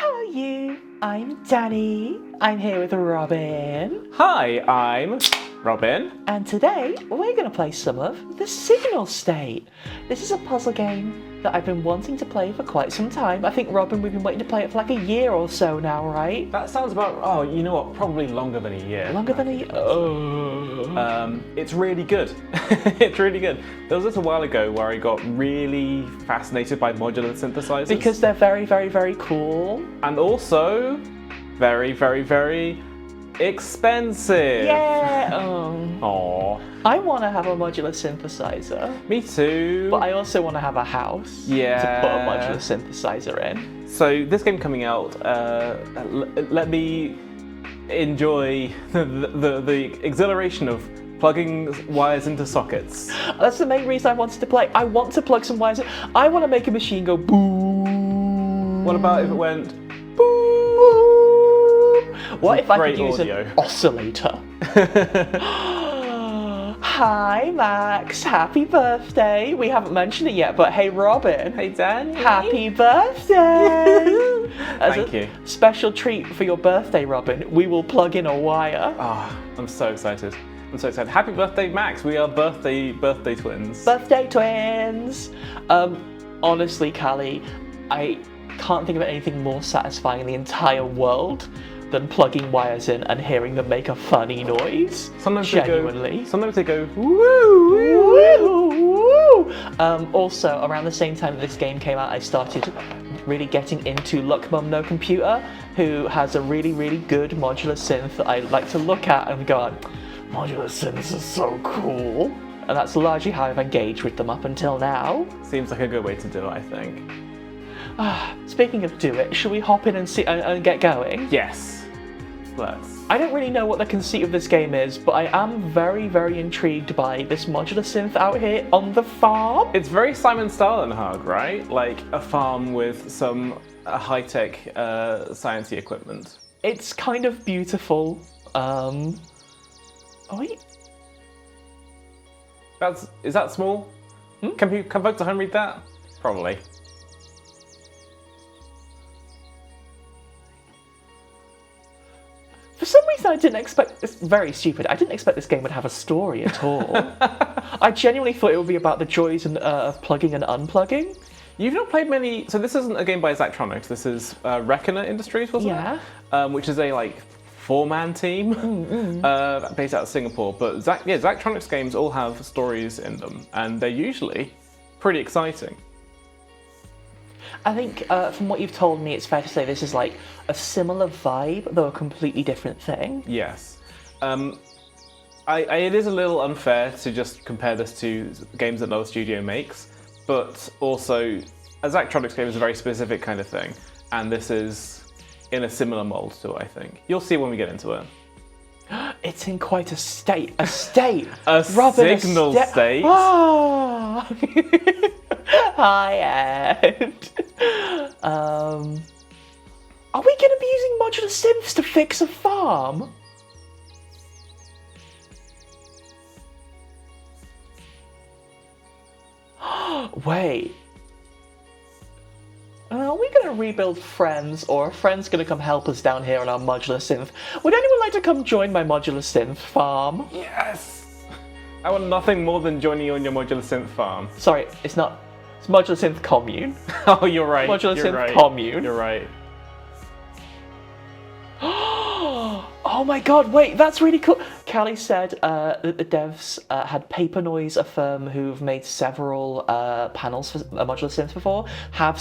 How are you? I'm Danny. I'm here with Robin. Hi, I'm Robin. And today we're going to play some of The Signal State. This is a puzzle game that I've been wanting to play for quite some time. I think, Robin, we've been waiting to play it for like a year or so now, right? That sounds about, you know what, probably longer than a year. Longer than a year? It's really good. It's really good. There was this a while ago where I got really fascinated by modular synthesizers. Because they're very, very, very cool. And also, very, very, very expensive. Yeah. Aww. I want to have a modular synthesizer. Me too. But I also want to have a house to put a modular synthesizer in. So this game coming out, let me enjoy the exhilaration of plugging wires into sockets. That's the main reason I wanted to play. I want to plug some wires in. I want to make a machine go boom. What about if it went boom? What if I could use audio. an oscillator? Hi, Max. Happy birthday. We haven't mentioned it yet, but hey, Robin. Hey, Dan. Happy birthday. Thank you. Special treat for your birthday, Robin. We will plug in a wire. Oh, I'm so excited. I'm so excited. Happy birthday, Max. We are birthday twins. Birthday twins. Honestly, Callie, I can't think of anything more satisfying in the entire world than plugging wires in and hearing them make a funny noise. Sometimes genuinely. Sometimes they go woo, woo, woo. Also, around the same time that this game came out, I started really getting into Luck Mum No Computer, who has a really, really good modular synth that I like to look at and go, modular synths are so cool. And that's largely how I've engaged with them up until now. Seems like a good way to do it, I think. Speaking of do it, should we hop in and see and get going? Yes. Let's. I don't really know what the conceit of this game is, but I am very, very intrigued by this modular synth out here on the farm. It's very Simon Stalenhag, right? Like a farm with some high-tech sciencey equipment. It's kind of beautiful. Oh wait. Is that small? Can folks at home read that? Probably. For some reason, I didn't expect this. Very stupid. I didn't expect this game would have a story at all. I genuinely thought it would be about the joys of plugging and unplugging. You've not played many. So this isn't a game by Zachtronics. This is Reckoner Industries, wasn't it? Yeah. Which is a four-man team based out of Singapore. But Zachtronics games all have stories in them, and they're usually pretty exciting. I think from what you've told me, it's fair to say this is like a similar vibe, though a completely different thing. Yes. It is a little unfair to just compare this to games that another studio makes, but also a Zachtronics game is a very specific kind of thing, and this is in a similar mold to it, I think. You'll see when we get into it. It's in quite a state. A state. Robin, signal state. Oh. Hi, Ed. Are we going to be using modular synths to fix a farm? Wait. Are we going to rebuild Friends, or are Friends going to come help us down here on our modular synth? Would anyone like to come join my modular synth farm? Yes! I want nothing more than joining you on your modular synth farm. Sorry, it's not. It's modular synth commune. Oh, you're right. Modular synth commune. You're right. Oh my god, wait, that's really cool. Callie said that the devs had Paper Noise, a firm who've made several panels for a modular synth before, have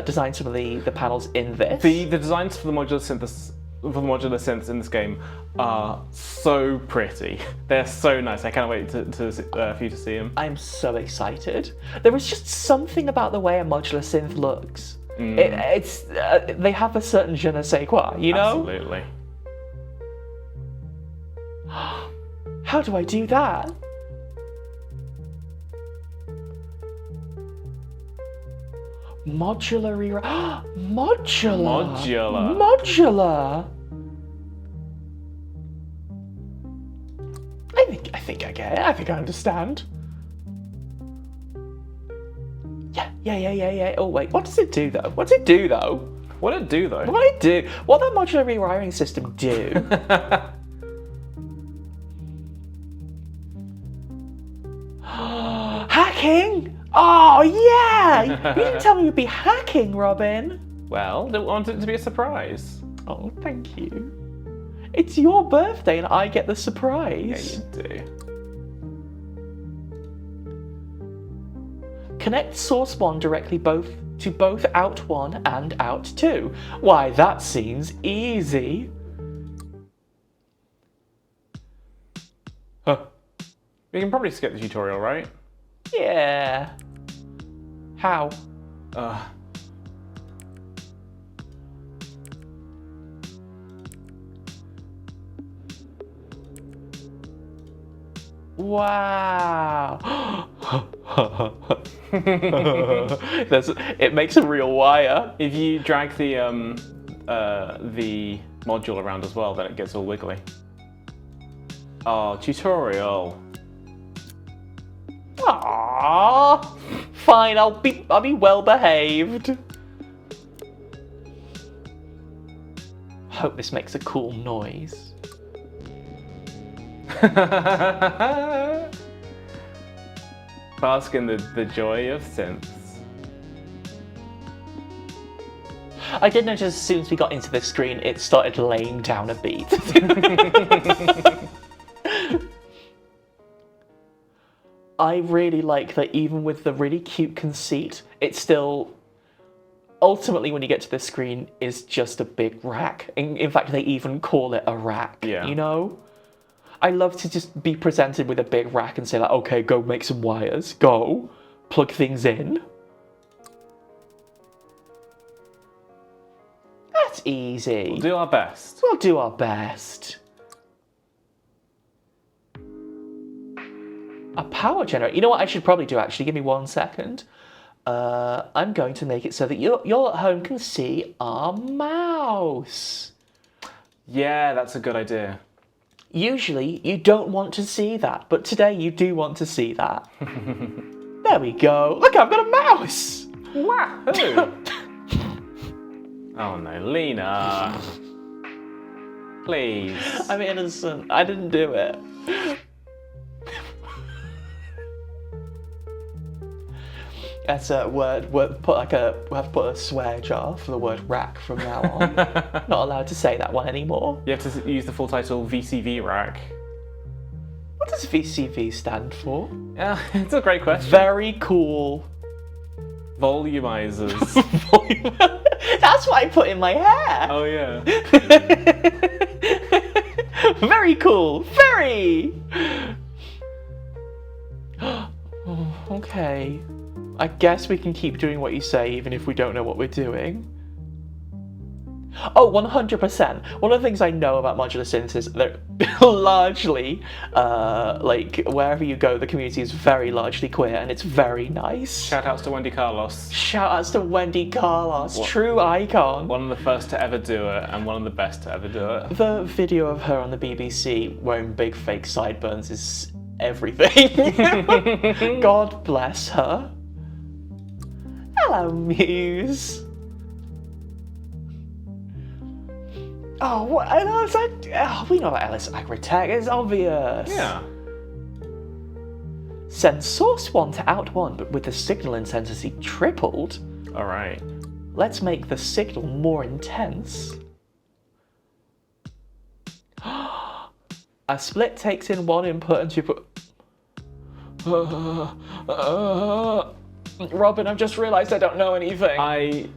designed some of the panels in this. The designs for the modular synths in this game are so pretty. They're so nice. I can't wait for you to see them. I'm so excited. There is just something about the way a modular synth looks. They have a certain je ne sais quoi, you know? Absolutely. How do I do that? Modular. Modular. I think I get it. I think I understand. Yeah. Oh wait, what does it do though? What did it do, though? What did it do? What did that modular rewiring system do? Hacking? Oh, yeah! You didn't tell me you'd be hacking, Robin. Well, I wanted it to be a surprise. Oh, thank you. It's your birthday and I get the surprise. Yeah, you do. Connect source 1 directly to both out1 and out2. Why, that seems easy. Huh. We can probably skip the tutorial, right? Yeah. How? Wow. It makes a real wire. If you drag the module around as well, then it gets all wiggly. Oh, tutorial. Aww. Fine, I'll be well behaved. Hope this makes a cool noise. Bask in the joy of synths. I did notice as soon as we got into this screen, it started laying down a beat. I really like that even with the really cute conceit, it's still, ultimately when you get to this screen, is just a big rack. In fact, they even call it a rack, yeah. You know? I love to just be presented with a big rack and say like, okay, go make some wires, go, plug things in. That's easy. We'll do our best. We'll do our best. A power generator. You know what I should probably do, actually? Give me 1 second. I'm going to make it so that you at home can see our mouse. Yeah, that's a good idea. Usually, you don't want to see that, but today you do want to see that. There we go. Look, I've got a mouse. Wahoo! Oh no, Lena. Please. I'm innocent. I didn't do it. That's a word. We have to put a swear jar for the word rack from now on. Not allowed to say that one anymore. You have to use the full title VCV rack. What does VCV stand for? Yeah, it's a great question. Very cool. Volumizers. That's what I put in my hair. Oh yeah. Very cool. Very. Okay. I guess we can keep doing what you say even if we don't know what we're doing. Oh, 100%. One of the things I know about Modular Synthesis, they're largely, like, wherever you go, the community is very largely queer, and it's very nice. Shout outs to Wendy Carlos. Shout outs to Wendy Carlos, true icon. One of the first to ever do it, and one of the best to ever do it. The video of her on the BBC wearing big fake sideburns is everything. God bless her. Hello, Muse. Oh, what? We know that Alice Agritech is obvious. Yeah. Send source 1 to out 1, but with the signal intensity tripled. All right. Let's make the signal more intense. A split takes in 1 input and 2 put. Robin, I've just realised I don't know anything.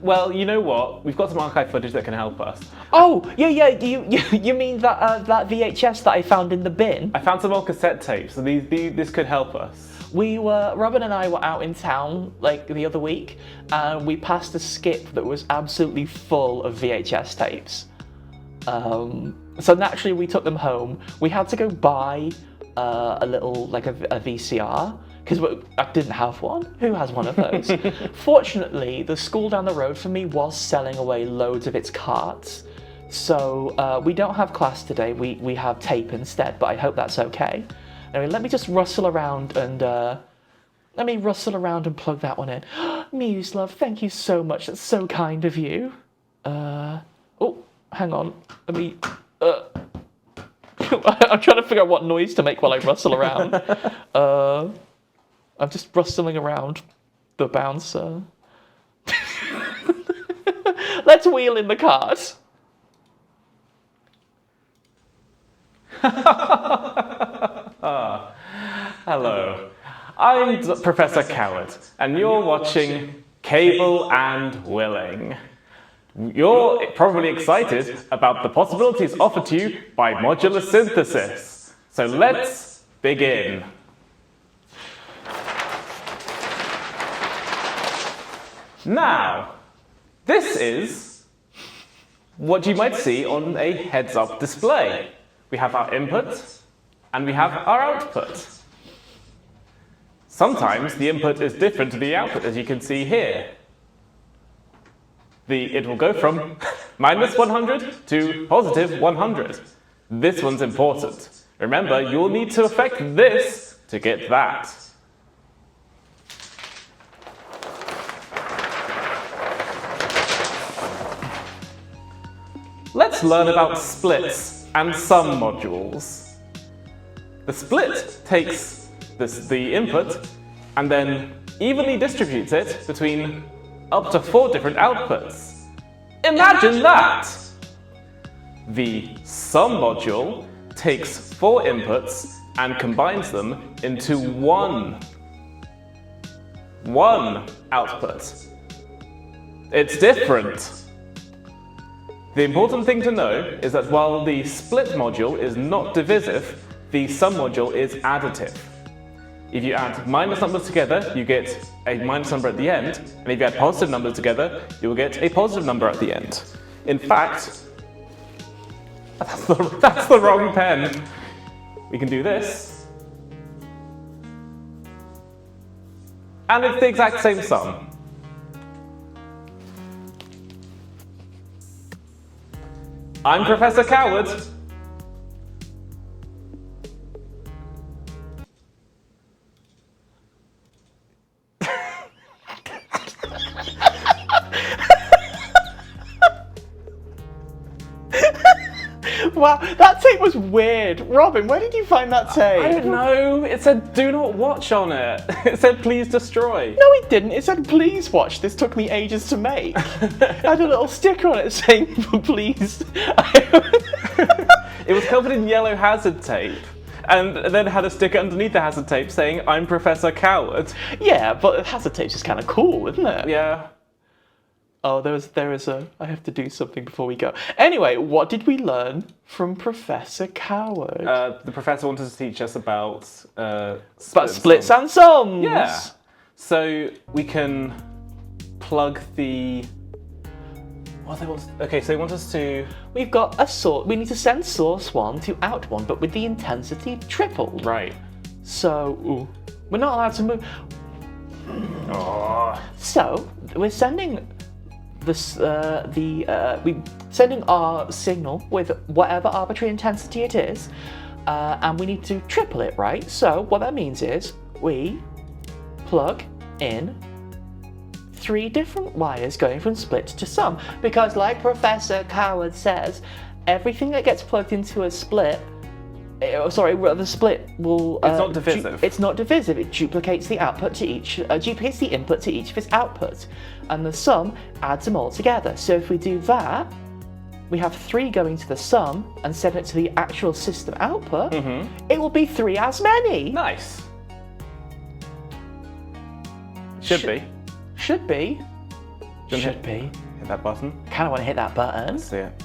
Well, you know what? We've got some archive footage that can help us. Oh, yeah. You mean that that VHS that I found in the bin? I found some old cassette tapes, so this could help us. Robin and I were out in town like the other week, and we passed a skip that was absolutely full of VHS tapes. So naturally we took them home. We had to go buy a little, like a VCR, because I didn't have one. Who has one of those? Fortunately, the school down the road from me was selling away loads of its carts. So we don't have class today, we have tape instead, but I hope that's okay. Anyway, let me just rustle around and plug that one in. Muse, love, thank you so much. That's so kind of you. Oh, hang on. Let me... I'm trying to figure out what noise to make while I rustle around. I'm just rustling around the bouncer. Let's wheel in the cart. Hello, I'm Professor Coward, and you're watching Cable and Willing. You're probably excited about the possibilities offered to you by Modular Synthesis. So let's begin. Now, this is what you might see on a heads-up display. We have our input, and we have our output. Sometimes the input is different to the output, as you can see here. It will go from minus 100 to positive 100. This one's important. Remember, you'll need to affect this to get that. Let's learn about splits and sum modules. The split takes the input and then evenly distributes it between up to 4 different outputs. Imagine that! The sum module takes 4 inputs and combines them into one output. It's different. The important thing to know is that while the split module is not divisive, the sum module is additive. If you add minus numbers together, you get a minus number at the end, and if you add positive numbers together, you will get a positive number at the end. In fact, that's the wrong pen. We can do this. And it's the exact same sum. I'm Professor Coward. Wow, that tape was weird. Robin, where did you find that tape? I don't know. It said do not watch on it. It said please destroy. No, it didn't. It said please watch. This took me ages to make. It had a little sticker on it saying please. It was covered in yellow hazard tape. And then had a sticker underneath the hazard tape saying I'm Professor Coward. Yeah, but hazard tape's just kind of cool, isn't it? Yeah. Oh, there is a... I have to do something before we go. Anyway, what did we learn from Professor Coward? The professor wanted to teach us about splits and sums. Yeah. So we can plug the... What they want? Okay, so they want us to... We've got a source. We need to send source 1 to out 1, but with the intensity tripled. Right. So we're not allowed to move. Oh. So we're sending sending our signal with whatever arbitrary intensity it is, and we need to triple it, right? So what that means is we plug in 3 different wires going from split to sum, because like Professor Coward says, everything that gets plugged into a split, the split will... it's not divisive. It's not divisive. It duplicates the output to each, duplicates the input to each of its outputs, and the sum adds them all together. So if we do that, we have 3 going to the sum and send it to the actual system output. It will be 3 as many. Nice. Should be. Should be. Should be. Hit that button. Kind of want to hit that button. Let's see it.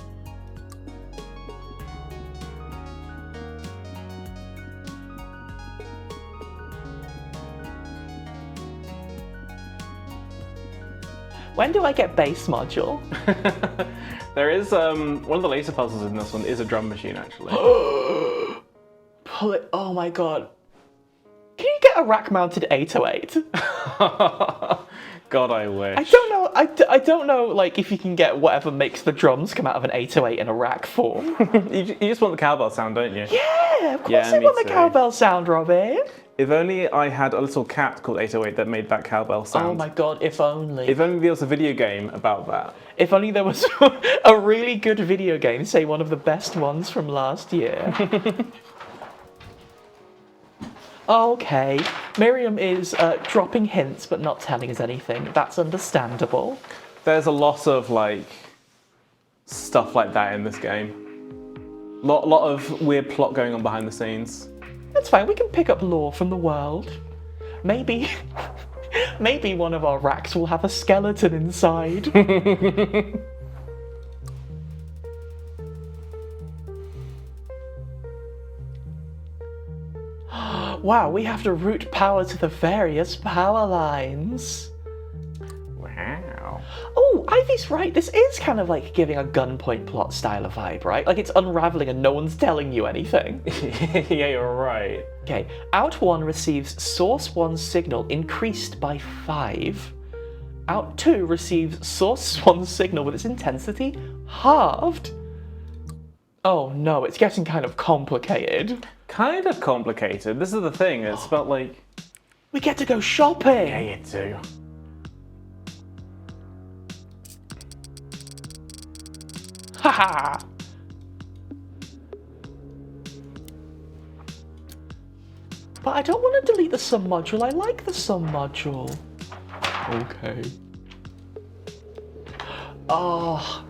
When do I get base module? There is one of the later puzzles in this one is a drum machine actually. Pull it. Oh my god. Can you get a rack mounted 808? God, I wish. I don't know. I don't know. Like, if you can get whatever makes the drums come out of an 808 in a rack form. You just want the cowbell sound, don't you? Yeah, of course I me want the too. cowbell sound, Robin. If only I had a little cat called 808 that made that cowbell sound. Oh my god, if only. If only there was a video game about that. If only there was a really good video game, say one of the best ones from last year. Okay, Miriam is dropping hints but not telling us anything. That's understandable. There's a lot of like stuff like that in this game. Lot of weird plot going on behind the scenes. That's fine, we can pick up lore from the world. Maybe one of our racks will have a skeleton inside. Wow, we have to route power to the various power lines. Wow. Oh, Ivy's right. This is kind of like giving a gunpoint plot style of vibe, right? Like it's unraveling and no one's telling you anything. Yeah, you're right. Okay, out 1 receives source 1 signal increased by 5. Out 2 receives source 1 signal with its intensity halved. Oh no, it's getting kind of complicated. Kind of complicated. This is the thing. It's about like... We get to go shopping! Yeah, you do. Haha! But I don't want to delete the sum module. I like the sum module. Okay. Oh,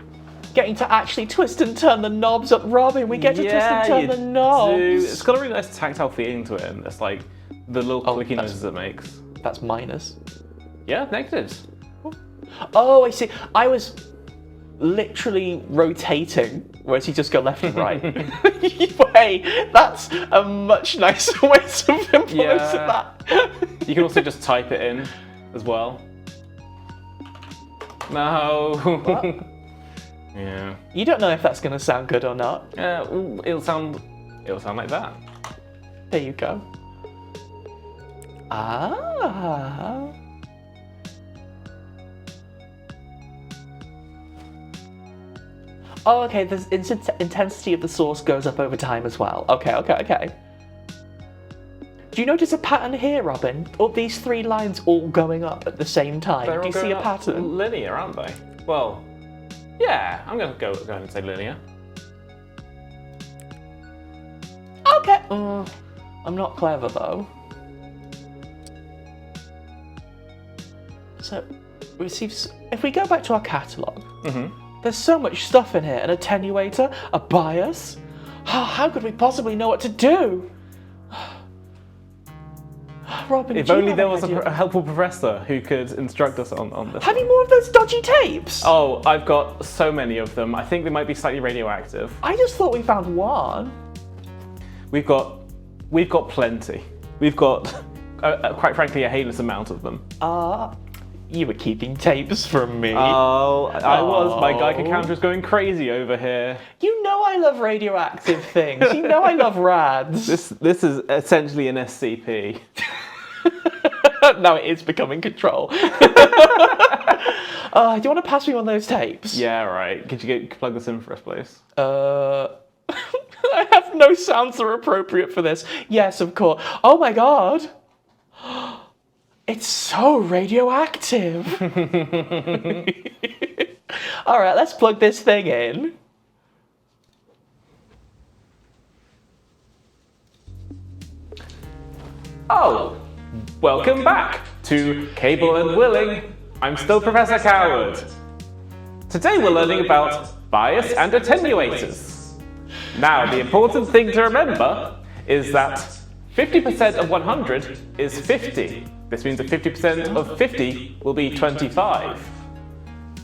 getting to actually twist and turn the knobs up, Robin. We get to twist and turn the knobs. Do. It's got a really nice tactile feeling to it, and it's like the little clicky noises it makes. That's minus. Yeah, negatives. Oh, I see. I was literally rotating, whereas you just go left and right. Wait, that's a much nicer way to implement that. You can also just type it in as well. No. What? Yeah. You don't know if that's going to sound good or not. It'll sound like that. There you go. Ah. Oh, okay, the intensity of the source goes up over time as well. Okay. Do you notice a pattern here, Robin? Or these 3 lines all going up at the same time? They're Do you see a pattern? Linear, aren't they? Well, yeah, I'm going to go ahead and say linear. Okay. I'm not clever, though. So, if we go back to our catalogue, there's so much stuff in here. An attenuator, a bias. How could we possibly know what to do? Robin, if only there was a helpful professor who could instruct us on this. Have you more of those dodgy tapes? Oh, I've got so many of them. I think they might be slightly radioactive. I just thought we found one. We've got plenty. We've got, quite frankly, a heinous amount of them. You were keeping tapes from me. Oh, I was. My Geiger counter is going crazy over here. You know I love radioactive things. You know I love rads. This is essentially an SCP. Now it is becoming control. Do you want to pass me one of those tapes? Yeah, right. Could you plug this in for us, please? I have no sounds that are appropriate for this. Yes, of course. Oh my god. It's so radioactive. All right, let's plug this thing in. Oh, welcome back to Cable and Willing. I'm still Professor Coward. Today we're learning about bias and attenuators. Now, the important thing to remember is that 50% of 100 is 50. This means that 50% of 50 will be 25.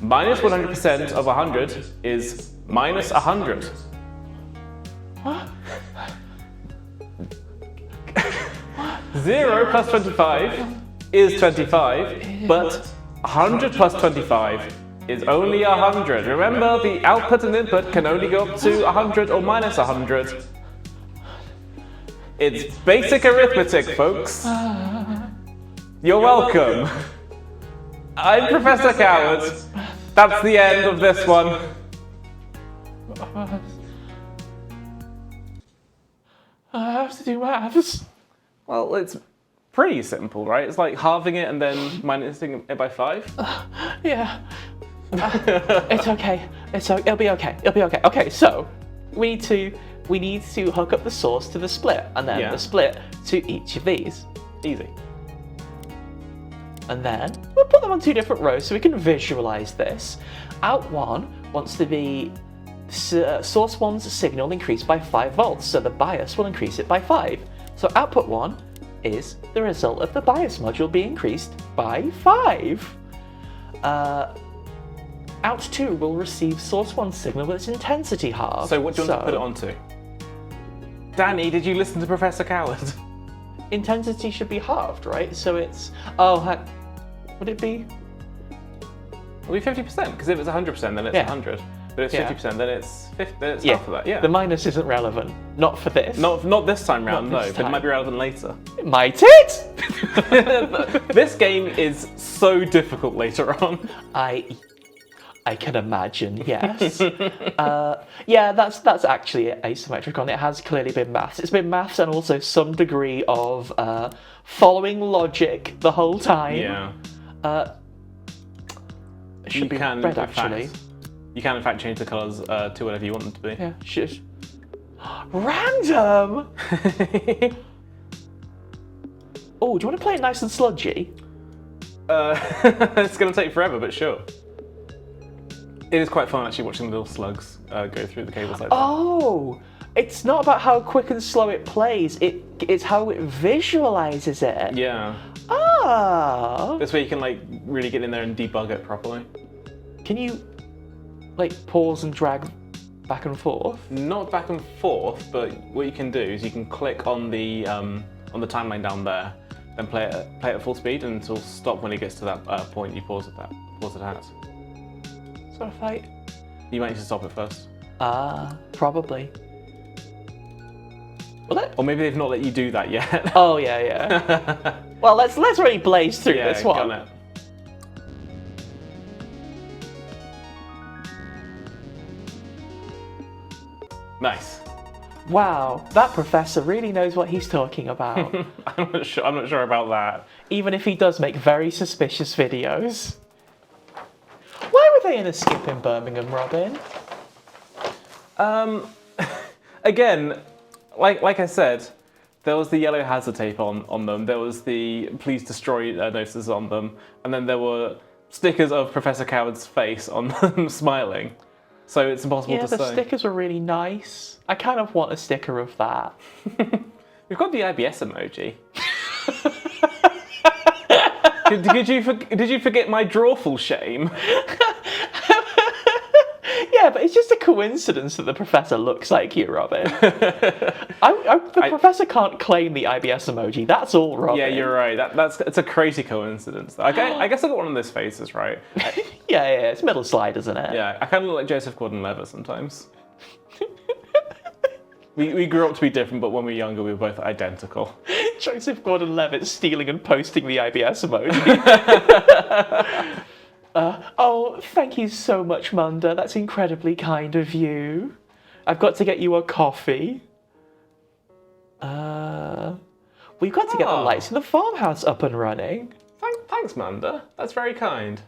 Minus 100% of 100 is minus 100. What? 0 plus 25 is 25, but 100 plus 25 is only 100. Remember, the output and input can only go up to 100 or minus 100. It's basic arithmetic, folks. You're welcome. I'm Professor Coward. That's the end of this one. I have to do maths. Well, it's pretty simple, right? It's like halving it and then minusing it by 5. Yeah. It's okay. It'll be okay. It'll be okay. Okay, so we need to hook up the source to the split, and then the split to each of these. Easy. And then we'll put them on 2 different rows so we can visualize this. Out 1 wants to be source 1's signal increased by 5 volts, so the bias will increase it by 5. So output 1 is the result of the bias module being increased by 5. Out 2 will receive source 1's signal with its intensity halved. So what do you want to put it onto? Danny, did you listen to Professor Coward? Intensity should be halved, right? So it's... Oh, would it be? It'll be 50%, because if it's 100%, then it's 100. But if it's 50%, then it's 50. Then it's half of that. Yeah. The minus isn't relevant. Not for this. Not this time round, Not no. this But it time. might be relevant later. Might it? This game is so difficult later on. I can imagine, yes. Yeah, that's actually asymmetric on. It has clearly been maths. It's been maths and also some degree of following logic the whole time. Yeah. It should be red, actually. You can, in fact, change the colours to whatever you want them to be. Yeah, shush. Random! Oh, do you want to play it nice and sludgy? It's going to take forever, but sure. It is quite fun actually watching the little slugs go through the cables like that. Oh, it's not about how quick and slow it plays. It's how it visualizes it. Yeah. Ah. This way you can like really get in there and debug it properly. Can you like pause and drag back and forth? Not back and forth, but what you can do is you can click on the timeline down there, then play it at full speed, and it'll stop when it gets to that point you pause it at. So if I... You might need to stop it first. Probably. Will it? Or maybe they've not let you do that yet. Oh yeah. Well, let's really blaze through this one. Got it. Nice. Wow, that professor really knows what he's talking about. I'm not sure about that. Even if he does make very suspicious videos. Why were they in a skip in Birmingham, Robin? Again, like I said, there was the yellow hazard tape on them. There was the please destroy notices on them, and then there were stickers of Professor Coward's face on them smiling. So it's impossible to say. Yeah, the stickers were really nice. I kind of want a sticker of that. We've got the IBS emoji. Did you forget my drawful shame? Yeah, but it's just a coincidence that the professor looks like you, Robin. The professor can't claim the IBS emoji. That's all, Robin. Yeah, you're right. It's a crazy coincidence. I guess I got one of those faces, right? Yeah, it's middle slide, isn't it? Yeah, I kind of look like Joseph Gordon-Levitt sometimes. We grew up to be different, but when we were younger, we were both identical. Joseph Gordon-Levitt stealing and posting the IBS emoji. Oh, thank you so much, Munda. That's incredibly kind of you. I've got to get you a coffee. We've got to get the lights in the farmhouse up and running. Thanks, Manda. That's very kind.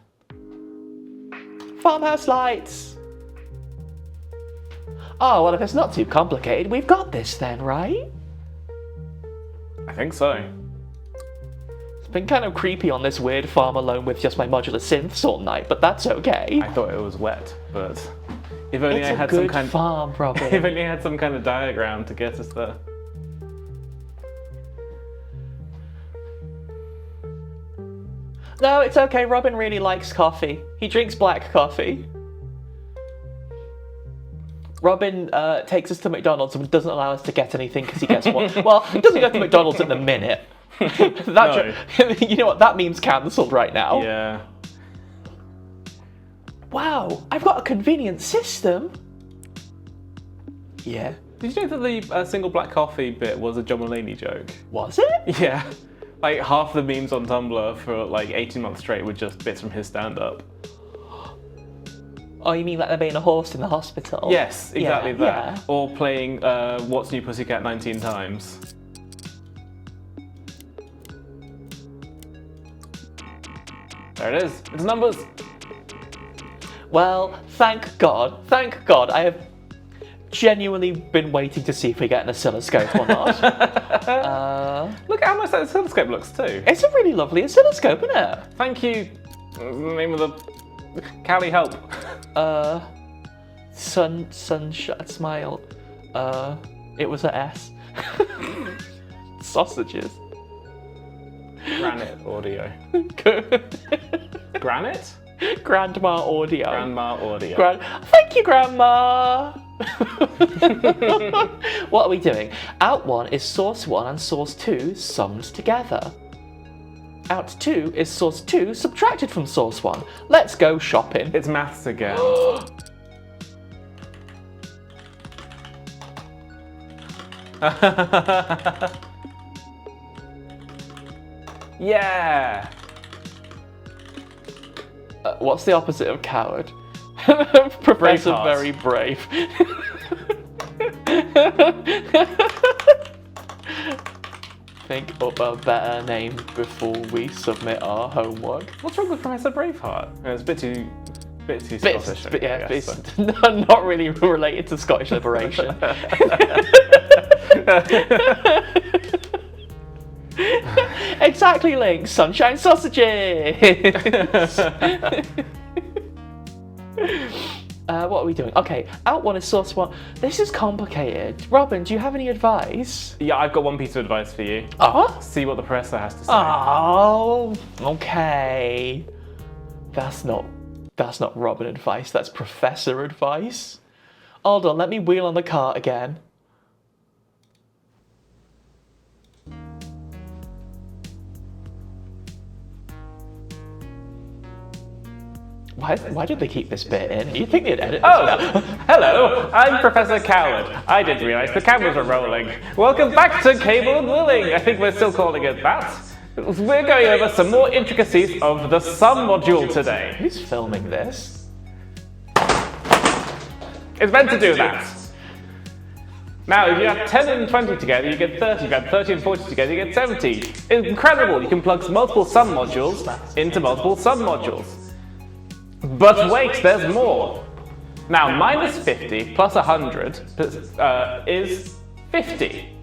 Farmhouse lights. Oh, well, if it's not too complicated, we've got this then, right? I think so. It's been kind of creepy on this weird farm alone with just my modular synths all night, but that's okay. I thought it was wet, but if only it's I had a good some kind farm, Robin. If only I had some kind of diagram to get us there. No, it's okay. Robin really likes coffee. He drinks black coffee. Robin takes us to McDonald's and doesn't allow us to get anything because he gets one. Well, he doesn't go to McDonald's in the minute. No. You know what? That meme's cancelled right now. Yeah. Wow, I've got a convenient system. Yeah. Did you know that the single black coffee bit was a John Mulaney joke? Was it? Yeah. Like half the memes on Tumblr for like 18 months straight were just bits from his stand-up. Oh, you mean like there being a horse in the hospital? Yes, exactly that. Yeah. Or playing What's New Pussycat 19 times. There it is. It's numbers. Well, thank God, I have genuinely been waiting to see if we get an oscilloscope or not. Look at how nice that oscilloscope looks too. It's a really lovely oscilloscope, isn't it? Thank you. Name of the Callie help. Sunshine smile. It was a S. Sausages. Granite audio. Granite? Grandma audio. Grandma audio. Thank you, Grandma. What are we doing? Out 1 is source 1 and source 2 summed together. Out 2 is source 2 subtracted from source 1. Let's go shopping. It's maths again. Yeah. What's the opposite of coward? Professor Braveheart. Very Brave. Think up a better name before we submit our homework. What's wrong with Professor Braveheart? It's a bit too Scottish. Not really related to Scottish liberation. Exactly, Link. Sunshine sausages. What are we doing? Okay, out 1 is source 1. This is complicated. Robin, do you have any advice? Yeah, I've got one piece of advice for you. See what the professor has to say. Oh, okay. That's not Robin advice. That's professor advice. Hold on, let me wheel on the cart again. Why did they keep this bit in? Do you think they'd edit this out? Hello, I'm Professor Coward. I didn't realise the cameras were rolling. Welcome back to Cable and Willing. I think we're still calling it that. We're going over some more intricacies of the sum module today. Who's filming this? It's meant to do that. Now, if you have 10 and 20 together, you get 30. If you have 30 and 40 together, you get 70. Incredible! You can plug multiple sum modules into multiple sum modules. But wait, there's more. Now, minus 50 plus 100 is 50.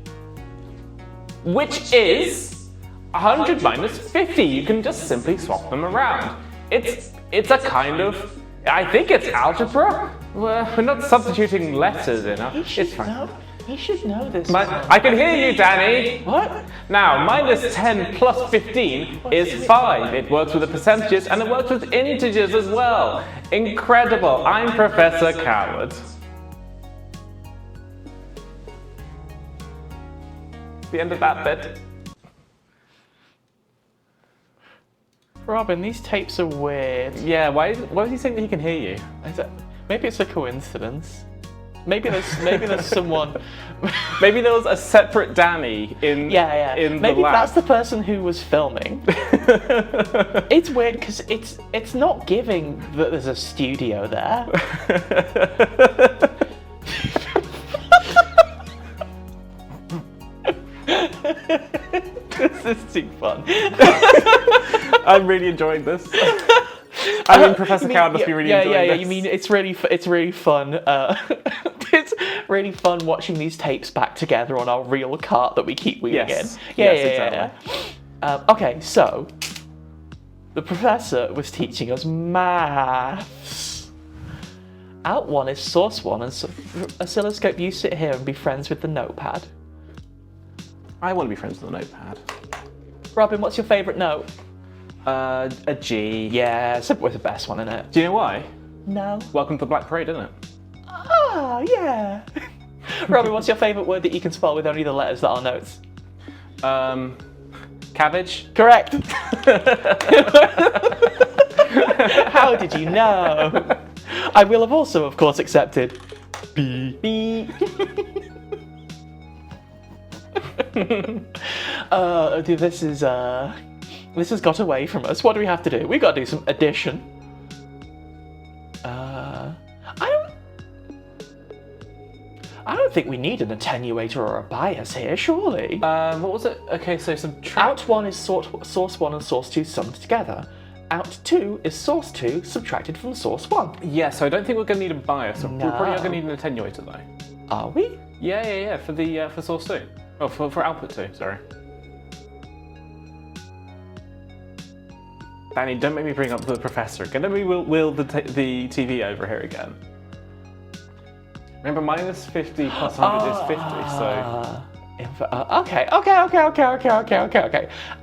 Which is 100 minus 50. You can just simply swap them around. It's a kind of... I think it's algebra. We're not substituting letters in it. It's fine. He should know this. I can hear you, Danny. What? Now, minus 10 plus 15 is 5. It works with the percentages and it works with integers as well. Incredible. I'm Professor Coward. The end of that bit. Robin, these tapes are weird. Yeah, why is he saying that he can hear you? Maybe it's a coincidence. Maybe there's someone. Maybe there was a separate Danny in in the maybe lab. that's the person who was filming. It's weird because it's not giving that there's a studio there. This is too fun. I'm really enjoying this. I mean, Professor Coward must be really enjoying this. Yeah, you mean it's really fun. It's really fun watching these tapes back together on our real cart that we keep wheeling in. Yeah. Okay, so the professor was teaching us maths. Out 1 is source 1, and oscilloscope, you sit here and be friends with the notepad. I want to be friends with the notepad. Robin, what's your favourite note? A G. Yeah, it's the best one, isn't it? Do you know why? No. Welcome to the Black Parade, isn't it? Ah, yeah. Robin, what's your favourite word that you can spell with only the letters that are notes? Cabbage. Correct. How did you know? I will have also, of course, accepted B. Dude, this has got away from us. What do we have to do? We got to do some addition. I don't think we need an attenuator or a bias here, surely. What was it? Okay, so subtract. Out1 is source 1 and source 2 summed together. Out2 is source 2 subtracted from source 1. Yeah, so I don't think we're going to need a bias. No. We're probably not going to need an attenuator though. Are we? Yeah. For source 2. Oh, for output 2. Sorry. Danny, don't make me bring up the professor again. Don't make me wheel the TV over here again. Remember, minus 50 plus 100 is 50, so... Okay.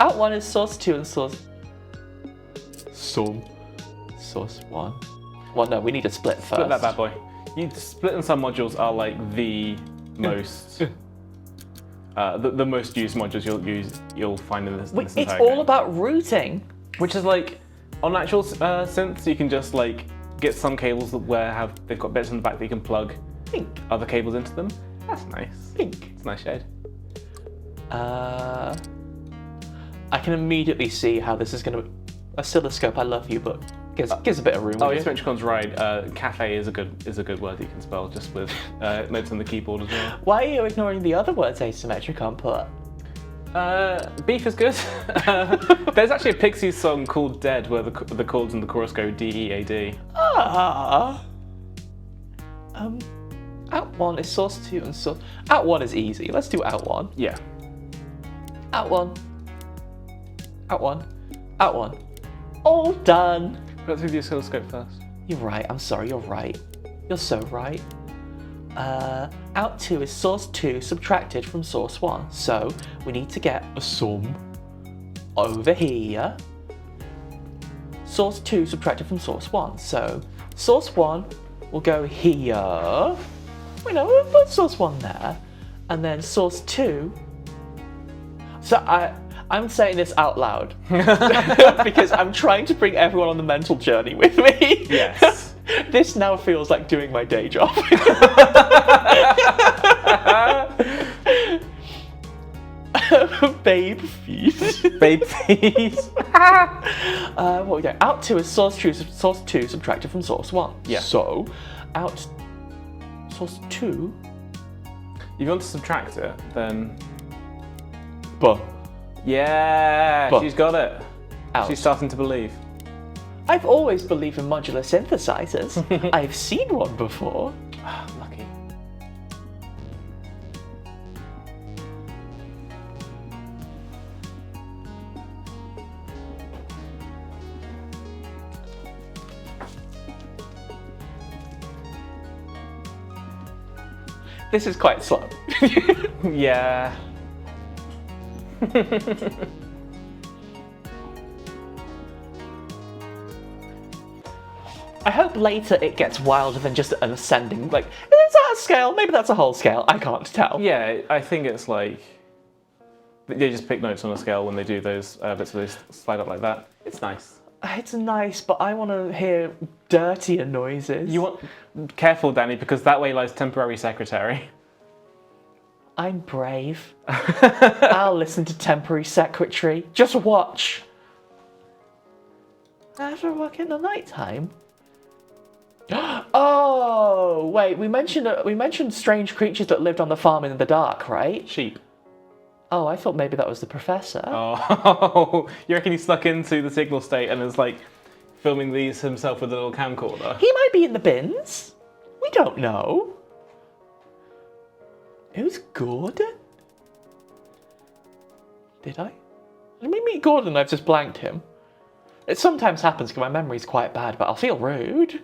Out1 is source 2 and source 1. Well, no, we need to split first. Split that bad boy. Split and sum modules are like the most... the most used modules you'll find in this It's entire all game. about routing. Which is like, on actual synths, you can just like get some cables where they've got bits in the back that you can plug Pink. other cables into them. That's nice. Pink. It's a nice shade. I can immediately see how this is going to... Oscilloscope, I love you, but gives a bit of room. Oh, yes, Metricon's right. Cafe is a good word that you can spell just with notes on the keyboard as well. Why are you ignoring the other words Asymmetricon put? Beef is good. There's actually a Pixies song called Dead where the chords in the chorus go D-E-A-D. Out1 is source 2 and source... Out1 is easy. Let's do Out1. Yeah. Out1. All done. Let's do the oscilloscope first. You're right. I'm sorry. You're right. You're so right. Out2 is source 2 subtracted from source 1. So we need to get a sum over here. Source 2 subtracted from source 1. So source 1 will go here. We'll put source 1 there. And then source 2. So I'm saying this out loud because I'm trying to bring everyone on the mental journey with me. Yes. This now feels like doing my day job. Babe fees. Babe fees. What we got? Out2 is source 2 subtracted from source 1. Yeah. So, out source 2. If you want to subtract it, then... But. Yeah, she's got it. Out. She's starting to believe. I've always believed in modular synthesizers. I've seen one before. Lucky. This is quite slow. Yeah. I hope later it gets wilder than just an ascending. Like, is that a scale? Maybe that's a whole scale. I can't tell. Yeah, I think it's like they just pick notes on a scale when they do those bits where they slide up like that. It's nice. It's nice, but I want to hear dirtier noises. You want careful, Danny, because that way lies temporary secretary. I'm brave. I'll listen to temporary secretary. Just watch. After work in the nighttime. Oh wait, we mentioned strange creatures that lived on the farm in the dark, right? Sheep. Oh, I thought maybe that was the professor. Oh, you reckon he snuck into the signal state and is like filming these himself with a little camcorder? He might be in the bins. We don't know. Who's Gordon? Did I? Did we meet Gordon? I've just blanked him. It sometimes happens because my memory's quite bad, but I'll feel rude.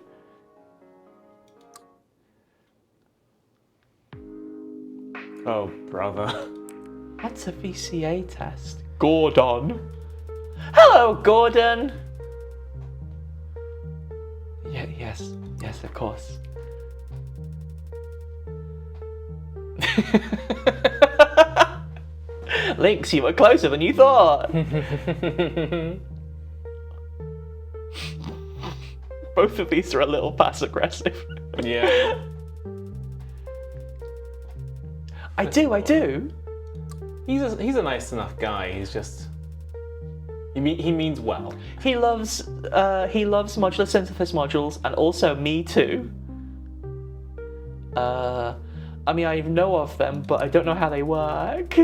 Oh, brother. What's a VCA test? Gordon. Hello, Gordon. Yeah, yes, of course. Lynx, you were closer than you thought. Both of these are a little passive-aggressive. Yeah. I do. He's a nice enough guy. He's just he means well. He loves modular synthesis modules, and also me too. I mean, I know of them, but I don't know how they work.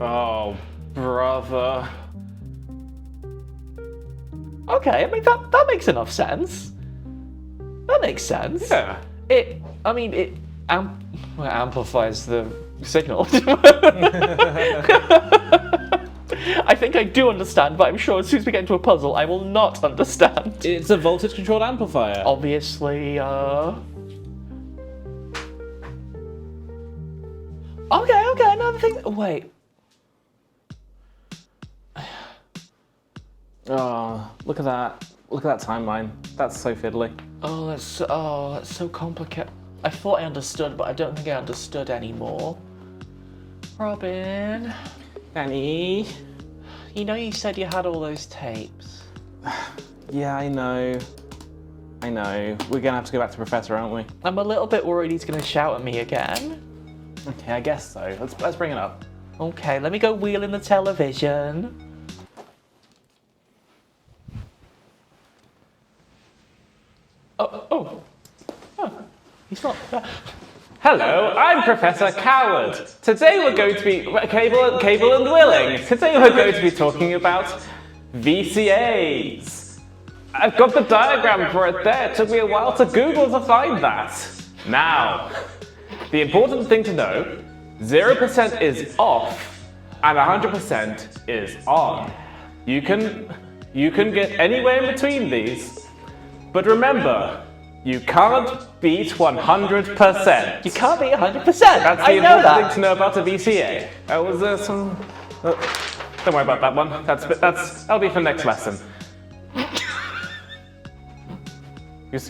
Oh, brother. Okay, I mean that makes enough sense. That makes sense. Yeah. It amplifies the signal. I think I do understand, but I'm sure as soon as we get into a puzzle, I will not understand. It's a voltage-controlled amplifier. Obviously, Okay, another thing. Wait. Oh, look at that. Look at that timeline. That's so fiddly. Oh, that's so complicated. I thought I understood, but I don't think I understood anymore. Robin. Danny. You know you said you had all those tapes. Yeah, I know. We're gonna have to go back to Professor, aren't we? I'm a little bit worried he's gonna shout at me again. Okay, I guess so. Let's bring it up. Okay, let me go wheeling the television. Oh, he's not. Hello, I'm Professor Coward. Today we're going to be Cable and Willing. Today we're going to be talking about VCAs. I've got the diagram for it there. It took me a while to Google to find that. Now, the important thing to know, 0% is off and 100% is on. You can get anywhere in between these, but remember, you can't beat 100%. You can't beat 100%. That's the I know important that. thing to know about a VCA. That was some. Don't worry about that one. That'll be for next lesson.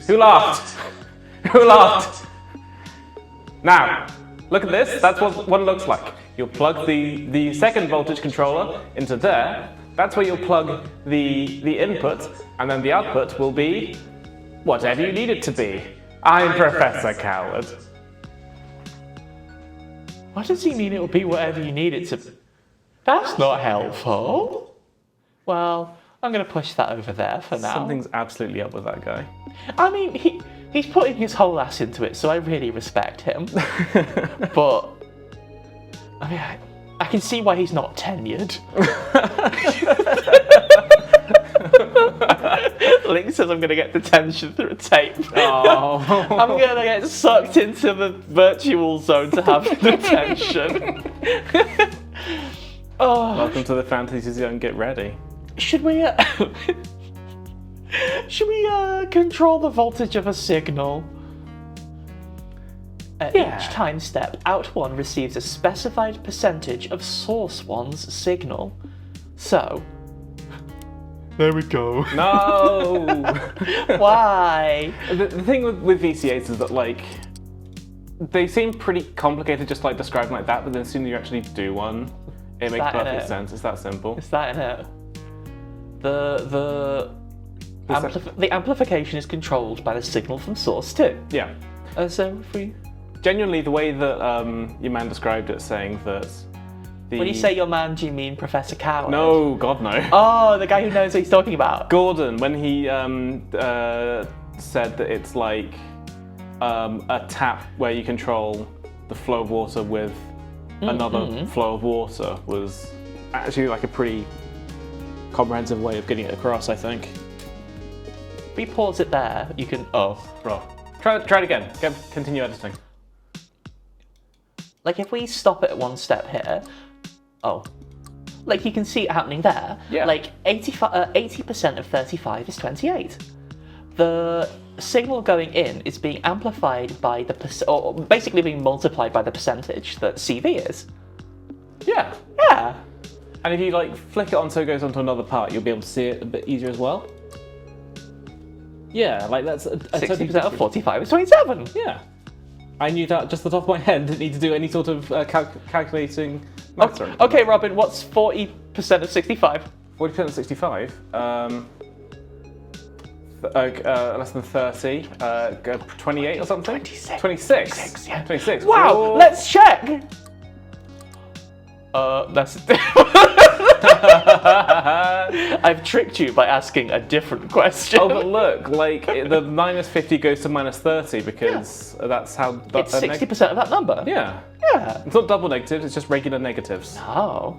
Who laughed? Who laughed? Now, look at this. That's what it looks like. You'll plug the second voltage controller into there. That's where you'll plug the input, and then the output will be whatever you need it to be. I'm Professor Coward. What does he mean it will be whatever you need it to be? That's not helpful. Well, I'm going to push that over there for now. Something's absolutely up with that guy. I mean, he's putting his whole ass into it, so I really respect him. But, I mean, I can see why he's not tenured. Link says I'm going to get detention through a tape. Oh. I'm going to get sucked into the virtual zone to have detention. Oh. Welcome to the Fantasy Zone. Get ready. Should we control the voltage of a signal? At each time step, out 1 receives a specified percentage of source 1's signal. So, there we go. No! Why? The thing with VCAs is that, like, they seem pretty complicated just like described like that, but then as soon as you actually do one, it makes perfect sense. It's that simple. It's that in it. The amplification is controlled by the signal from source 2. Yeah. So if we... Genuinely, the way that your man described it, saying that When you say your man, do you mean Professor Coward? No, God no. Oh, the guy who knows what he's talking about. Gordon, when he said that it's like a tap where you control the flow of water with another flow of water, was actually like a pretty comprehensive way of getting it across, I think. If we pause it there, you can... Oh. Bro. Try it again. Continue editing. Like, if we stop it at one step here... Oh. Like, you can see it happening there. Yeah. Like, 80% of 35 is 28. The signal going in is being amplified by the... or basically being multiplied by the percentage that CV is. Yeah. Yeah. And if you, like, flick it on so it goes onto another part, you'll be able to see it a bit easier as well. Yeah, like that's... 60% of 45 is 27. Yeah. I knew that just off the top of my head. Didn't need to do any sort of calculating maths or anything. Okay, Robin, what's 40% of 65? 40% of 65? less than 30. 28 or something? 26. 26. Yeah. 26. Wow, Whoa. let's check. That's. I've tricked you by asking a different question. Oh, but look, like the minus 50 goes to minus 30 because that's how. It's 60% of that number. Yeah. Yeah. It's not double negatives, it's just regular negatives. Oh.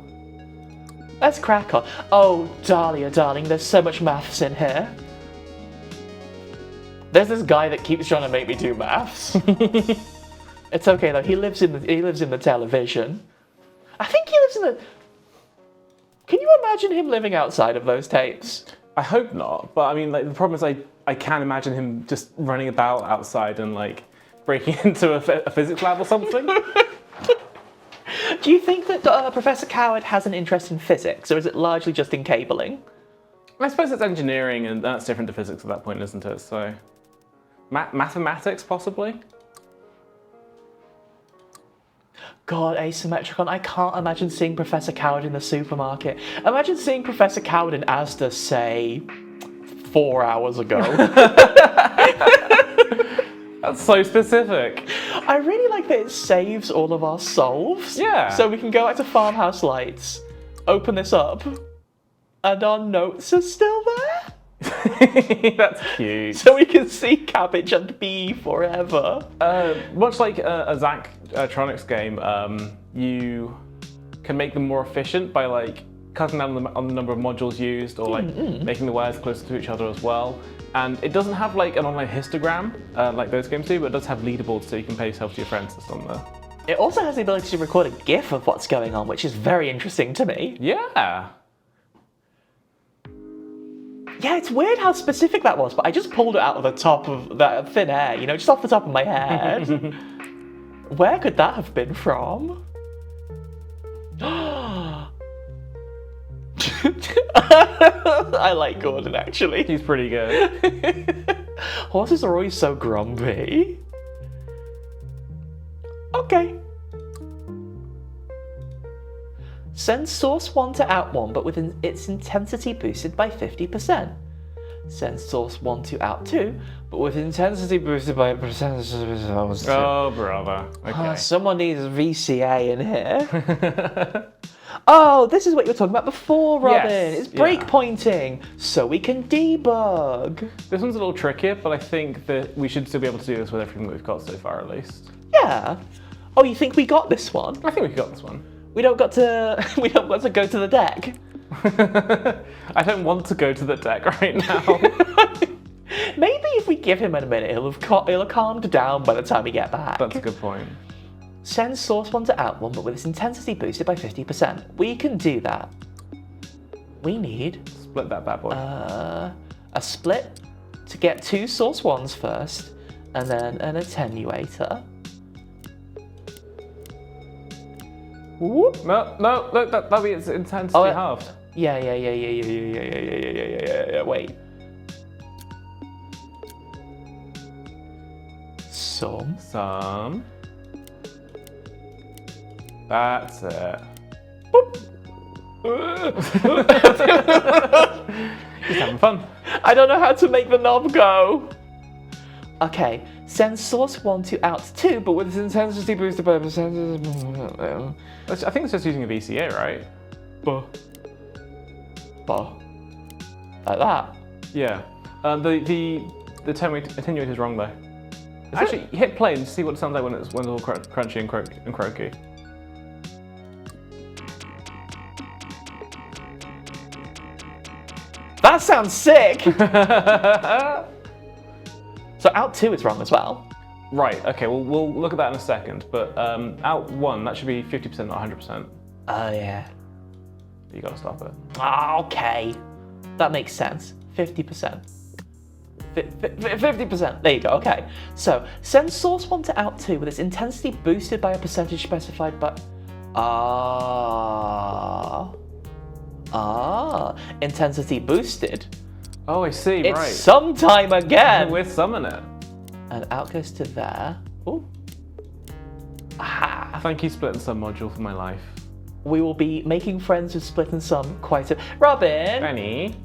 Let's crack on. Oh, Dahlia, darling, there's so much maths in here. There's this guy that keeps trying to make me do maths. It's okay though. He lives in the television. I think he lives in the. Can you imagine him living outside of those tapes? I hope not, but I mean, like the problem is I can't imagine him just running about outside and like breaking into a physics lab or something. Do you think that Professor Coward has an interest in physics, or is it largely just in cabling? I suppose it's engineering, and that's different to physics at that point, isn't it? So, mathematics possibly. God, Asymmetricon, I can't imagine seeing Professor Coward in the supermarket. Imagine seeing Professor Coward in Asda, say, 4 hours ago. That's so specific. I really like that it saves all of our solves. Yeah. So we can go back to Farmhouse Lights, open this up, and our notes are still there. That's cute. So we can see cabbage and bee forever. Much like a Zachtronics game, you can make them more efficient by like cutting down on the number of modules used, or like making the wires closer to each other as well. And it doesn't have like an online histogram like those games do, but it does have leaderboards so you can pay yourself to your friends on there. It also has the ability to record a GIF of what's going on, which is very interesting to me. Yeah. Yeah, it's weird how specific that was, but I just pulled it out of the top of that thin air, you know, just off the top of my head. Where could that have been from? I like Gordon, actually. He's pretty good. Horses are always so grumpy. Okay. Send source 1 to out 1, but with its intensity boosted by 50%. Send source 1 to out 2, but with intensity boosted by a percentage. Oh, brother. Okay. Someone needs VCA in here. Oh, this is what you were talking about before, Robin. Yes, It's breakpointing, so we can debug. This one's a little trickier, but I think that we should still be able to do this with everything that we've got so far, at least. Yeah. Oh, you think we got this one? I think we've got this one. We don't got to go to the deck. I don't want to go to the deck right now. Maybe if we give him a minute, he'll have calmed down by the time we get back. That's a good point. Send source 1 to out 1, but with its intensity boosted by 50%. We can do that. We need... Split that bad boy. A split to get 2 source 1s first, and then an attenuator. Whoop. No, look, that'll be its intensity halved. Yeah. Wait. Some. That's it. He's having fun. I don't know how to make the knob go. Okay, send source 1 to out 2, but with its intensity boosted by a percentage. I think it's just using a VCA, right? Buh. Like that. Yeah. The attenuator is wrong though. Actually, hit play and see what it sounds like when it's all crunchy and croaky. That sounds sick! So out 2 is wrong as well. Right, okay, well, we'll look at that in a second, but out 1, that should be 50%, not 100%. Oh, yeah. You gotta stop it. Okay. That makes sense. 50%. 50%. There you go, okay. So, send source 1 to out 2 with its intensity boosted by a percentage specified by... intensity boosted. Oh, I see, It's right. sometime again. We're summoning it. And out goes to there. Ooh. Aha. Thank you, Split and Sum module, for my life. We will be making friends with Split and Sum quite a... Robin! Benny?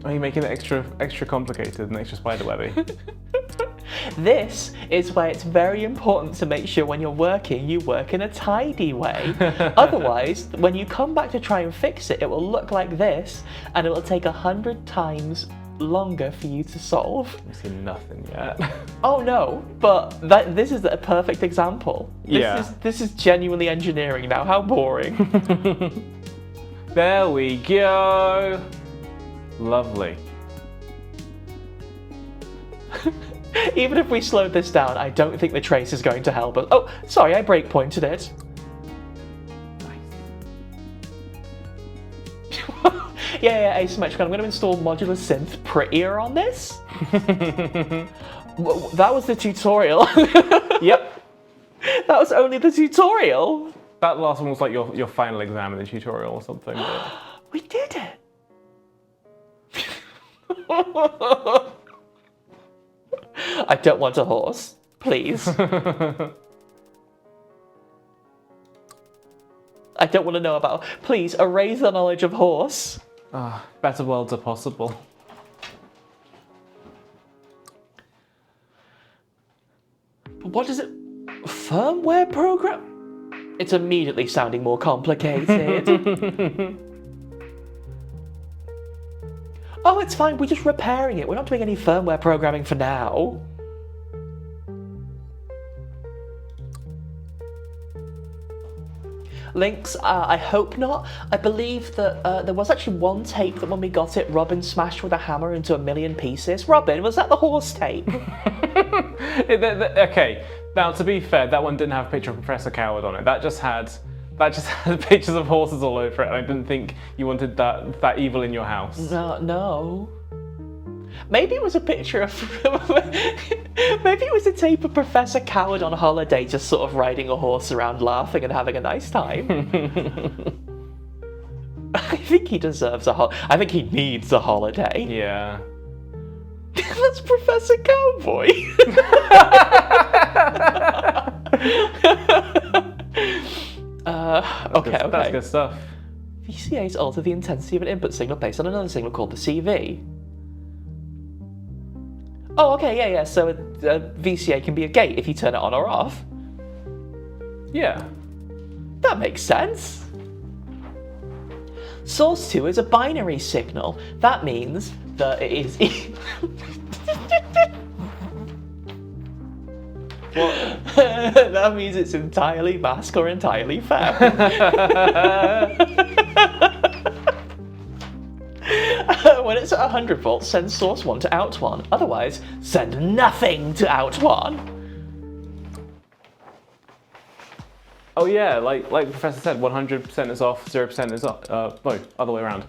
Are you making it extra complicated and extra spiderwebby? This is why it's very important to make sure when you're working, you work in a tidy way. Otherwise, when you come back to try and fix it, it will look like this, and it will take 100 times longer for you to solve. I've seen nothing yet. Oh no, but this is a perfect example. This is genuinely engineering now. How boring. There we go. Lovely. Even if we slowed this down, I don't think the trace is going to help us. Oh, sorry, I breakpointed it. Nice. yeah, asymmetric. I'm going to install Modular Synth prettier on this. That was the tutorial. Yep. That was only the tutorial. That last one was like your final exam in the tutorial or something. But... We did it. I don't want a horse, please. I don't want to know about... Please, erase the knowledge of horse. Better worlds are possible. But what is it? Firmware program? It's immediately sounding more complicated. Oh, it's fine, we're just repairing it. We're not doing any firmware programming for now. Links, I hope not. I believe that there was actually one tape that when we got it, Robin smashed with a hammer into 1,000,000 pieces. Robin, was that the horse tape? Okay, now to be fair, that one didn't have a picture of Professor Coward on it. That just had pictures of horses all over it, and I didn't think you wanted that evil in your house. No. Maybe it was a picture of... Maybe it was a tape of Professor Coward on holiday, just sort of riding a horse around laughing and having a nice time. I think he deserves I think he needs a holiday. Yeah. That's Professor Cowboy. Okay. That's good stuff. VCAs alter the intensity of an input signal based on another signal called the CV. Oh, okay, yeah. So a VCA can be a gate if you turn it on or off. Yeah. That makes sense. Source 2 is a binary signal. That means that it is... What? That means it's entirely mask or entirely fem. When it's at 100 volts, send source 1 to out 1. Otherwise, send nothing to out 1. Oh yeah, like the Professor said, 100% is off, 0% is off. No, other way around.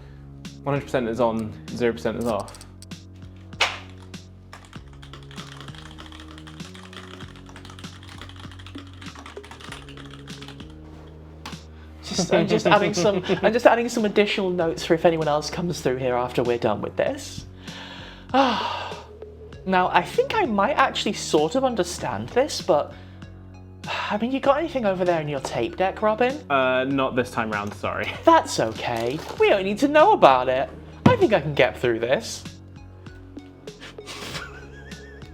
100% is on, 0% is off. I'm just adding some additional notes for if anyone else comes through here after we're done with this. Now, I think I might actually sort of understand this, but I mean, you got anything over there in your tape deck, Robin? Not this time round, sorry. That's okay. We don't need to know about it. I think I can get through this.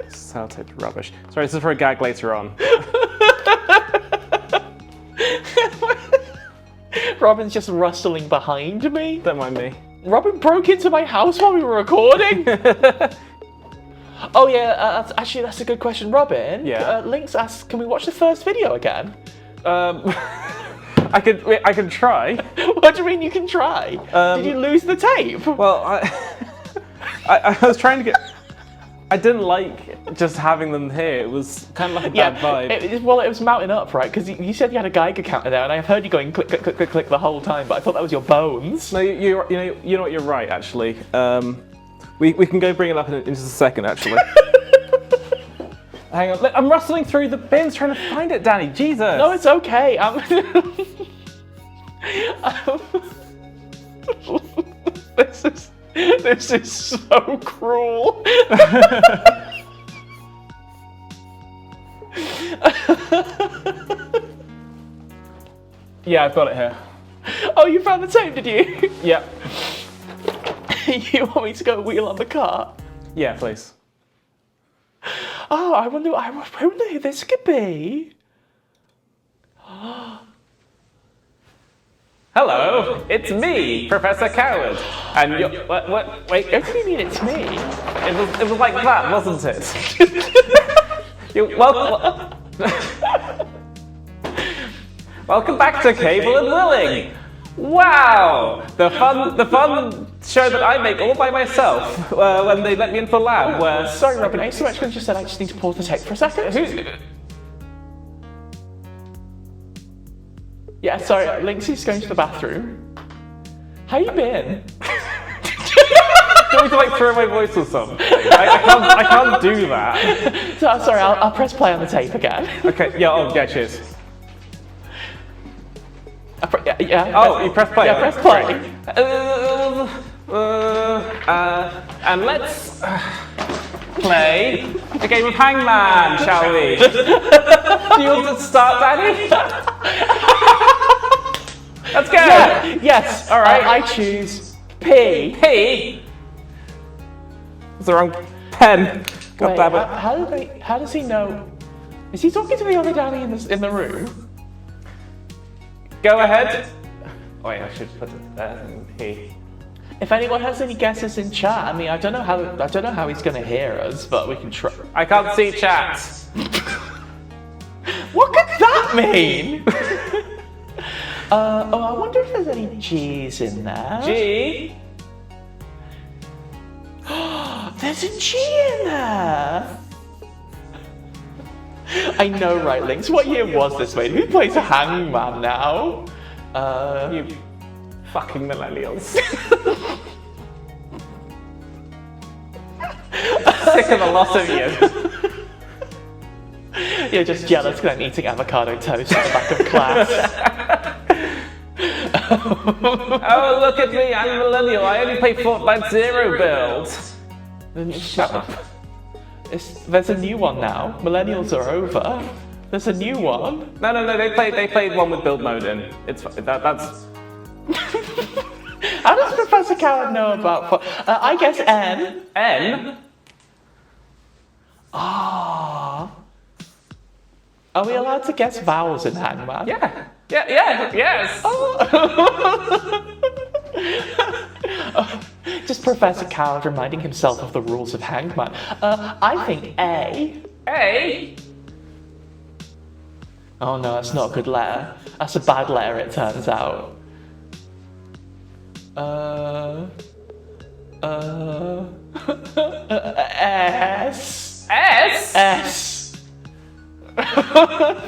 Sellotape rubbish. Sorry, this is for a gag later on. Robin's just rustling behind me. Don't mind me. Robin broke into my house while we were recording. Oh yeah, actually that's a good question, Robin. Yeah. Links asks, can we watch the first video again? I can try. What do you mean you can try? Did you lose the tape? Well, I was trying to get. I didn't like just having them here. It was kind of like a bad vibe. It was mounting up, right? Because you said you had a Geiger counter there, and I've heard you going click, click, click, click, click the whole time, but I thought that was your bones. No, you know what? You're right, actually. We can go bring it up in just a second, actually. Hang on, look, I'm rustling through the bins trying to find it, Danny. Jesus. No, it's okay. This is so cruel. Yeah, I've got it here. Oh, you found the tape, did you? Yep. You want me to go wheel on the cart? Yeah, please. Oh, I wonder who this could be. Hello, it's me, Professor Coward. And you're... wait. What do you mean it's me? It was like that, wasn't it? Welcome back to Cable and Willing. Wow, the fun show that I make all by myself when they let me into the lab. Where Sorry, Robin. I so much just said I just need to pause the tape for a second. Yeah, sorry. Linksay's going to the bathroom. How you been? Do you want me to like throw my voice or something? I can't do that. Sorry, I'll press play on the tape again. Okay. Yeah. Oh, yeah. Cheers. Yeah. Oh, you press play. Yeah, press play. And let's play a game of Hangman, shall we? Do you want to start, Danny? Let's go. Yeah, yes. All right. I choose P. P. It's the wrong pen. God Wait, damn it. how does he know? Is he talking to the other Danny in the room? Go ahead. Wait, I should put it there. P. If anyone has any guesses in chat, I mean, I don't know how he's going to hear us, but we can try. I can't see chat. What could that mean? Oh, I wonder if there's any G's in there. G. There's a G in there. I know, right, Links? What year was this, mate? Who plays a Hangman now? You fucking millennials. Sick of the lot of you. You're just jealous because I'm eating avocado toast at the back of class. Oh, look at me, I'm a millennial. I only play Fortnite Zero build. Then shut up. There's a new one now. Millennials are over. There's a new one. No, they played one with build mode in. It's that's. How does Professor Coward know about? I guess N. N. Ah. Are we allowed to guess vowels in Hangman? Yeah. Yes. Just Professor Coward reminding himself of the rules of Hangman. I think A. A. Oh no, that's not a good letter. That's a bad letter, it turns out. S. S. S.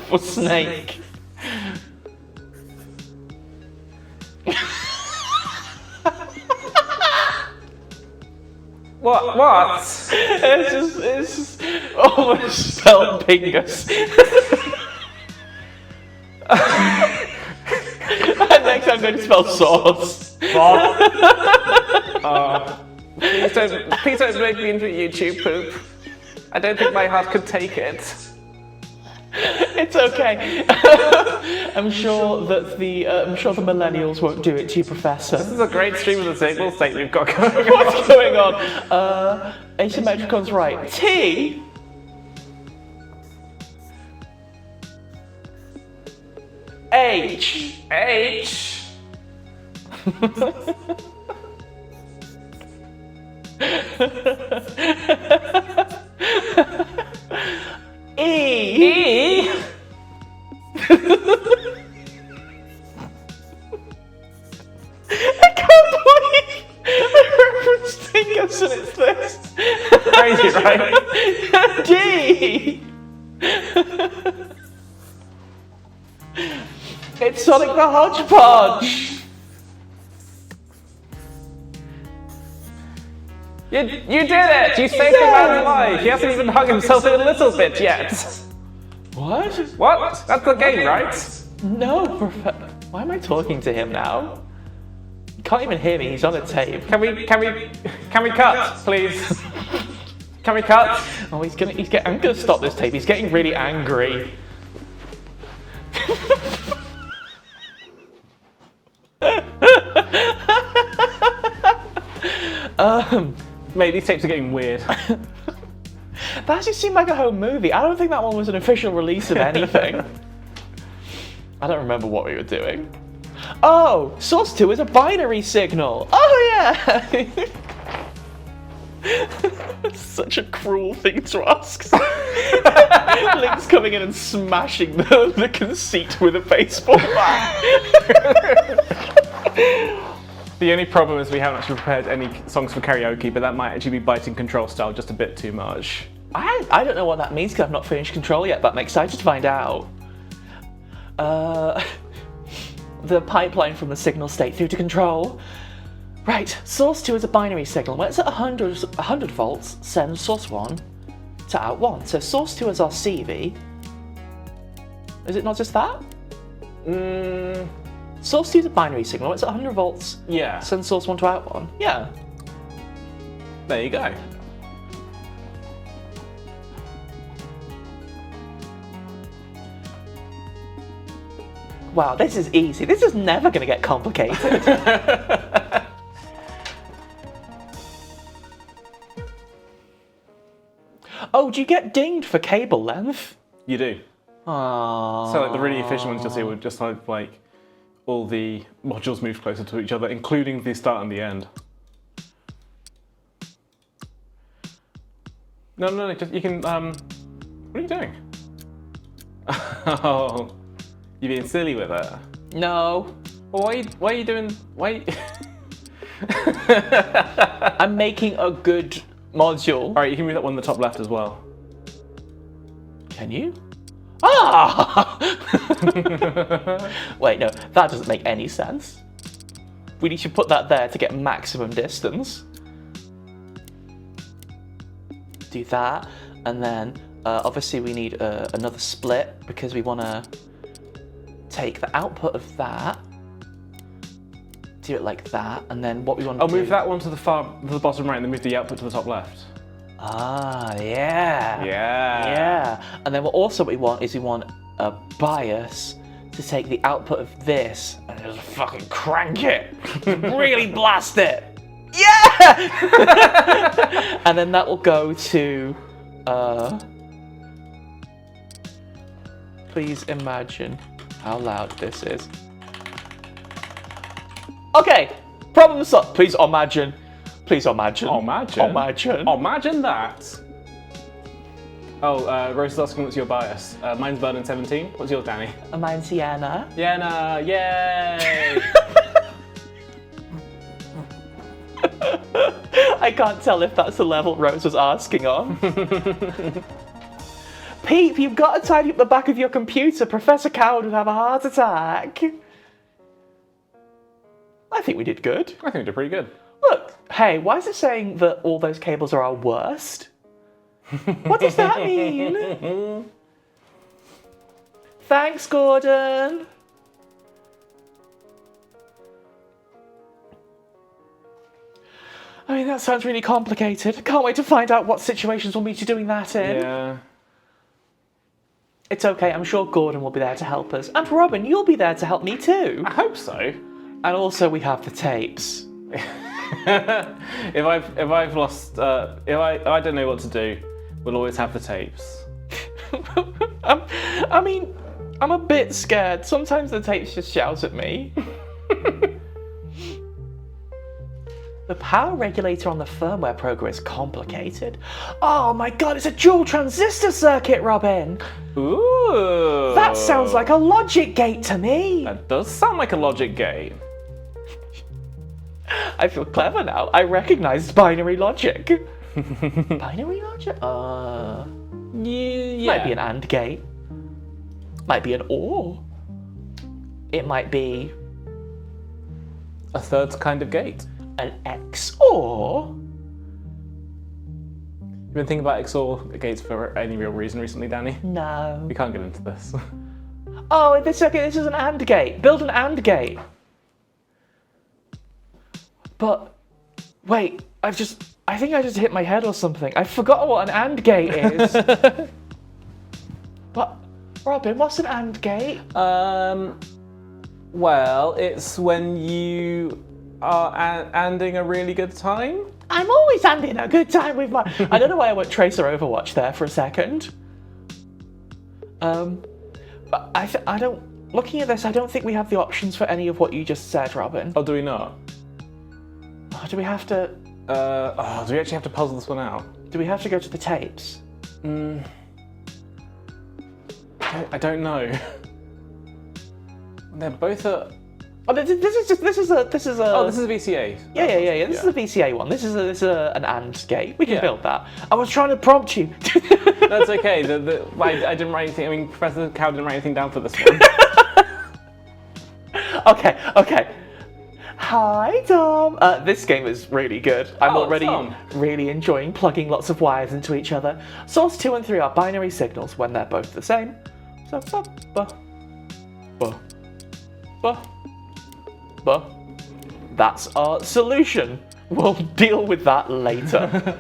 For snake. What? It's just almost spelled pingus. Next I'm going to spell sauce. Please don't make me into YouTube poop. I don't think my heart could take it. It's okay. I'm sure the millennials won't do it to you, Professor. This is a great stream of the signal state we've got going on. What's going on? Asymmetrical's right. T. H. H. E. E. I can't believe I referenced Dingus and it's this. Crazy, right? D. It's Sonic the Hodgepodge. You did it! You saved a man's life! He hasn't even hung himself in a little bit yet! What? What? That's the game, right? No, why am I talking to him now? You can't even hear me, he's on a tape. Can we cut, please? Can we cut? Oh, I'm gonna stop this tape, he's getting really angry. Mate, these tapes are getting weird. That actually seemed like a home movie. I don't think that one was an official release of anything. I don't remember what we were doing. Oh, source 2 is a binary signal. Oh yeah! Such a cruel thing to ask. Link's coming in and smashing the conceit with a baseball bat. The only problem is we haven't actually prepared any songs for karaoke, but that might actually be biting Control style just a bit too much. I don't know what that means because I've not finished Control yet, but I'm excited to find out. The pipeline from the signal state through to Control. Right, source 2 is a binary signal. When it's at 100 volts, send source 1 to out 1. So source 2 is our CV. Is it not just that? Source 2 is a binary signal. When it's at 100 volts, Yeah. send source 1 to out 1. Yeah. There you go. Wow, this is easy. This is never going to get complicated. Oh, do you get dinged for cable length? You do. Aww. So like the really efficient ones you'll see would just have like all the modules move closer to each other, including the start and the end. No, just you can. What are you doing? Oh, you're being silly with it. No. Well, why are you doing? Why? I'm making a good module. All right, you can move that one in the top left as well. Can you? Ah! Wait, no, that doesn't make any sense. We need to put that there to get maximum distance. Do that, and then obviously we need another split because we want to take the output of that, do it like that, and then what we want to do... move that one to the bottom right, and then move the output to the top left. Ah, yeah. Yeah. Yeah. And then what we want is we want a bias to take the output of this and just fucking crank it. Really blast it. Yeah! And then that will go to, please imagine how loud this is. Okay, problem solved. Please imagine. Please imagine. Imagine? Imagine. Imagine that. Oh, Rose is asking what's your bias. Mine's Vernon 17. What's yours, Danny? Mine's Sienna. Sienna, yay! I can't tell if that's the level Rose was asking on. Peep, you've got to tidy up the back of your computer. Professor Coward would have a heart attack. I think we did good. I think we did pretty good. Look, hey, why is it saying that all those cables are our worst? What does that mean? Thanks, Gordon. I mean, that sounds really complicated. Can't wait to find out what situations we'll be doing that in. Yeah. It's okay, I'm sure Gordon will be there to help us. And Robin, you'll be there to help me too. I hope so. And also we have the tapes. if I've lost, if I don't know what to do, we'll always have the tapes. I mean, I'm a bit scared. Sometimes the tapes just shout at me. The power regulator on the firmware program is complicated. Oh my god, it's a dual transistor circuit, Robin! Ooh! That sounds like a logic gate to me! That does sound like a logic gate. I feel clever now. I recognise binary logic. Binary logic? Yeah. Might be an AND gate. Might be an OR. It might be... a third kind of gate. an XOR? You've been thinking about XOR gates for any real reason recently, Danny? No. We can't get into this. Oh, this is an AND gate. Build an AND gate. But, wait, I think I just hit my head or something. I forgot what an AND gate is. But, Robin, what's an AND gate? Well, it's when you anding a really good time. I'm always having a good time with my... I don't know why I went Tracer Overwatch there for a second. But I don't... Looking at this, I don't think we have the options for any of what you just said, Robin. Oh, do we not? Oh, do we have to... do we actually have to puzzle this one out? Do we have to go to the tapes? I don't know. They're both a... Oh, this is a. Oh, this is a VCA. Yeah. This is a VCA one. This is an AND gate. We can build that. I was trying to prompt you. That's okay. I didn't write anything. I mean, Professor Cow didn't write anything down for this one. Okay. Hi, Tom. This game is really good. I'm already really enjoying plugging lots of wires into each other. Source 2 and 3 are binary signals when they're both the same. So, that's our solution. We'll deal with that later.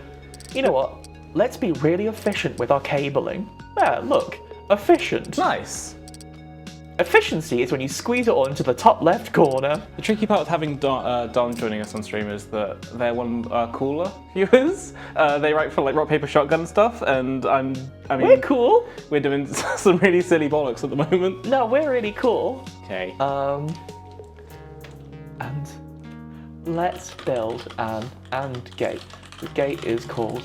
You know what? Let's be really efficient with our cabling. There, look. Efficient. Nice. Efficiency is when you squeeze it onto the top left corner. The tricky part with having Don joining us on stream is that they're one cooler viewers. They write for like Rock Paper Shotgun and stuff, and I mean, we're cool. We're doing some really silly bollocks at the moment. No, we're really cool. Okay. And let's build an AND gate. The gate is called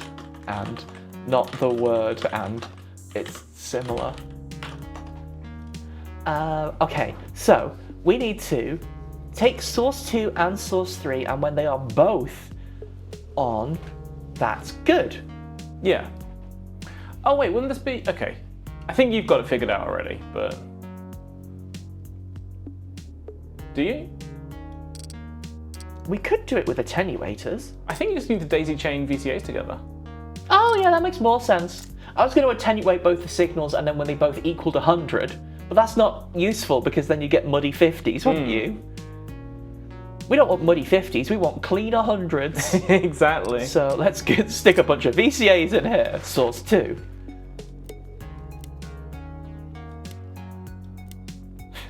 AND, not the word AND. It's similar. Okay, so we need to take source 2 and source 3, and when they are both on, that's good. Yeah. Oh wait, wouldn't this be... Okay. I think you've got it figured out already, but... Do you? We could do it with attenuators. I think you just need to daisy chain VCAs together. Oh yeah, that makes more sense. I was going to attenuate both the signals and then when they both equaled 100, but that's not useful because then you get muddy 50s, wouldn't you? We don't want muddy 50s, we want clean 100s. Exactly. So let's stick a bunch of VCAs in here. Source 2.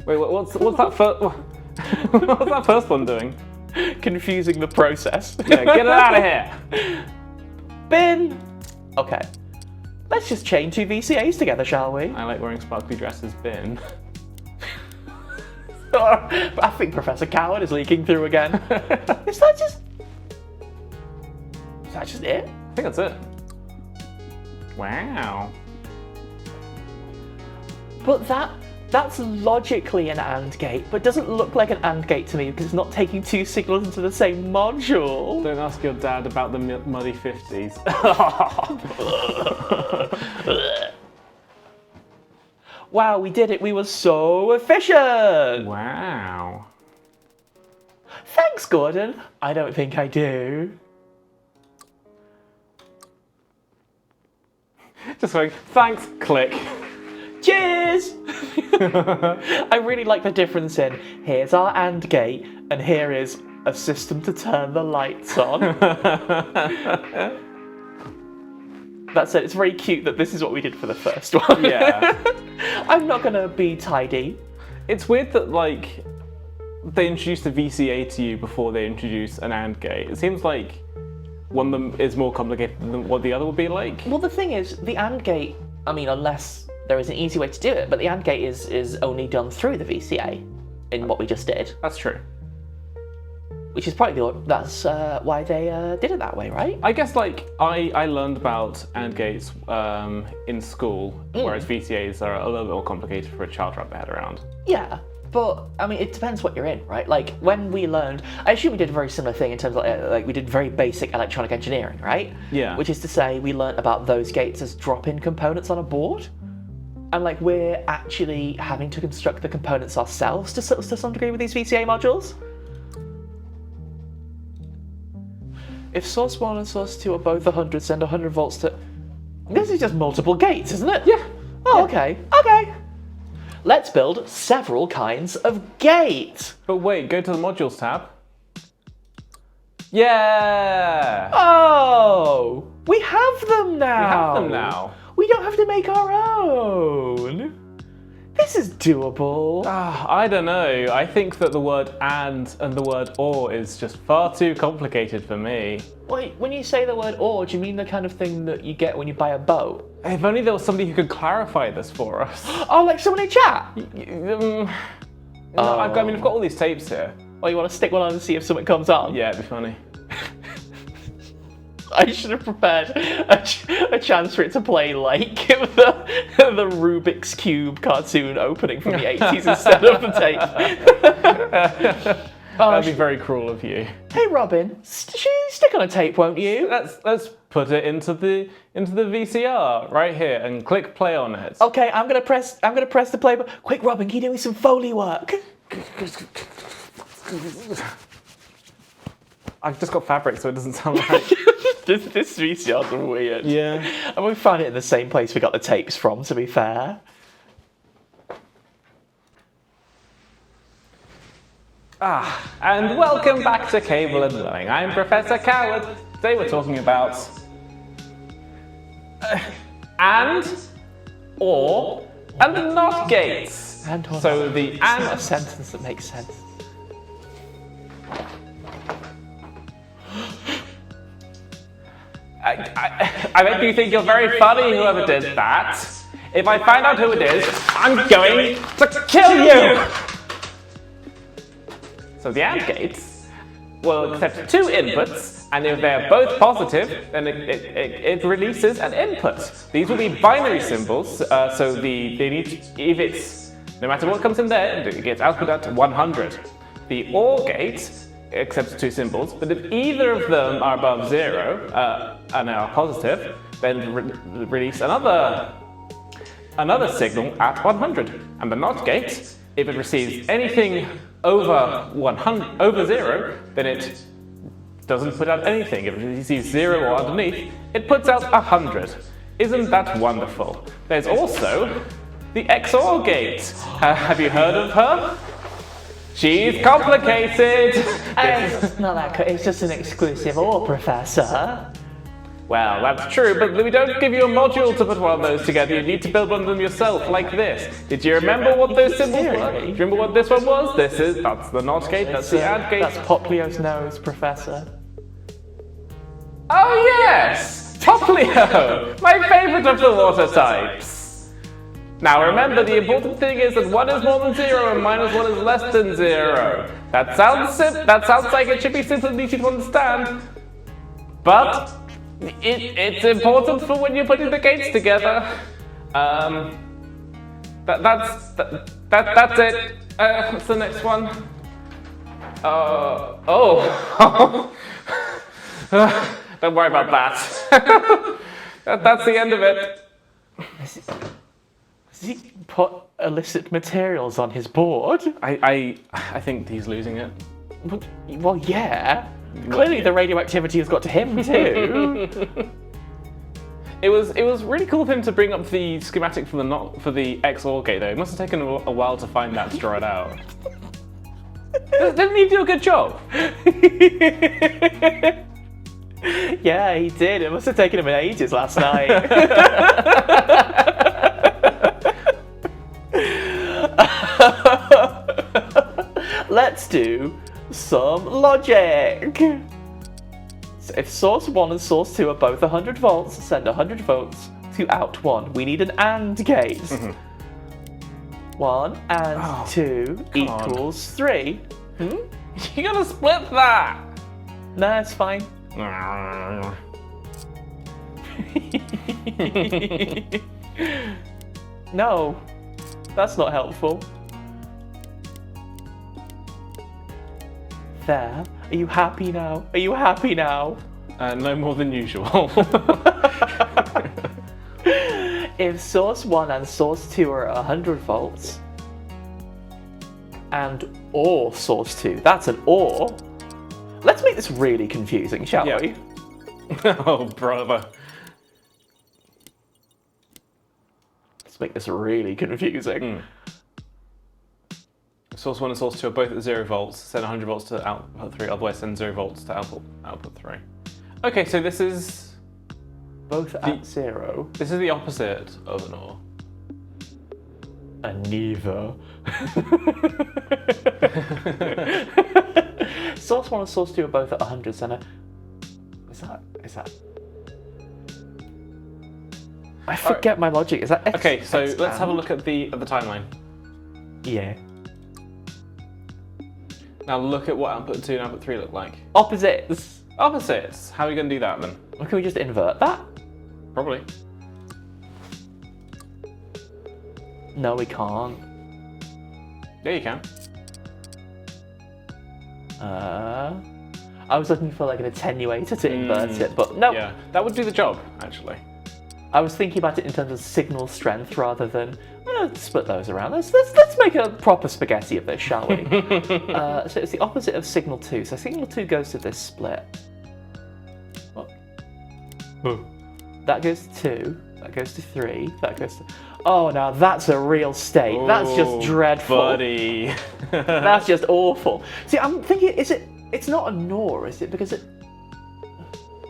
Wait, what's that first... What's that first one doing? Confusing the process. Yeah, get it out of here! Bin! Okay. Let's just chain 2 VCAs together, shall we? I like wearing sparkly dresses, bin. I think Professor Coward is leaking through again. Is that just it? I think that's it. Wow. But that's logically an AND gate, but doesn't look like an AND gate to me because it's not taking 2 signals into the same module. Don't ask your dad about the muddy 50s. Wow, we did it. We were so efficient. Wow. Thanks, Gordon. I don't think I do. Just going, thanks, click. Cheers! I really like the difference in here's our AND gate and here is a system to turn the lights on. That said, it's very cute that this is what we did for the first one. Yeah. I'm not gonna be tidy. It's weird that like they introduced a VCA to you before they introduce an AND gate. It seems like one of them is more complicated than what the other would be like. Well, the thing is, the AND gate, I mean, unless there is an easy way to do it, but the AND gate is only done through the VCA in what we just did. That's true. Which is probably that's why they did it that way, right? I guess like I learned about AND gates in school, whereas VCAs are a little bit more complicated for a child to wrap their head around. Yeah, but I mean, it depends what you're in, right? Like when we learned, I assume we did a very similar thing in terms of like we did very basic electronic engineering, right? Yeah. Which is to say, we learned about those gates as drop-in components on a board. And like we're actually having to construct the components ourselves to some degree with these VCA modules. If source 1 and source 2 are both 100, send 100 volts to... This is just multiple gates, isn't it? Yeah. Oh, okay. Okay. Let's build several kinds of gate. But wait, go to the modules tab. Yeah! Oh! We have them now! We have them now. We don't have to make our own. This This is doable. I don't know. I think that the word and the word or is just far too complicated for me. Wait, when you say the word or, do you mean the kind of thing that you get when you buy a boat? If only there was somebody who could clarify this for us. Oh, like someone in chat? No, I mean, I've got all these tapes here. Oh, you want to stick one on and see if something comes on? Yeah, it'd be funny. I should have prepared a chance for it to play like the Rubik's Cube cartoon opening from the 80s instead of the tape. That'd be very cruel of you. Hey Robin, stick on a tape, won't you? Let's put it into the VCR right here and click play on it. Okay, I'm gonna press the play button. Quick, Robin, can you do me some Foley work? I've just got fabric, so it doesn't sound like. This VCR's weird. Yeah. And we found it in the same place we got the tapes from, to be fair. And welcome back to Cable and Learning. I'm Professor Coward. Today we're talking about and, or, and not gates. And or so not. the It's and not a sentence that makes sense. I bet you think you're very funny, whoever did that. If I find out who it is, I'm going to kill you! So the AND gates will accept two inputs, and if they're both positive, then it releases an input. These will be binary symbols, so they need, if it's, no matter what comes in there, it gets output at 100. The OR gate accepts two symbols, but if either of them are above 0 and are positive, then release another signal at 100. And the NOT gate, if it receives anything over 0, then it doesn't put out anything. If it receives 0 or underneath, it puts out 100. Isn't that wonderful? There's also the XOR gate. Have you heard of her? She's complicated! It's not that it's just an exclusive OR, Professor. Well, that's true, but we don't give you a module to put one of those together. You need to build one of them yourself, like this. Did you remember what those symbols were? Do you remember what this one was? That's the NOT gate, that's the AND gate. That's Poplio's nose, Professor. Oh yes! Poplio! My favourite of the water types! Now remember, the important thing is that 1 is more than 0 and -1 is less than 0. That sounds like it should be simple and easy to understand, but it's important for when you're putting the gates together. That's it. What's the next one? Don't worry about that. That's the end of it. Does he put illicit materials on his board? I think he's losing it. Well, yeah. Clearly the radioactivity has got to him too. It was really cool of him to bring up the schematic for the XOR gate though. It must have taken a while to find that to draw it out. Didn't he do a good job? Yeah, he did. It must have taken him ages last night. Let's do some logic. So if source 1 and source 2 are both 100 volts, send 100 volts to out 1. We need an AND gate. 1 and 2 equals 3. You gotta split that! No, it's fine. No, that's not helpful. There. Are you happy now? Are you happy now? No more than usual. If source 1 and source 2 are 100 volts, and or source 2, that's an or. Let's make this really confusing, shall we? Oh, brother. Let's make this really confusing. Source 1 and source 2 are both at 0 volts. Send 100 volts to output 3, otherwise send 0 volts to output 3. Okay, so this is... Both at 0. This is the opposite of an OR. Neither. Source 1 and Source 2 are both at 100 center. Is that? I forget my logic. Is that X? Okay, so let's have a look at the timeline. Yeah. Now look at what output 2 and output 3 look like. Opposites. Opposites. How are we going to do that then? Or can we just invert that? Probably. No, we can't. Yeah, you can. I was looking for like an attenuator to invert it, but no. Yeah, that would do the job, actually. I was thinking about it in terms of signal strength rather than split those around. Let's make a proper spaghetti of this, shall we? So it's the opposite of signal 2. So signal 2 goes to this split. What? That goes to 2. That goes to 3. That goes to... Oh, now that's a real state. That's just dreadful. Buddy. That's just awful. See, I'm thinking, it's not a NOR, is it? Because it...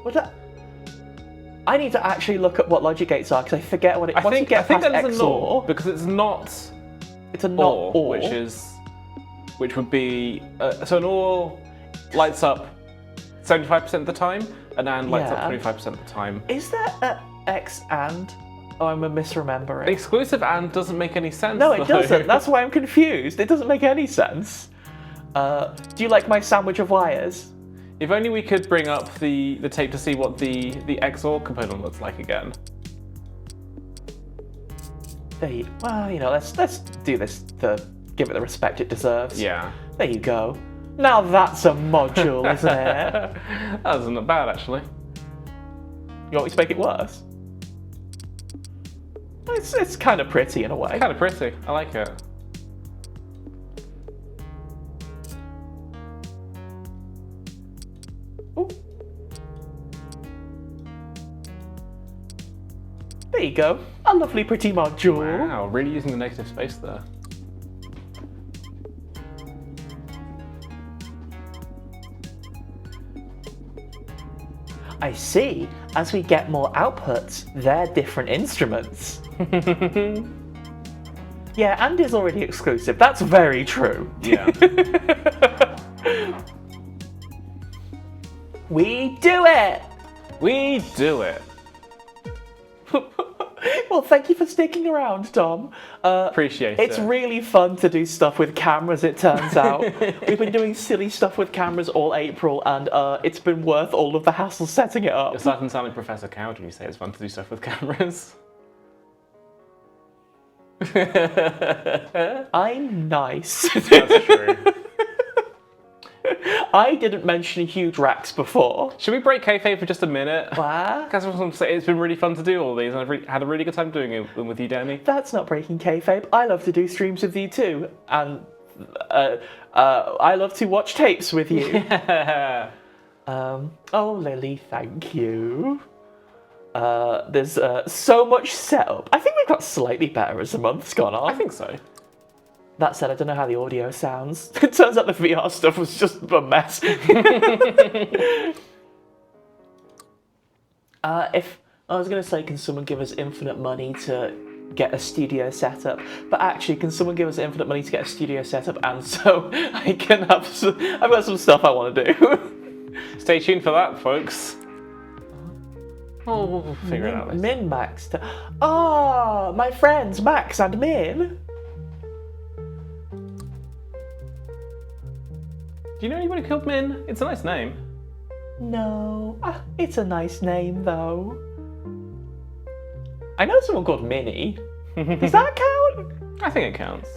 What's that? I need to actually look at what logic gates are because I forget what it. I think that is a NOR because it's not. It's a not OR, which would be so an OR lights up 75% of the time, and AND lights up 25% of the time. Is there X AND? Oh, I'm misremembering. Exclusive AND doesn't make any sense. No, it doesn't. That's why I'm confused. It doesn't make any sense. Do you like my sandwich of wires? If only we could bring up the tape to see what the XOR component looks like again. Well, you know, let's do this to give it the respect it deserves. Yeah. There you go. Now that's a module, isn't it? That isn't bad, actually. You want me to make it worse? It's kind of pretty in a way. It's kind of pretty. I like it. Ooh. There you go. A lovely pretty module. Wow, really using the negative space there. I see. As we get more outputs, they're different instruments. Yeah, and is already exclusive. That's very true. Yeah. We do it! We do it. Well, thank you for sticking around, Tom. Appreciate it. It's really fun to do stuff with cameras, it turns out. We've been doing silly stuff with cameras all April, and it's been worth all of the hassle setting it up. You're starting to sound like Professor Cowd when you say it's fun to do stuff with cameras. I'm nice. That's true. I didn't mention huge racks before. Should we break kayfabe for just a minute? What? Because I was going to say it's been really fun to do all these, and I've had a really good time doing it with you, Danny. That's not breaking kayfabe. I love to do streams with you too, and I love to watch tapes with you. Yeah. Oh, Lily, thank you. There's so much setup. I think we've got slightly better as the month's gone on. I think so. That said, I don't know how the audio sounds. It turns out the VR stuff was just a mess. If I was going to say, can someone give us infinite money to get a studio setup? But actually, can someone give us infinite money to get a studio setup? And so I can have I've got some stuff I want to do. Stay tuned for that, folks. Oh, we'll figure it out later. Min Max. Ah, my friends Max and Min. Do you know anybody called Min? It's a nice name. No, it's a nice name though. I know someone called Minnie. Does that count? I think it counts.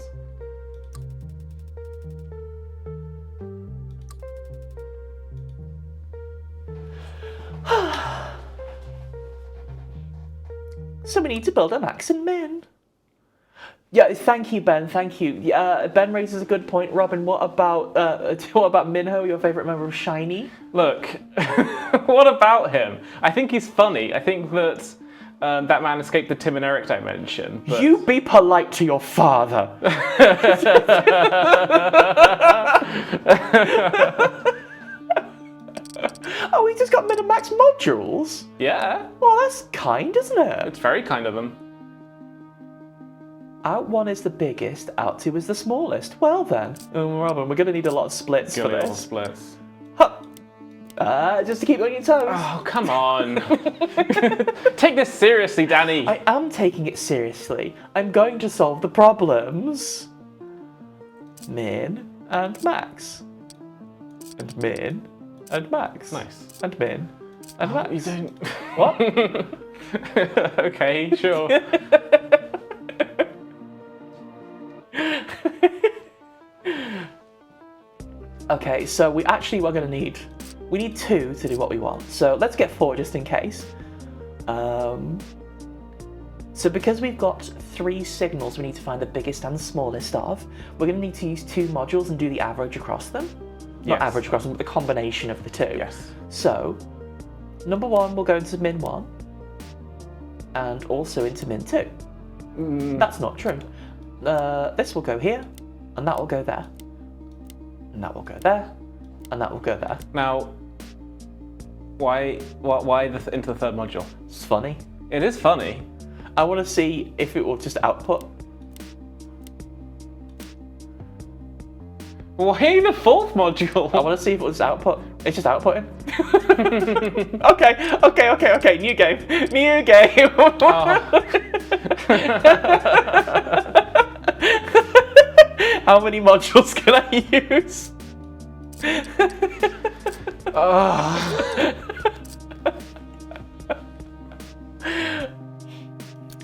So we need to build a Max and Min. Yeah, thank you, Ben. Thank you. Ben raises a good point. Robin, what about Minho, your favourite member of Shiny? Look, what about him? I think he's funny. I think that that man escaped the Tim and Eric dimension. But... You be polite to your father. Oh, we just got Min and Max modules? Yeah. Well, that's kind, isn't it? It's very kind of them. Out1 is the biggest, Out2 is the smallest. Well then, Robin, we're going to need a lot of splits for this. Splits. Just to keep you on your toes. Oh, come on. Take this seriously, Danny. I am taking it seriously. I'm going to solve the problems. Min and max. And min and max. Nice. And min and max. You don't... What? Okay, sure. Okay, so we actually were going to need... We need 2 to do what we want. So let's get 4 just in case. So because we've got 3 signals we need to find the biggest and the smallest of, we're going to need to use 2 modules and do the average across them. Not average across them, but the combination of the 2. Yes. So, number 1 will go into min 1, and also into min 2. That's not true. This will go here, and that will go there. And that will go there, and that will go there. Now, why into the third module? It's funny. It is funny. I want to see if it will just output. Why the fourth module? I want to see if it will just output. It's just outputting. Okay. New game. New game. How many modules can I use?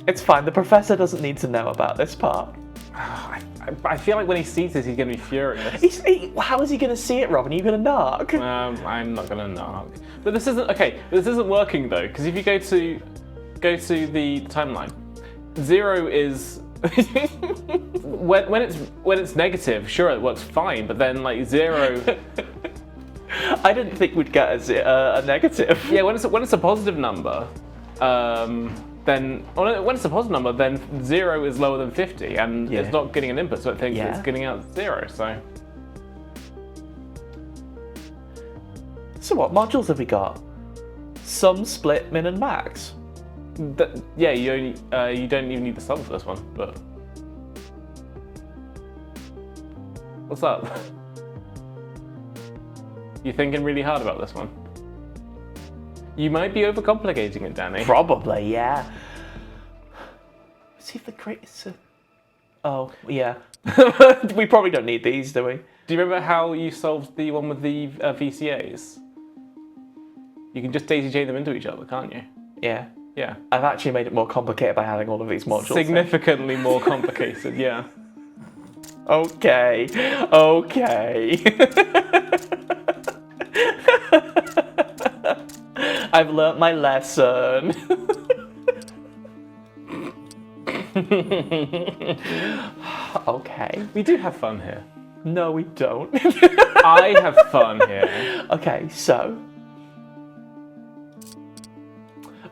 It's fine, the professor doesn't need to know about this part. I feel like when he sees this, he's going to be furious. How is he going to see it, Robin? Are you going to narc? I'm not going to narc. But this isn't okay. This isn't working though, because if you go to the timeline, 0 is when it's negative. Sure, it works fine, but then like 0. I didn't think we'd get a negative. Yeah, when it's a positive number, then when it's a positive number, then 0 is lower than 50, and it's not getting an input, so it thinks it's getting out 0. So what modules have we got? Sum, split, min, and max. Yeah, you don't even need the sum for this one, but what's up? You thinking really hard about this one? You might be overcomplicating it, Danny. Probably, yeah. See if the greatest... Oh, yeah. We probably don't need these, do we? Do you remember how you solved the one with the VCAs? You can just daisy chain them into each other, can't you? Yeah. Yeah. I've actually made it more complicated by having all of these modules. Significantly more complicated, yeah. Okay. I've learnt my lesson. Okay. We do have fun here. No, we don't. I have fun here. Okay, so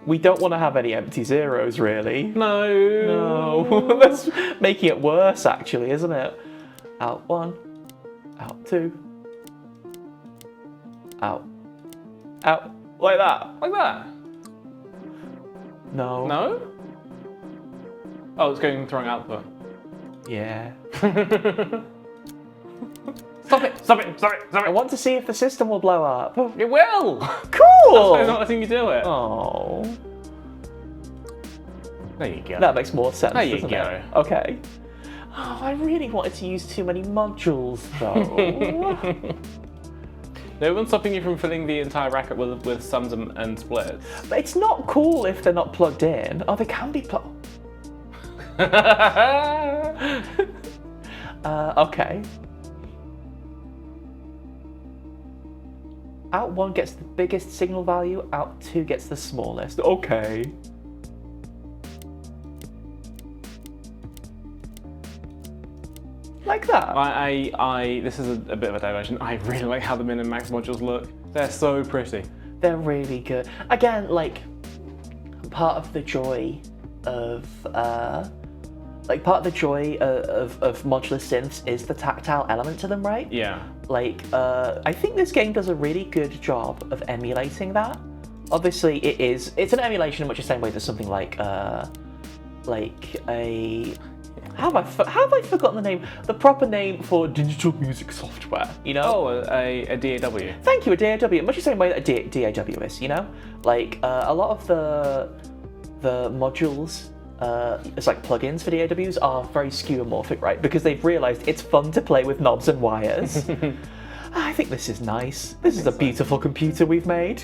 we don't want to have any empty zeros, really. No. That's making it worse, actually, isn't it? Out 1, out 2, out, like that. Like that? No. No? Oh, it's going throwing output. Yeah. Stop it! I want to see if the system will blow up. It will! Cool! That's not letting you do it. Oh. There you go. That makes more sense, There you doesn't go. it? Okay. Oh, I really wanted to use too many modules, though. No one's stopping you from filling the entire racket with sums and splits. But it's not cool if they're not plugged in. Oh, they can be plugged. Okay. Out 1 gets the biggest signal value, out 2 gets the smallest. Okay. Like that. This is a bit of a diversion. I really like how the min and max modules look. They're so pretty. They're really good. Again, like, part of the joy of modular synths is the tactile element to them, right? Yeah. Like, I think this game does a really good job of emulating that. Obviously, it's an emulation in much the same way that something like a How have I forgotten the name? The proper name for digital music software, you know? Oh, a DAW. Thank you, a DAW. Much the same way that a DAW is, you know? Like, a lot of the modules, it's like plugins for DAWs are very skeuomorphic, right? Because they've realized it's fun to play with knobs and wires. I think this is nice. This is a beautiful computer we've made.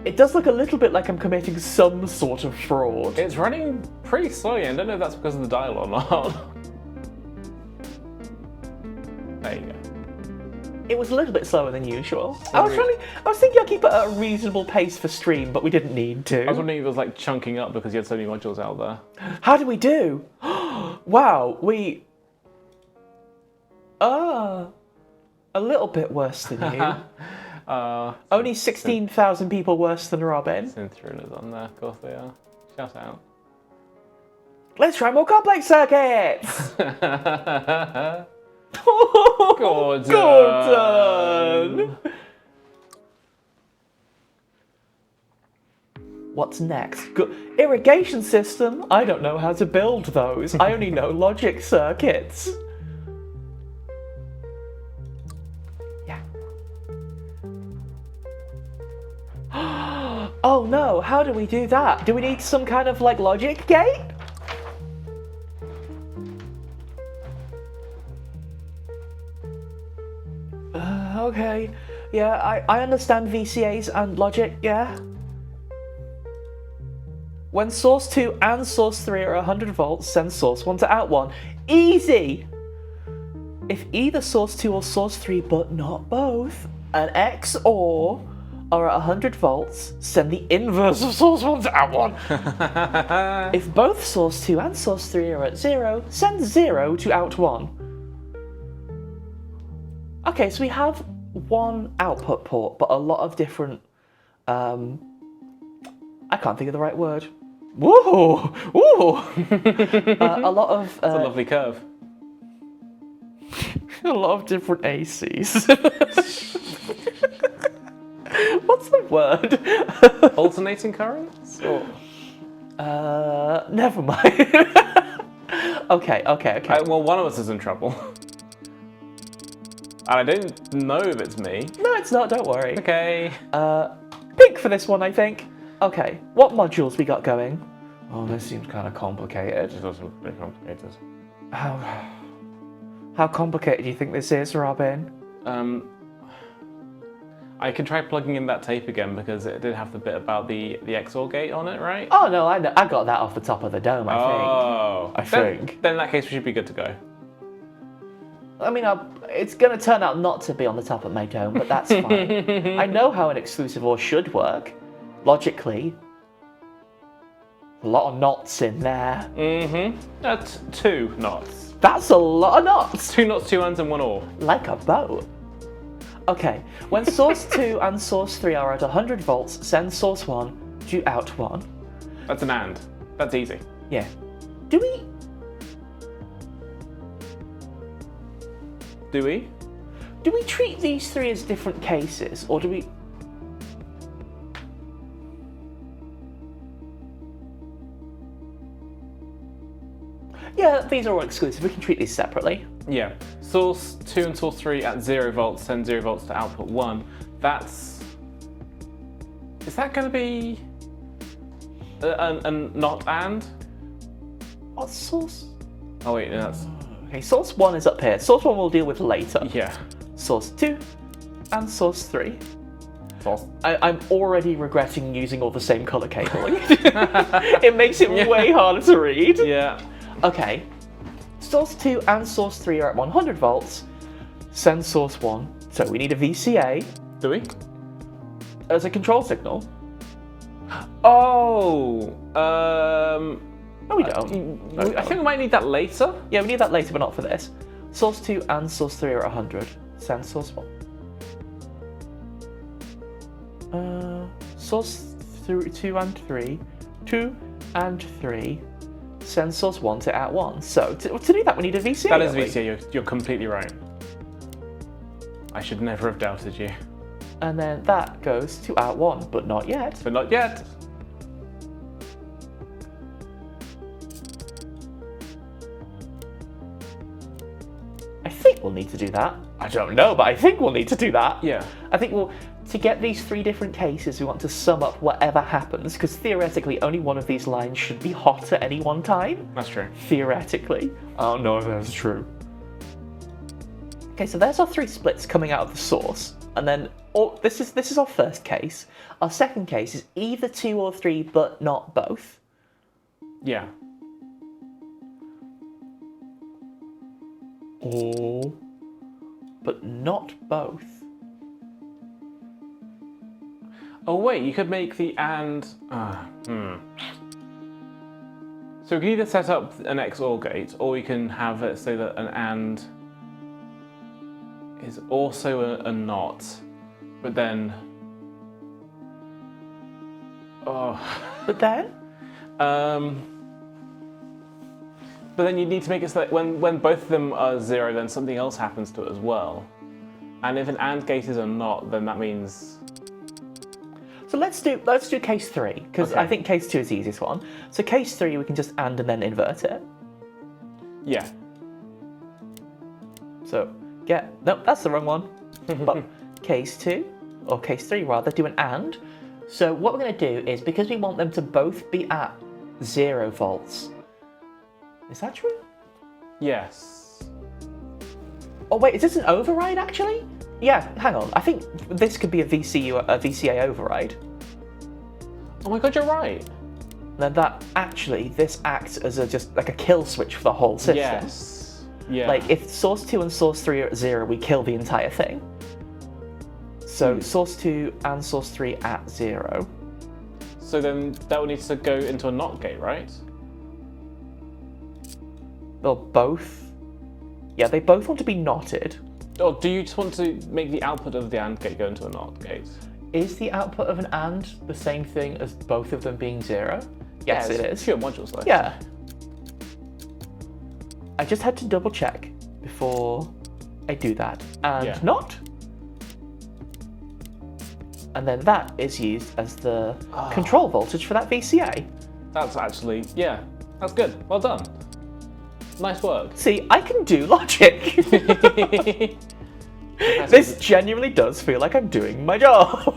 It does look a little bit like I'm committing some sort of fraud. It's running pretty slowly. I don't know if that's because of the dial or not. There you go. It was a little bit slower than usual. I was thinking I'd keep it at a reasonable pace for stream, but we didn't need to. I was wondering if it was like chunking up because you had so many modules out there. How did we do? Wow, we... a little bit worse than you. Only 16,000 people worse than Robin. Synth rulers on there, of course they are. Shout out. Let's try more complex circuits! Gordon! Gordon! What's next? Irrigation system? I don't know how to build those. I only know logic circuits. Oh no, how do we do that? Do we need some kind of like logic gate? Okay, yeah, I understand VCAs and logic, yeah. When source 2 and source 3 are 100 volts, send source 1 to out 1. Easy! If either source 2 or source 3, but not both, an XOR are at 100 volts, send the inverse of source 1 to out 1. If both source 2 and source 3 are at 0, send 0 to out 1. Okay, so we have one output port, but a lot of different... I can't think of the right word. Whoa! Whoa! A lot of... It's a lovely curve. A lot of different ACs. What's the word? Alternating currents? Or... Never mind. Okay. Well, one of us is in trouble. And I don't know if it's me. No, it's not, don't worry. Okay. Pink for this one, I think. Okay, what modules we got going? Oh, this seems kind of complicated. It's also pretty complicated. How complicated do you think this is, Robin? I can try plugging in that tape again because it did have the bit about the XOR gate on it, right? Oh no, I got that off the top of the dome, I think. Then in that case we should be good to go. I mean, it's going to turn out not to be on the top of my dome, but that's fine. I know how an exclusive OR should work, logically. A lot of knots in there. Mm-hmm. That's 2 knots. That's a lot of knots. 2 knots, 2 ands, and 1 OR. Like a boat. Okay, when source 2 and source 3 are at 100 volts, send source 1 to out 1. That's an and. That's easy. Yeah. Do we treat these 3 as different cases, or do we... Yeah, these are all exclusive. We can treat these separately. Yeah. Source 2 and source 3 at 0 volts, send 0 volts to output 1. That's... Is that going to be... a not and? What source? Oh wait, no, that's... Okay, source 1 is up here. Source 1 we'll deal with later. Yeah. Source 2 and source 3. Source. I'm already regretting using all the same colour cabling. It makes it way harder to read. Yeah. Okay. Source 2 and source 3 are at 100 volts. Send source 1. So we need a VCA. Do we? As a control signal. Oh! No, we don't. I think we might need that later. Yeah, we need that later, but not for this. Source 2 and source 3 are at 100. Send source 1. Source 2 and 3. 2 and 3. Send source 1 to out 1. So, to do that, we need a VCA. That is VCA, you're completely right. I should never have doubted you. And then that goes to out 1, but not yet. But not yet. we'll need to do that. I don't know, but I think we'll need to do that. Yeah. I think to get these 3 different cases, we want to sum up whatever happens, because theoretically only one of these lines should be hot at any one time. That's true. Theoretically. I don't know if that's true. Okay, so there's our 3 splits coming out of the source. And then this is our first case. Our second case is either 2 or 3, but not both. Yeah. Or, but not both. Oh wait, you could make the and. So we can either set up an XOR gate, or we can have it so that an and is also a not, but then. Oh. But then? But then you need to make it so that when both of them are 0, then something else happens to it as well. And if an AND gate is a NOT, then that means... So let's do case 3, because I think case 2 is the easiest one. So case 3, we can just AND and then invert it. Yeah. So nope, that's the wrong one. But case 2, or case 3 rather, do an AND. So what we're going to do is, because we want them to both be at 0 volts. Is that true? Yes. Oh wait, is this an override actually? Yeah, hang on. I think this could be a VCA override. Oh my god, you're right. Then this acts as just like a kill switch for the whole system. Yes. Yeah. Like if source 2 and source 3 are at 0, we kill the entire thing. So source 2 and source 3 at 0. So then that would need to go into a NOT gate, right? They'll both... Yeah, they both want to be knotted. Or do you just want to make the output of the AND gate go into a NOT gate? Is the output of an AND the same thing as both of them being 0? Yes, it is. Pure module slice. Yeah. I just had to double check before I do that. And not. And then that is used as the control voltage for that VCA. That's actually, yeah, that's good. Well done. Nice work. See, I can do logic. This genuinely does feel like I'm doing my job.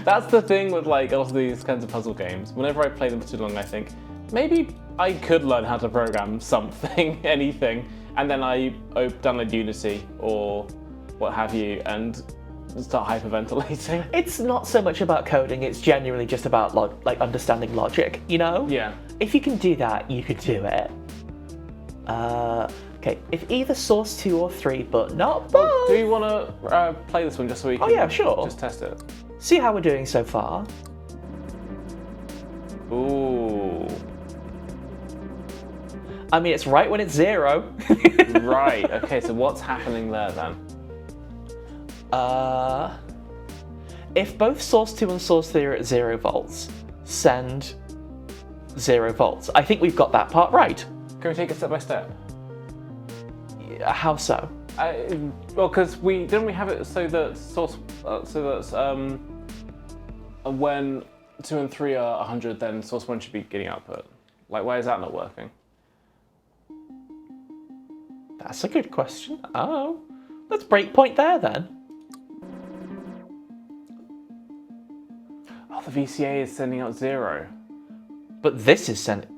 That's the thing with like all of these kinds of puzzle games. Whenever I play them for too long, I think maybe I could learn how to program something, anything, and then I download Unity or what have you, and start hyperventilating. It's not so much about coding, it's genuinely just about like understanding logic, you know? Yeah. If you can do that, you could do it. Okay, if either source 2 or 3, but not both. Well, do you want to play this one just so we can just test it? See how we're doing so far. Ooh. I mean, it's right when it's 0. Right, okay, so what's happening there then? If both source 2 and source 3 are at 0 volts, send 0 volts. I think we've got that part right. Can we take it step by step? How so? Well, because didn't we have it so that when 2 and 3 are 100, then source 1 should be getting output. Like, why is that not working? That's a good question. Oh, let's break point there then. Oh, the VCA is sending out 0. But this is sending...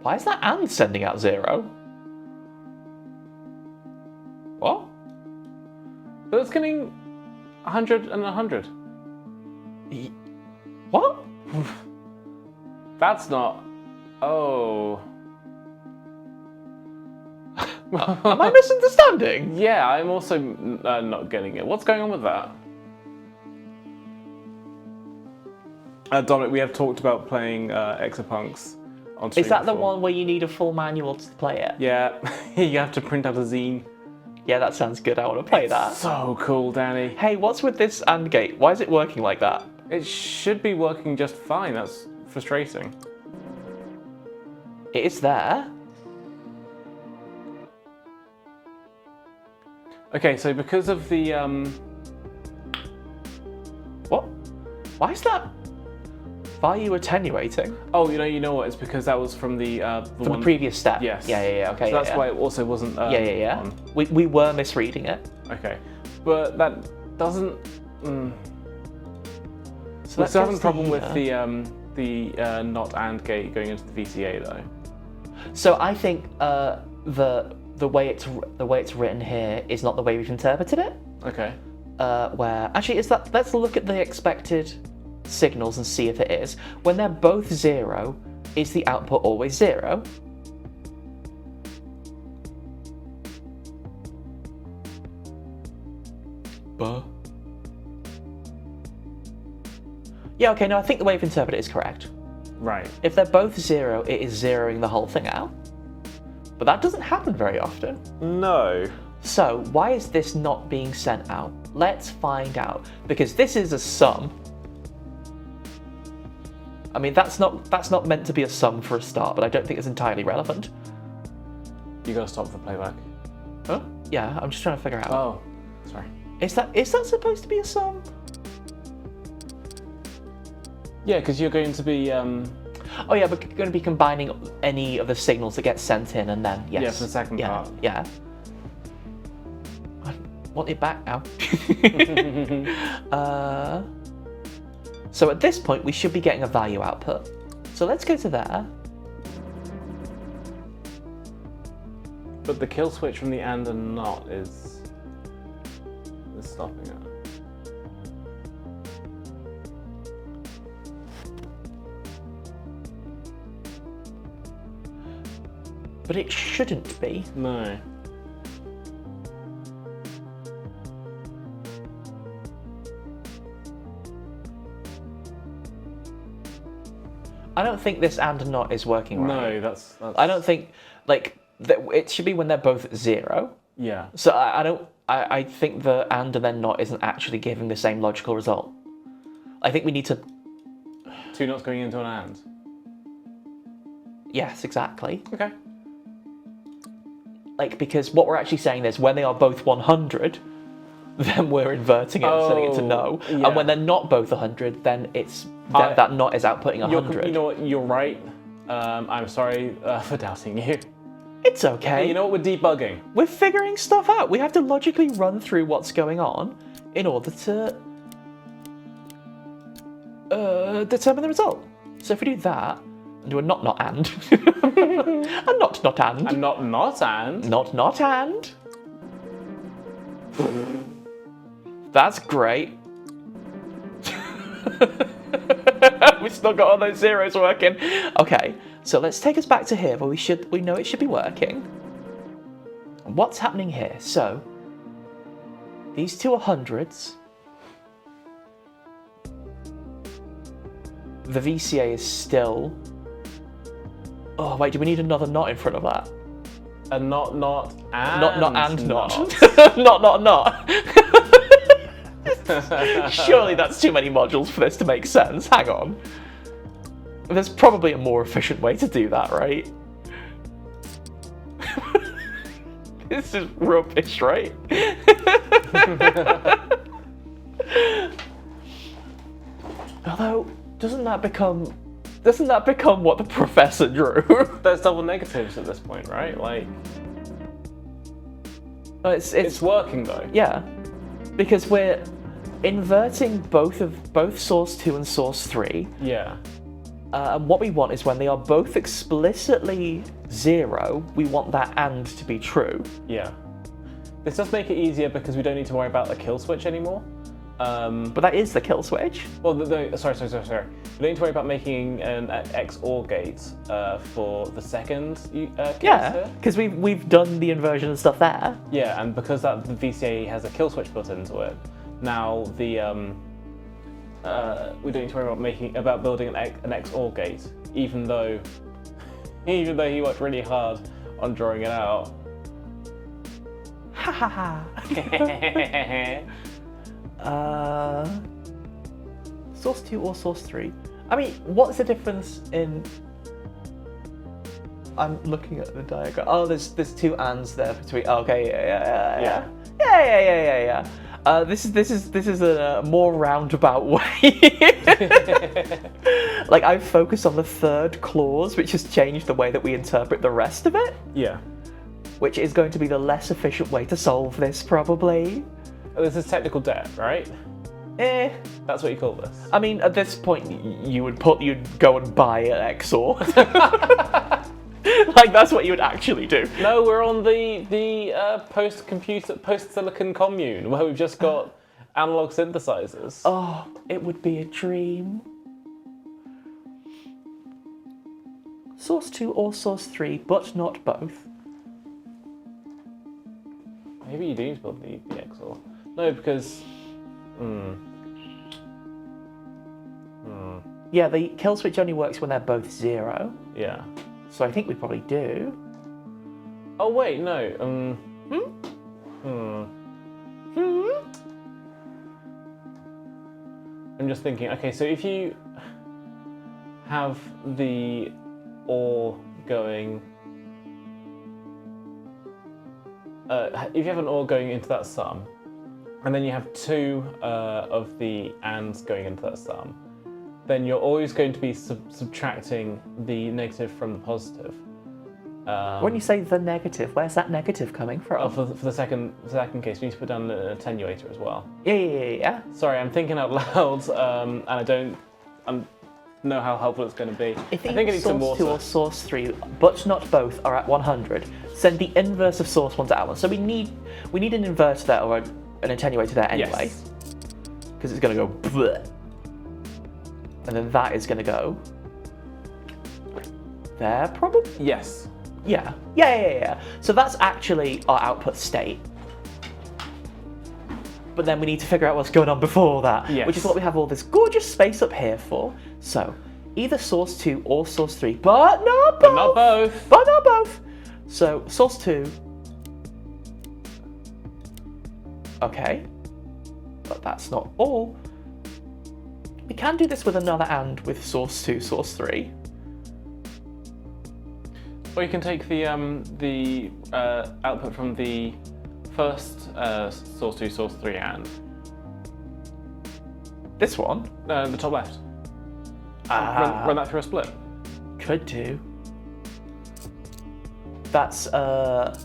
Why is that AND sending out 0? What? But it's getting 100 and 100. What? That's not... Oh... Am I misunderstanding? Yeah, I'm also not getting it. What's going on with that? Dominic, we have talked about playing Exapunks on stream. Is that before. the one where you need a full manual to play it? Yeah, you have to print out a zine. Yeah, that sounds good. I want to play that. So cool, Danny. Hey, what's with this AND gate? Why is it working like that? It should be working just fine. That's frustrating. It is there. Okay, so because of the What? Why is that? Value attenuating? Oh, you know what? It's because that was from the From the previous step. Yes. Yeah. Okay. So that's why it also wasn't. Yeah. On. We were misreading it. Okay, but that doesn't. So we still have a problem with the not and gate going into the VCA though. So I think the way it's written here is not the way we've interpreted it. Okay. Where actually is that? Let's look at the expected signals and see if it is. When they're both 0, is the output always 0? Yeah, okay, no, I think the way we've interpreted it is correct. Right. If they're both 0, it is zeroing the whole thing out. But that doesn't happen very often. No. So why is this not being sent out? Let's find out. Because this is a sum. I mean, that's not meant to be a sum for a start, but I don't think it's entirely relevant. You gotta stop the playback. Huh? Yeah, I'm just trying to figure out. Oh, sorry. Is that supposed to be a sum? Yeah, because you're going to be. Oh yeah, but you're going to be combining any of the signals that get sent in, and then yes. Yeah, for the second part. Yeah. I want it back now. So at this point, we should be getting a value output. So let's go to there. But the kill switch from the and not is stopping it. But it shouldn't be. No. I don't think this and not is working right. No, that's... I don't think, like, it should be when they're both 0. Yeah. So I think the and then not isn't actually giving the same logical result. I think we need to... 2 nots going into an and. Yes, exactly. Okay. Like, because what we're actually saying is when they are both 100, then we're inverting it and setting it to no. Yeah. And when they're not both 100, then it's that not is outputting 100. You know what? You're right. I'm sorry for doubting you. It's okay. You know what? We're debugging. We're figuring stuff out. We have to logically run through what's going on in order to determine the result. So if we do that, and do a not and, a not and, And not and. not and. That's great. We still got all those zeros working. Okay, so let's take us back to here where we know it should be working. And what's happening here? So these two are hundreds. The VCA is still... Oh wait, do we need another not in front of that? A not and Not. Not. Surely that's too many modules for this to make sense. Hang on. There's probably a more efficient way to do that, right? This is rubbish, right? Although, doesn't that become what the professor drew? There's double negatives at this point, right? Like, it's working though. Yeah, because we're inverting both source 2 and source 3. Yeah. And what we want is when they are both explicitly 0, we want that and to be true. Yeah. This does make it easier because we don't need to worry about the kill switch anymore. But that is the kill switch. Well, sorry. We don't need to worry about making an XOR gate for the second case. Yeah, because we've done the inversion and stuff there. Yeah, and because the VCA has a kill switch built into it, now the we don't need to worry about building an XOR gate, even though he worked really hard on drawing it out. Ha ha ha. Source 2 or source 3? I mean, what's the difference in... I'm looking at the diagram. Oh, there's two ands there between... Okay, yeah. This is a more roundabout way. Like, I've focused on the third clause, which has changed the way that we interpret the rest of it. Yeah. Which is going to be the less efficient way to solve this, probably. Oh, this is technical debt, right? That's what you call this. I mean, at this point, you'd go and buy an XOR. Like, that's what you would actually do. No, we're on the post-silicon commune where we've just got analog synthesizers. Oh, it would be a dream. Source 2 or source 3, but not both. Maybe you do need to build the XOR. No, because... Yeah, the kill switch only works when they're both 0. Yeah. So I think we probably do. Oh wait, no. I'm just thinking. Okay, so if you have the OR going, if you have an OR going into that sum, and then you have 2 of the ANDs going into that sum, then you're always going to be subtracting the negative from the positive. When you say the negative, where's that negative coming from? Oh, for the second case, we need to put down an attenuator as well. Yeah. Sorry, I'm thinking out loud, and I don't know how helpful it's going to be. If I think it needs some source water. 2 or source 3, but not both, are at 100, send the inverse of source 1 to out 1. So we need an inverter there, or an attenuator there anyway. Because it's going to go bleh. And then that is going to go there, probably? Yes. Yeah. So that's actually our output state. But then we need to figure out what's going on before that, which is what we have all this gorgeous space up here for. So, either source 2 or source 3, but not both. So, source 2. Okay. But that's not all. We can do this with another AND with source 2, source 3. Or you can take the output from the first source 2, source 3 AND. This one? The top left. Run that through a split. Could do. That's going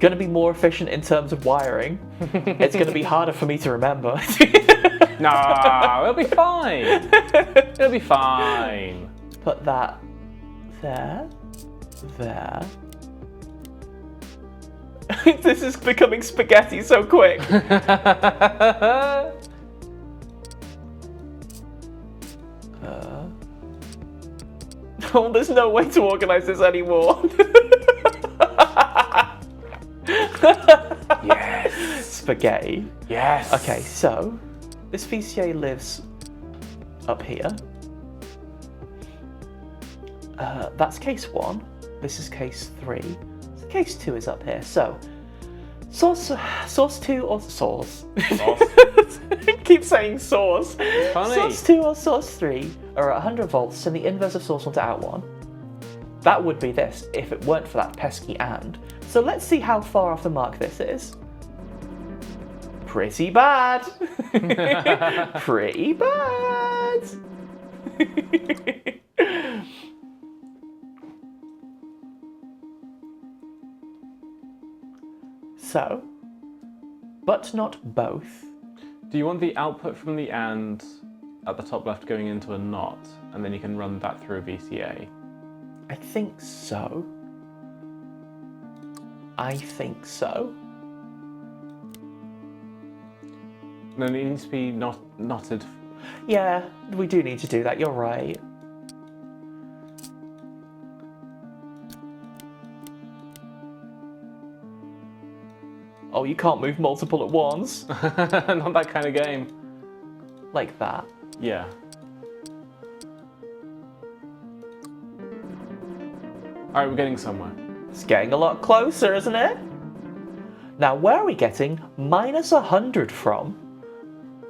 to be more efficient in terms of wiring. It's going to be harder for me to remember. No, it'll be fine. It'll be fine. Put that there. This is becoming spaghetti so quick. Oh, there's no way to organize this anymore. Yes. Spaghetti. Yes. Okay, so this VCA lives up here. That's case 1. This is case 3. So case 2 is up here. So source 2 or source. I keep saying source. Funny. Source 2 or source 3 are at 100 volts, send the inverse of source 1 to out 1. That would be this if it weren't for that pesky AND. So let's see how far off the mark this is. Pretty bad. Pretty bad. So, but not both. Do you want the output from the AND at the top left going into a NOT, and then you can run that through a VCA? I think so. No, it needs to be knotted. Yeah, we do need to do that, you're right. Oh, you can't move multiple at once. Not that kind of game. Like that. Yeah. Alright, we're getting somewhere. It's getting a lot closer, isn't it? Now, where are we getting minus 100 from?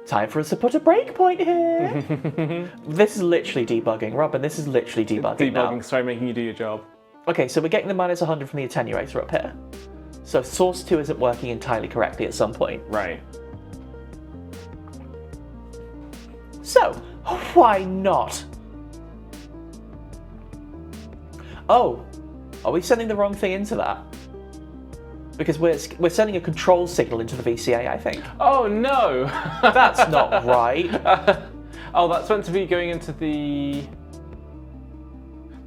Time for us to put a breakpoint here. This is literally debugging. Robin, this is literally debugging now. Sorry, making you do your job. Okay, so we're getting the minus 100 from the attenuator up here. So source 2 isn't working entirely correctly at some point. Right. So, why not? Oh, are we sending the wrong thing into that? Because we're sending a control signal into the VCA, I think. Oh no! That's not right. Oh, that's meant to be going into the...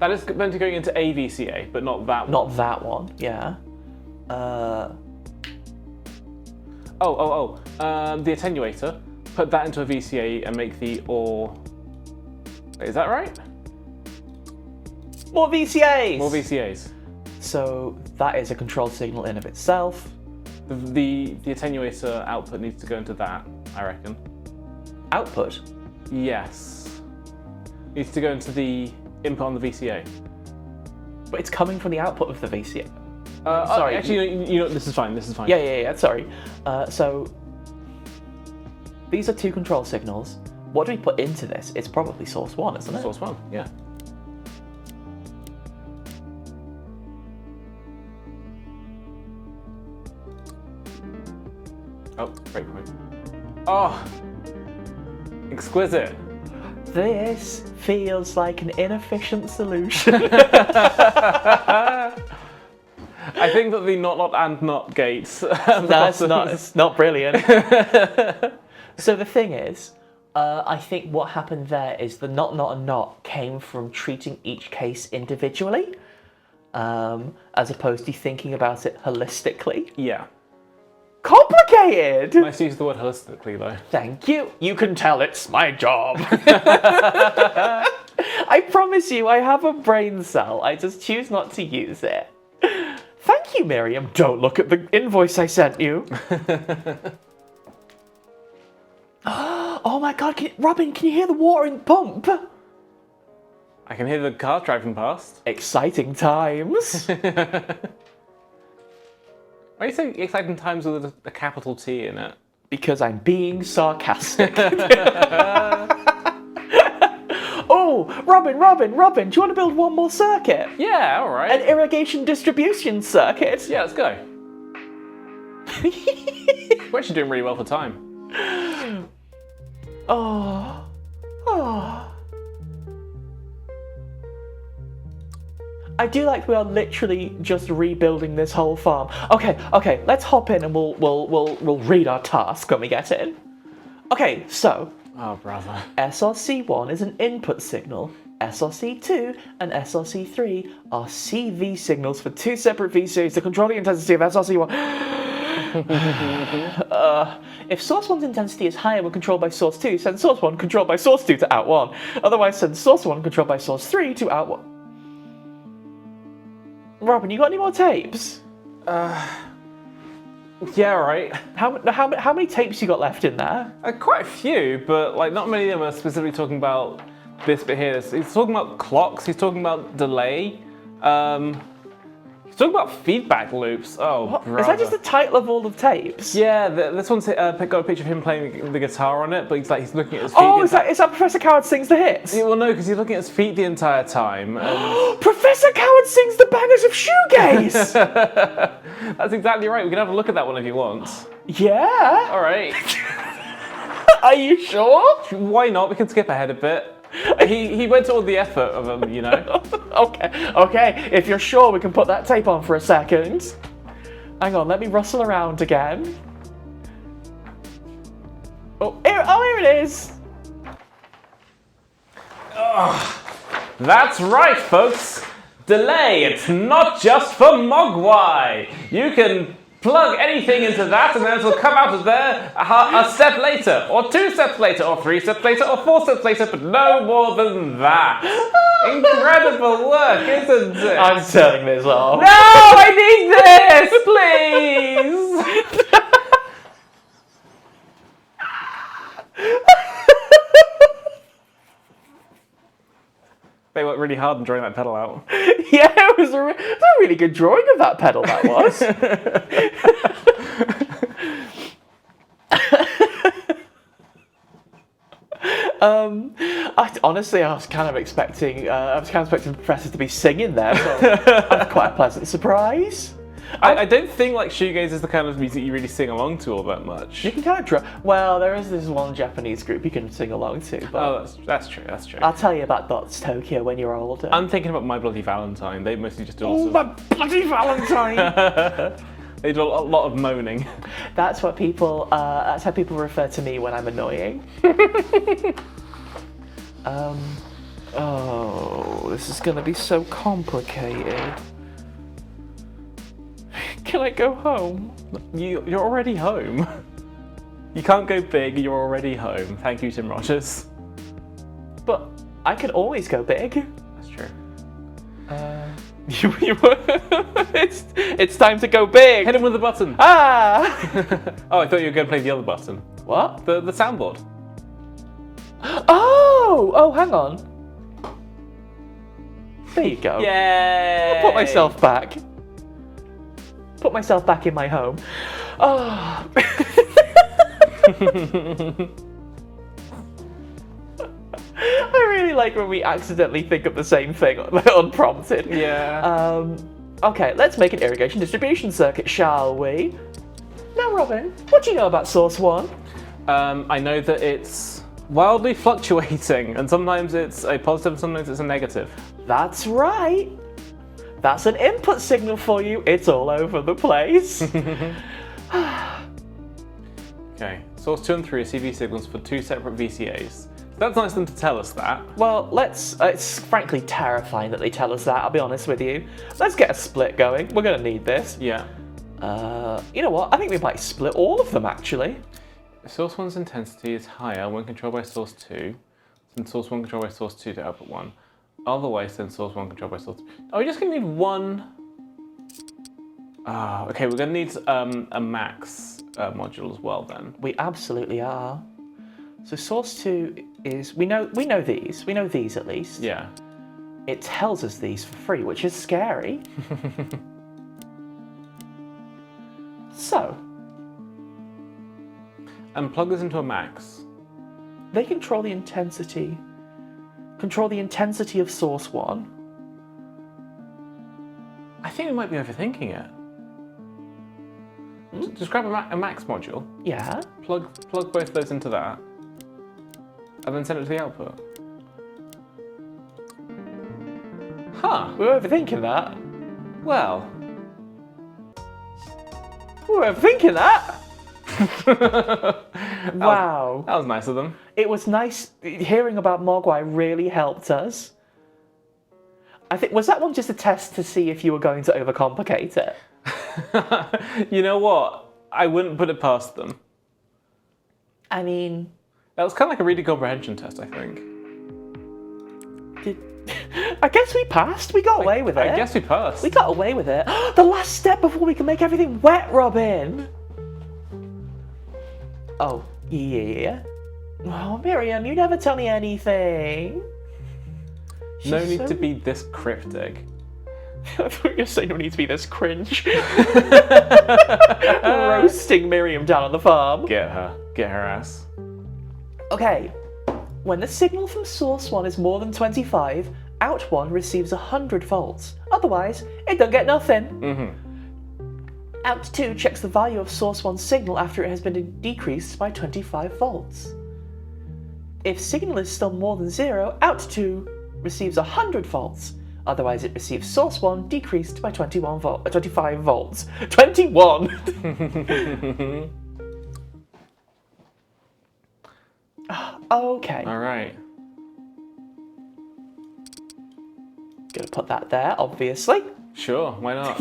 That is meant to be going into a VCA, but not that one. Not that one, yeah. The attenuator. Put that into a VCA and make the OR... Is that right? More VCAs! More VCAs. So that is a control signal in of itself. The attenuator output needs to go into that, I reckon. Output? Yes. Needs to go into the input on the VCA. But it's coming from the output of the VCA. Sorry. Actually, you know, this is fine. This is fine. Yeah. Sorry. So these are two control signals. What do we put into this? It's probably source 1, isn't it? Source 1, yeah. Oh, breakpoint. Oh, exquisite. This feels like an inefficient solution. I think that the not and not gates. It's not brilliant. So the thing is, I think what happened there is the not and not came from treating each case individually, as opposed to thinking about it holistically. Yeah. Complicated! Nice to use the word holistically, though. Thank you. You can tell it's my job. I promise you, I have a brain cell. I just choose not to use it. Thank you, Miriam. Don't look at the invoice I sent you. Oh my god, Robin, can you hear the water in the pump? I can hear the car driving past. Exciting times. Why do you say exciting times with a capital T in it? Because I'm being sarcastic. Oh, Robin, do you want to build one more circuit? Yeah, all right. An irrigation distribution circuit? Yeah, let's go. We're actually doing really well for time. Oh. I do like we are literally just rebuilding this whole farm. Okay, let's hop in and we'll read our task when we get in. Okay, so oh brother. SRC1 is an input signal. SRC2 and SRC3 are CV signals for two separate VCAs to control the intensity of SRC1. If source 1's intensity is higher when controlled by source 2, send source 1 controlled by source 2 to out 1. Otherwise, send source 1 controlled by source 3 to out 1. Robin, you got any more tapes? Yeah, right. How many tapes you got left in there? Quite a few, but like not many of them are specifically talking about this bit here. He's talking about clocks. He's talking about delay. He's talking about feedback loops. Oh, What? brother. Is that just the title of all the tapes? Yeah, this one's got a picture of him playing the guitar on it, but he's looking at his feet. Oh, is that Professor Coward Sings the Hits? Yeah, well, no, because he's looking at his feet the entire time. And... Professor Coward Sings the Bangers of Shoegaze! That's exactly right. We can have a look at that one if you want. Yeah? All right. Are you sure? Why not? We can skip ahead a bit. He went to all the effort of them, you know. Okay. If you're sure, we can put that tape on for a second. Hang on, let me rustle around again. Here it is. That's right, folks. Delay. It's not just for Mogwai. You can plug anything into that and then it'll come out of there a step later, or 2 steps later, or 3 steps later, or 4 steps later, but no more than that. Incredible work, isn't it? I'm turning this off. No, I need this, please. They worked really hard in drawing that pedal out. Yeah, it was a really good drawing of that pedal, that was. Honestly, I was kind of expecting Professor to be singing there, so quite a pleasant surprise. I don't think like shoegaze is the kind of music you really sing along to all that much. You can kind of well, there is this one Japanese group you can sing along to. But Oh, that's true. That's true. I'll tell you about Dots Tokyo when you're older. I'm thinking about My Bloody Valentine. They mostly just do Oh, my bloody Valentine! They do a lot of moaning. That's what people. That's how people refer to me when I'm annoying. Oh, this is gonna be so complicated. Can I go home? You're already home. You can't go big. You're already home. Thank you, Tim Rogers. But I can always go big. That's true. It's time to go big. Hit him with the button. Ah! Oh, I thought you were going to play the other button. What? The soundboard. Oh, hang on. There you go. Yay! I'll put myself back. Put myself back in my home. Oh. I really like when we accidentally think of the same thing, unprompted. Yeah. Okay, let's make an irrigation distribution circuit, shall we? Now, Robin, what do you know about Source 1? I know that it's wildly fluctuating, and sometimes it's a positive, sometimes it's a negative. That's right. That's an input signal for you. It's all over the place. Okay, source 2 and 3 are CV signals for 2 separate VCAs. That's nice of them to tell us that. Well, it's frankly terrifying that they tell us that, I'll be honest with you. Let's get a split going. We're going to need this. Yeah. You know what? I think we might split all of them, actually. Source 1's intensity is higher when controlled by source 2, since source 1 controlled by source 2 to output 1. Otherwise, then source 1 controlled by source 2. Oh, we're just going to need one... okay, we're going to need a max module as well, then. We absolutely are. So source 2 is... We know these. We know these, at least. Yeah. It tells us these for free, which is scary. So... And plug this into a max. They control the intensity. Control the intensity of source 1. I think we might be overthinking it. Just grab a max module. Yeah. Plug both those into that. And then send it to the output. Huh. We're overthinking that. Well. We're overthinking that. Wow. That was nice of them. It was nice hearing about Mogwai really helped us. I think, was that one just a test to see if you were going to overcomplicate it? You know what? I wouldn't put it past them. I mean... That was kind of like a reading comprehension test, I think. I guess we passed. We got away with it. I guess we passed. We got away with it. The last step before we can make everything wet, Robin! Oh, yeah. Oh, Miriam, you never tell me anything. No need to be this cryptic. I thought you were saying no need to be this cringe. Roasting Miriam down on the farm. Get her ass. Okay. When the signal from source 1 is more than 25, out 1 receives 100 volts. Otherwise, it don't get nothing. Mm-hmm. Out 2 checks the value of source 1's signal after it has been decreased by 25 volts. If signal is still more than 0, out 2 receives 100 volts. Otherwise, it receives source 1 decreased by 25 volts. 21! Okay. Alright. Gonna put that there, obviously. Sure, why not?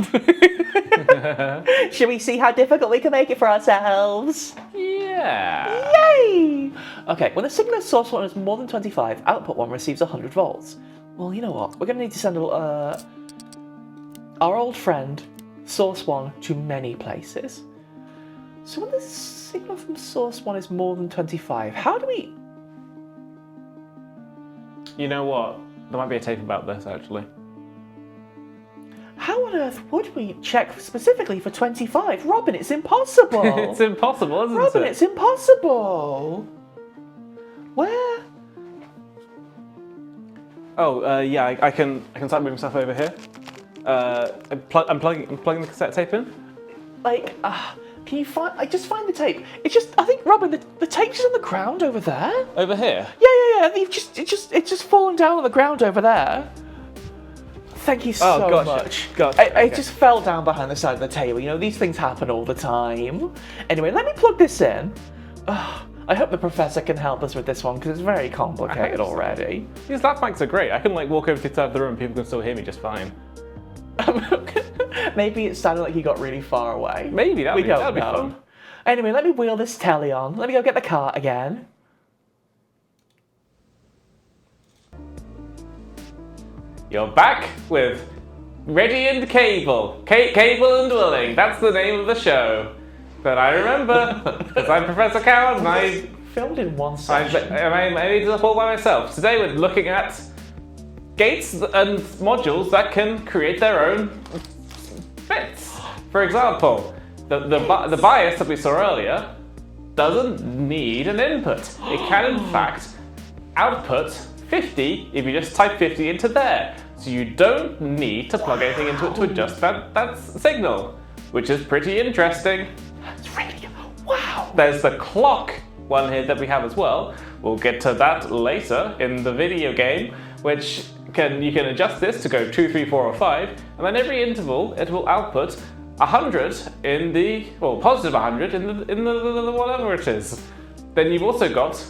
Should we see how difficult we can make it for ourselves? Yeah. Yay! Okay, when the signal of source 1 is more than 25, output 1 receives 100 volts. Well, you know what? We're gonna need to send our old friend, source 1, to many places. So when the signal from source 1 is more than 25, how do we... You know what? There might be a tape about this, actually. How on earth would we check specifically for 25? Robin, it's impossible! It's impossible, isn't it? Robin, it's impossible! Where? Oh, yeah, I can start moving stuff over here. I'm plugging the cassette tape in. Like, can you find? I just find the tape. It's just. I think, Robin, the tape's just on the ground over there. Over here. Yeah. It's just fallen down on the ground over there. Thank you so much. Gotcha. It just fell down behind the side of the table. You know, these things happen all the time. Anyway, let me plug this in. I hope the professor can help us with this one because it's very complicated already. These lap mics are great. I can like walk over to the side of the room and people can still hear me just fine. Maybe it sounded like you got really far away. Maybe that'd be know. fun. Anyway, let me wheel this telly on. Let me go get the cart again. You're back with Reggie and Cable. Cable and Dwelling. That's the name of the show. But I remember, because I'm Professor Cowan, and I filmed in one session. I made it all by myself. Today we're looking at gates and modules that can create their own bits. For example, the bias that we saw earlier doesn't need an input. It can in fact output 50 if you just type 50 into there. So you don't need to plug anything into it to adjust that signal, which is pretty interesting. It's really, wow. There's the clock one here that we have as well. We'll get to that later in the video game, which you can adjust this to go 2, 3, 4, or 5, and then every interval it will output 100 in the, well, positive 100 in the whatever it is. Then you've also got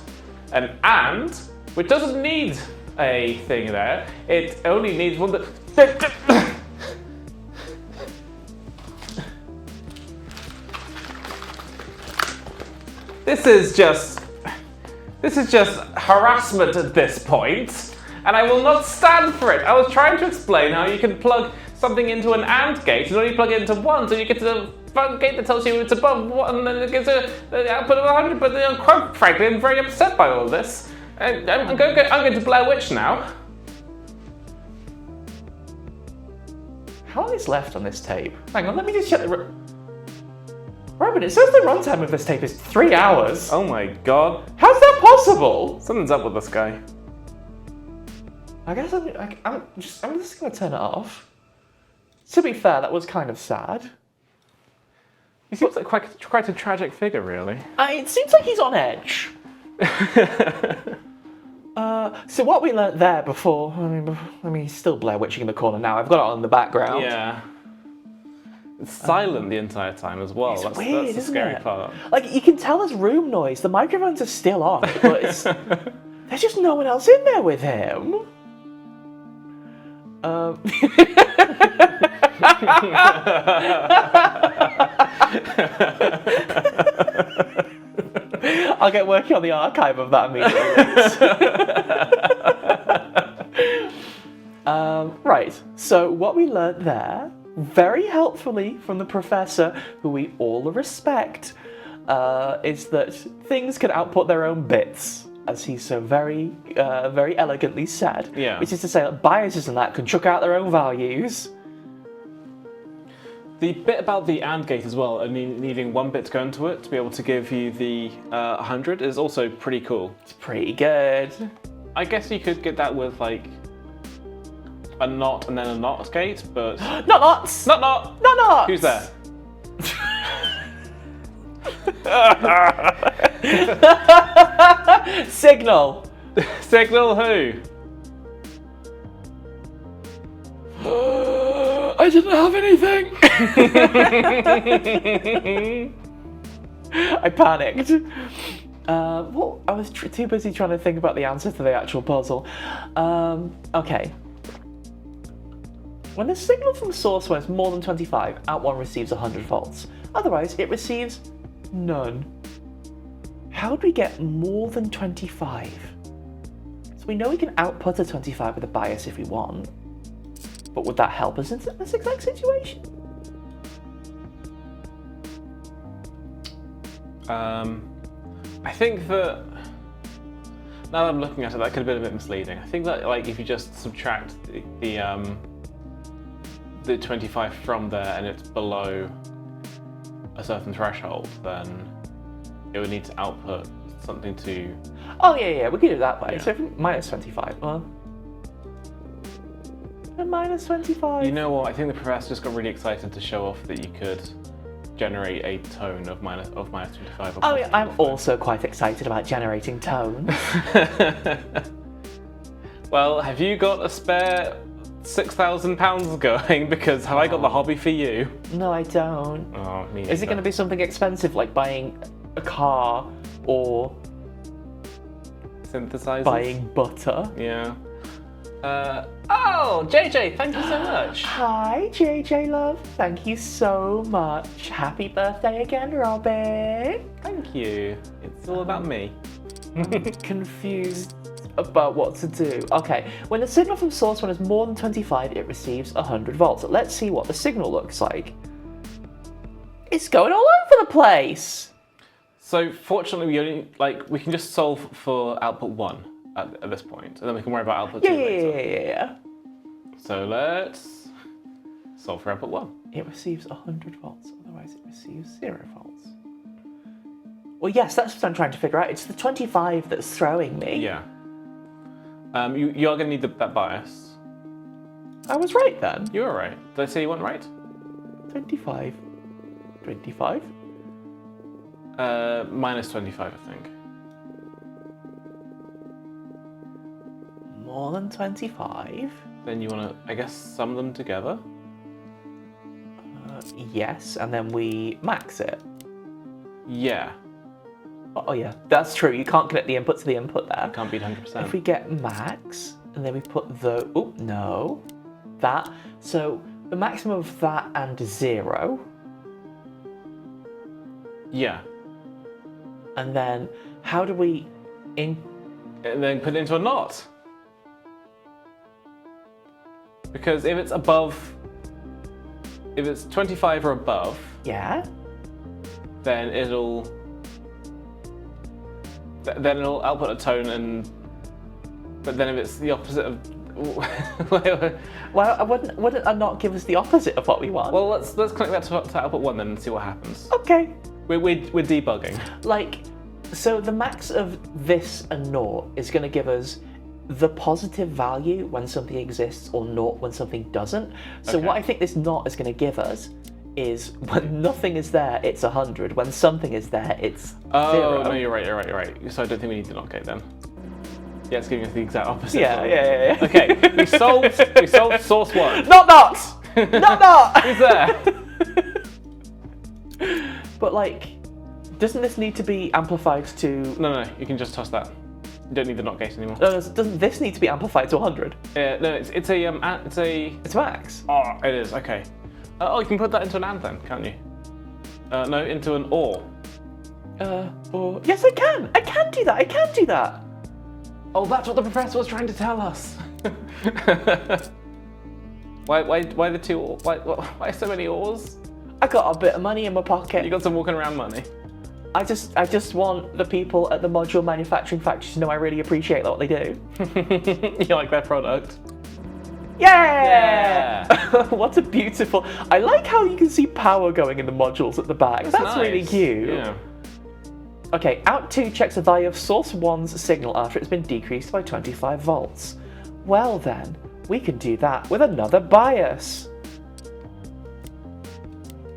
an AND, which doesn't need a thing there. It only needs one that. This is just harassment at this point, and I will not stand for it. I was trying to explain how you can plug something into an AND gate and only plug it into one, so you get to the gate that tells you it's above one, and then it gives the output of 100. But quite frankly, I'm very upset by all this. I'm going to Blair Witch now. How long is left on this tape? Hang on, let me just check the. Robin, it says the runtime of this tape is 3 hours. Oh my god. How's that possible? Something's up with this guy. I guess I'm just going to turn it off. To be fair, that was kind of sad. He seems like quite a tragic figure, really. It seems like he's on edge. So what we learnt there before, I mean, he's still Blair Witching in the corner now. I've got it on the background. Yeah. It's silent the entire time as well. It's weird, that's the scary part. Like, you can tell there's room noise. The microphones are still on, but there's just no one else in there with him. I'll get working on the archive of that immediately. Right, so what we learnt there, very helpfully from the professor, who we all respect, is that things can output their own bits, as he so very elegantly said. Yeah. Which is to say that biases and that can chuck out their own values. The bit about the AND gate as well, and needing one bit to go into it to be able to give you the 100 is also pretty cool. It's pretty good. I guess you could get that with like a NOT and then a NOT gate, but... Not NOTs! Not NOT! Not NOTs! Who's there? Signal! Signal who? I didn't have anything! I panicked. Well, I was too busy trying to think about the answer to the actual puzzle. Okay. When the signal from the source is more than 25, out 1 receives 100 volts. Otherwise, it receives none. How do we get more than 25? So we know we can output a 25 with a bias if we want. But would that help us in this exact situation? I think that, now that I'm looking at it, that could have been a bit misleading. I think that like if you just subtract the 25 from there and it's below a certain threshold, then it would need to output something to... Oh yeah, we could do it that way. Yeah. So if minus 25, well... And minus 25. You know what? I think the professor just got really excited to show off that you could generate a tone of minus 25. Or Oh, yeah, I'm also quite excited about generating tones. Well, have you got a spare £6,000 going? Because have I got the hobby for you? No, I don't. Oh, me Is it going to be something expensive like buying a car or synthesizers? buying butter? Yeah. Oh, JJ, thank you so much. Hi, JJ love. Thank you so much. Happy birthday again, Robin. Thank you. It's all about me. Confused about what to do. Okay, when the signal from source one is more than 25, it receives 100 volts. Let's see what the signal looks like. It's going all over the place. So fortunately, we can just solve for output 1 at this point, and then we can worry about output 2 later. Yeah. So let's solve for output 1. It receives 100 volts, otherwise it receives 0 volts. Well, yes, that's what I'm trying to figure out. It's the 25 that's throwing me. Yeah. You are going to need that bias. I was right then. You were right. Did I say you weren't right? 25. 25? Minus 25, I think. More than 25? Then you want to, I guess, sum them together? Yes, and then we max it. Yeah. Oh yeah, that's true. You can't connect the input to the input there. Can't beat 100%. If we get max, and then we put the... Oh, no. That. So the maximum of that and 0. Yeah. And then how do we... And then put it into a knot. Because if it's above... If it's 25 or above... Yeah? Then it'll output a tone, but then if it's the opposite of Well, wouldn't a knot give us the opposite of what we want? well, let's connect that to output 1 then and see what happens. Okay. We're debugging. Like, so the max of this and naught is going to give us the positive value when something exists or naught when something doesn't. So Okay. what I think this knot is going to give us is when nothing is there, it's 100. When something is there, it's 0. Oh, no, you're right. So I don't think we need to not gate then. Yeah, it's giving us the exact opposite. Yeah. Okay, we solved source 1. Not! Not! Who's there? But like, doesn't this need to be amplified to... No, you can just toss that. You don't need the not gate anymore. Doesn't this need to be amplified to 100? No, it's a... It's max. Oh, it is, okay. You can put that into an and then, can't you? No, into an or. Or... Yes, I can! I can do that! Oh, that's what the professor was trying to tell us. Why the two? Why so many ors? I got a bit of money in my pocket. You got some walking around money. I just want the people at the module manufacturing factory to know I really appreciate what they do. You like their product? Yeah! What a beautiful... I like how you can see power going in the modules at the back. That's nice. really cute. Yeah. Okay, out2 checks the value of source 1's signal after it's been decreased by 25 volts. Well then, we can do that with another bias.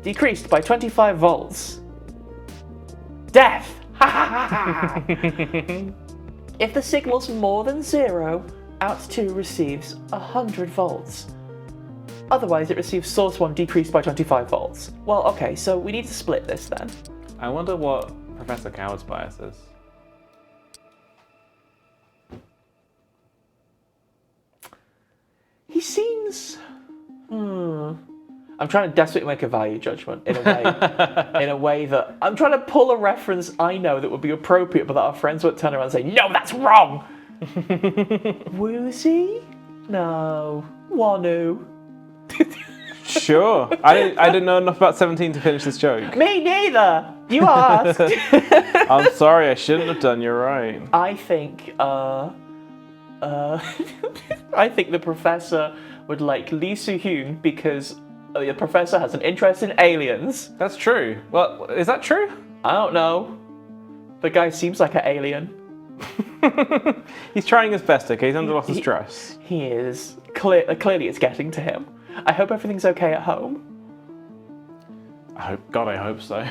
Decreased by 25 volts. Death! If the signal's more than 0, out2 receives 100 volts. Otherwise, it receives source 1 decreased by 25 volts. Well, okay, so we need to split this then. I wonder what Professor Coward's bias is. He seems... I'm trying to desperately make a value judgment in a way that... I'm trying to pull a reference I know that would be appropriate, but that our friends would turn around and say, no, that's wrong! Woozy? No. Wanu? Sure. I didn't know enough about 17 to finish this joke. Me neither! You asked! I'm sorry, I shouldn't have done, you're right. I think, I think the professor would like Lee Soo-hyun because the professor has an interest in aliens. That's true. Well, is that true? I don't know. The guy seems like an alien. He's trying his best, okay? He's under lots of stress. He is clearly it's getting to him. I hope everything's okay at home. I hope so.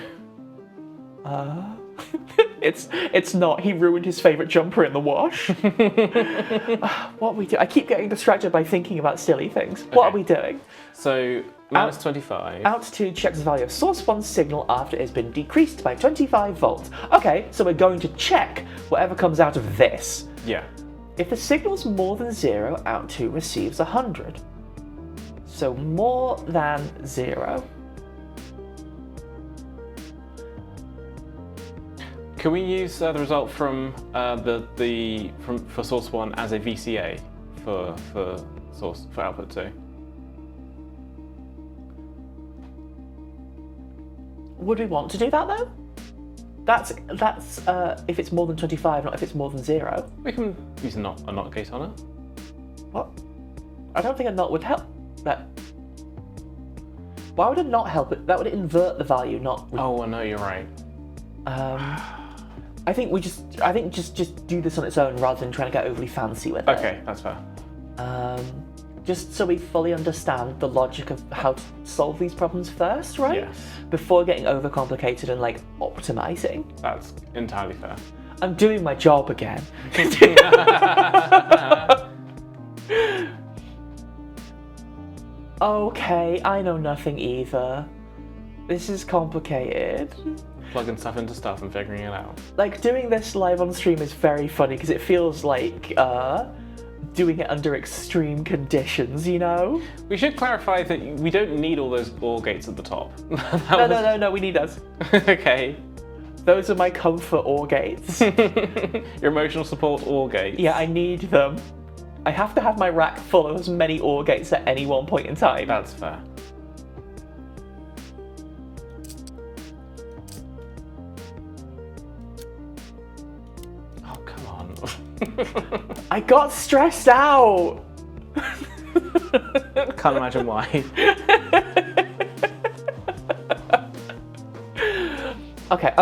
It's not. He ruined his favourite jumper in the wash. What are we doing? I keep getting distracted by thinking about silly things. What are we doing? So, minus 25. Altitude checks the value of source 1's signal after it has been decreased by 25 volts. Okay, so we're going to check whatever comes out of this. Yeah. If the signal's more than 0, oughta receives 100. So more than 0. Can we use the result from for source 1 as a VCA for output 2? Would we want to do that though? That's if it's more than 25, not if it's more than 0. We can use a not gate on it. What? I don't think a not would help. That. Why would a not help it? That would invert the value, not. Oh, no, you're right. I think just do this on its own rather than trying to get overly fancy with it. Okay, that's fair. Just so we fully understand the logic of how to solve these problems first, right? Yes. Before Getting overcomplicated and like optimizing. That's entirely fair. I'm doing my job again. Okay, I know nothing either. This is complicated. Plugging stuff into stuff and figuring it out. Like, doing this live on stream is very funny because it feels like doing it under extreme conditions, you know? We should clarify that we don't need all those OR gates at the top. No, we need those. Okay. Those are my comfort OR gates. Your emotional support OR gates. Yeah, I need them. I have to have my rack full of as many OR gates at any one point in time. That's fair. I got stressed out! Can't imagine why. Okay.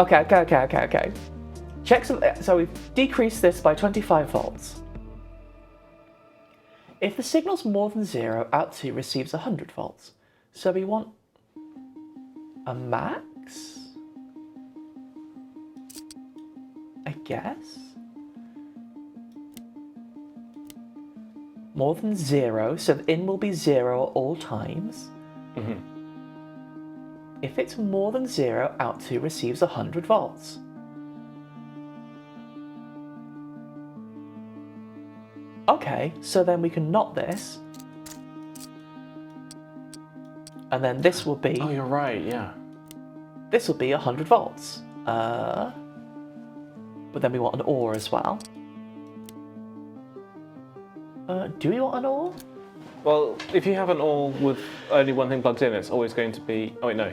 Check some. So we've decreased this by 25 volts. If the signal's more than 0, oughta receives 100 volts. So we want a max? I guess? More than 0, so the in will be 0 at all times. Mm-hmm. If it's more than 0, oughta receives 100 volts. Okay, so then we can knot this. And then this will be... Oh, you're right, yeah. This will be 100 volts. But then we want an OR as well. Do we want an OR? Well, if you have an OR with only one thing plugged in, it's always going to be... Oh, wait, no.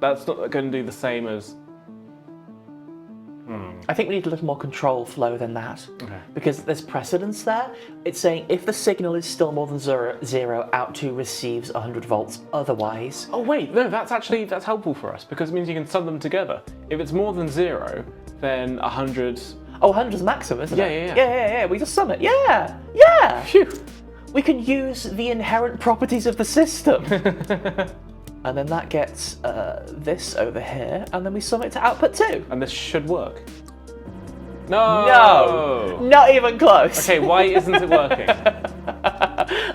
That's not going to do the same as... I think we need a little more control flow than that. Okay. Because there's precedence there. It's saying if the signal is still more than 0, oughta receives 100 volts. Otherwise... Oh, wait, no, that's helpful for us, because it means you can sum them together. If it's more than 0, then 100... Oh, 100 is maximum, isn't it? Yeah. We just sum it. Yeah. Phew. We can use the inherent properties of the system. And then that gets this over here, and then we sum it to output 2. And this should work. No! No! Not even close. Okay, why isn't it working?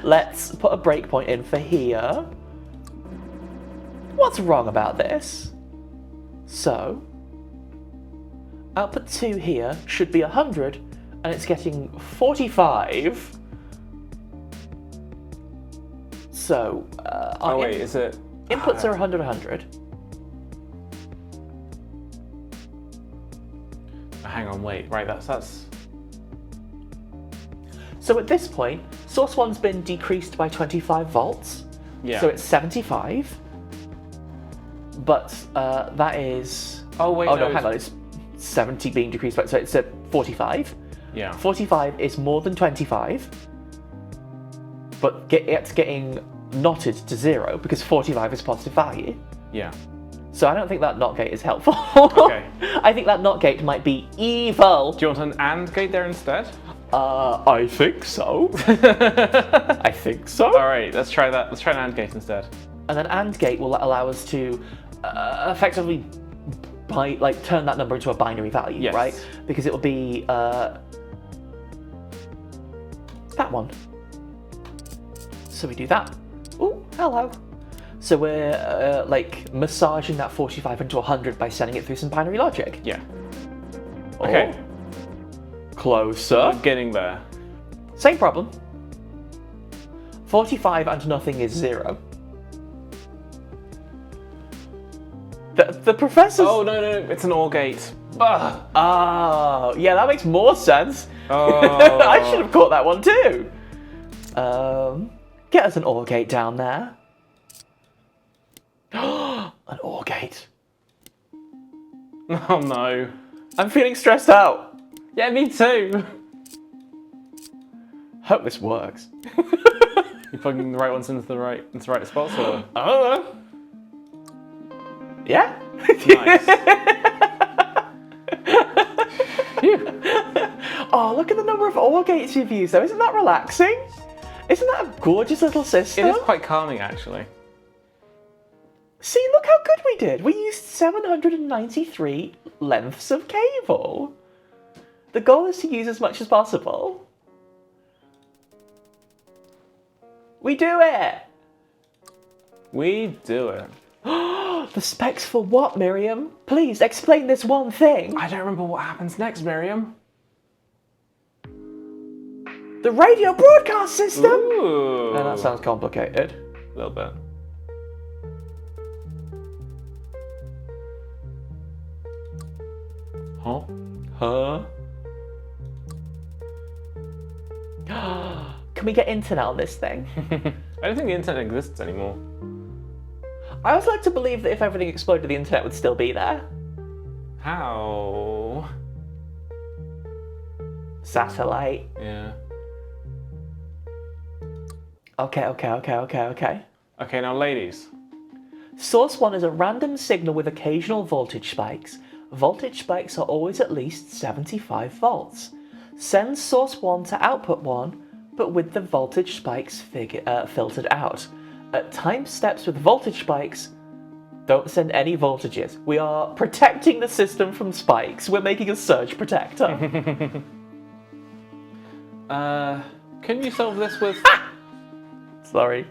Let's put a breakpoint in for here. What's wrong about this? So, output 2 here should be 100, and it's getting 45. So, oh wait, is it... Inputs are 100, 100. Hang on, wait, right, that's... So at this point, source 1's been decreased by 25 volts. Yeah. So it's 75. But that is... Oh wait, no, hang on, it's 70 being decreased by... So it's at 45. Yeah. 45 is more than 25. But it's getting knotted to 0 because 45 is positive value. Yeah. So I don't think that NOT gate is helpful. Okay. I think that NOT gate might be evil. Do you want an AND gate there instead? I think so. I think so. All right, let's try that. Let's try an AND gate instead. And then AND gate will allow us to effectively turn that number into a binary value, yes. right? Because it will be that one. So we do that. Oh, hello. So we're massaging that 45 into 100 by sending it through some binary logic. Yeah. Oh. Okay. Closer. We're getting there. Same problem. 45 and nothing is 0. The professor's... Oh, no, it's an OR gate. Ugh. Oh, yeah, that makes more sense. Oh. I should have caught that one too. Get us an OR gate down there. An OR gate. Oh, no. I'm feeling stressed out. Yeah, me too. Hope this works. You plugging the right ones into the right spots, or? I don't know. Yeah? Nice. Oh, look at the number of OR gates you've used though. Isn't that relaxing? Isn't that a gorgeous little system? It is quite calming, actually. See, look how good we did. We used 793 lengths of cable. The goal is to use as much as possible. We do it! We do it. The specs for what, Miriam? Please, explain this one thing. I don't remember what happens next, Miriam. The radio broadcast system! Ooh. No, that sounds complicated. A little bit. Huh? Can we get internet on this thing? I don't think the internet exists anymore. I always like to believe that if everything exploded, the internet would still be there. How? Satellite. Yeah. Okay. Okay, now ladies. Source 1 is a random signal with occasional voltage spikes. Voltage spikes are always at least 75 volts. Send source 1 to output 1, but with the voltage spikes filtered out. At time steps with voltage spikes, don't send any voltages. We are protecting the system from spikes. We're making a surge protector. Can you solve this with... Sorry.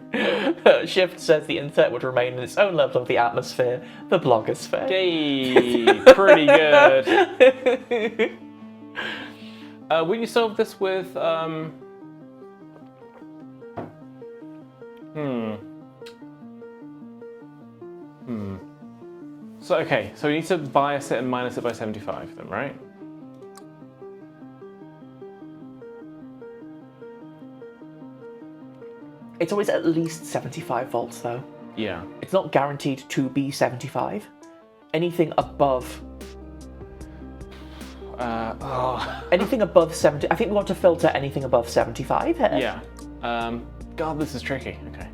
Shift says the internet would remain in its own level of the atmosphere, the blogosphere. Yay, pretty good. Will you solve this with, So, okay, so we need to bias it and minus it by 75 then, right? It's always at least 75 volts though. Yeah. It's not guaranteed to be 75. Anything above... Anything above 70... I think we want to filter anything above 75 here. Yeah. God, this is tricky. Okay.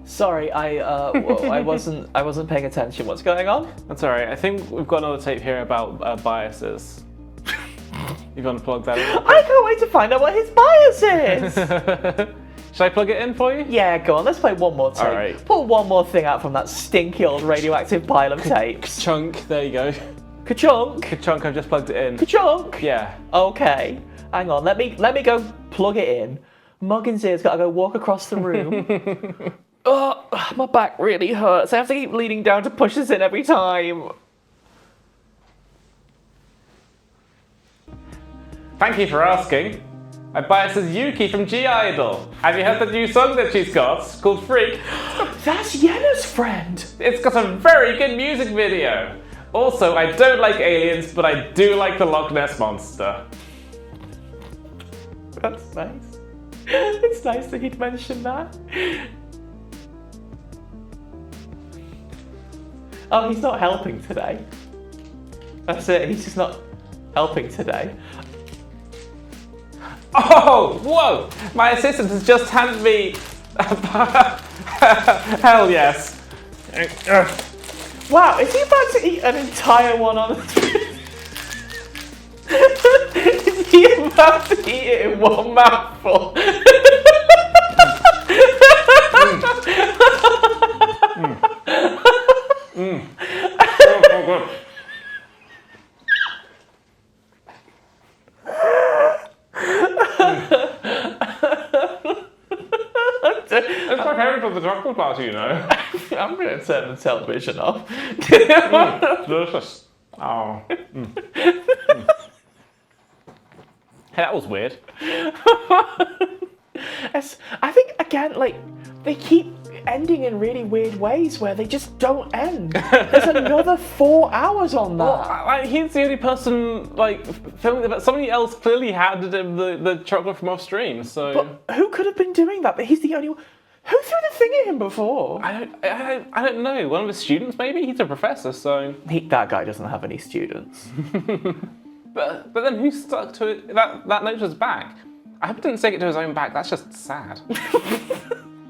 Sorry, I wasn't paying attention. What's going on? That's all right. I think we've got another tape here about biases. You want to plug that in? I can't wait to find out what his bias is! Should I plug it in for you? Yeah, go on, let's play one more tape. All right. Pull one more thing out from that stinky old radioactive pile of tapes. Chunk, there you go. Ka-chunk! Chunk, I've just plugged it in. Ka-chunk! Yeah. Okay, hang on, let me go plug it in. Muggin's ear's gotta go walk across the room. Oh, my back really hurts. I have to keep leaning down to push this in every time. Thank you for asking. My bias is Yuki from G-Idol. Have you heard the new song that she's got? It's called Freak. That's Yenna's friend. It's got a very good music video. Also, I don't like aliens, but I do like the Loch Ness Monster. That's nice. It's nice that he'd mentioned that. Oh, he's not helping today. That's it, he's just not helping today. Oh, whoa! My assistant has just handed me... Hell yes. Wow, is he about to eat an entire one on the... Is he about to eat it in one mouthful? It's my favourite for the chocolate party, you know. I'm going to turn the television off. Delicious. Oh. Hey, that was weird. I think, again, like, they keep ending in really weird ways where they just don't end. There's another 4 hours on that. Well, he's the only person, like, filming it, but somebody else clearly handed him the chocolate from off stream, so... But who could have been doing that? But he's the only one. Who threw the thing at him before? I don't know. One of his students, maybe? He's a professor, so... That guy doesn't have any students. But then who stuck to it? That note was back. I hope he didn't stick it to his own back. That's just sad.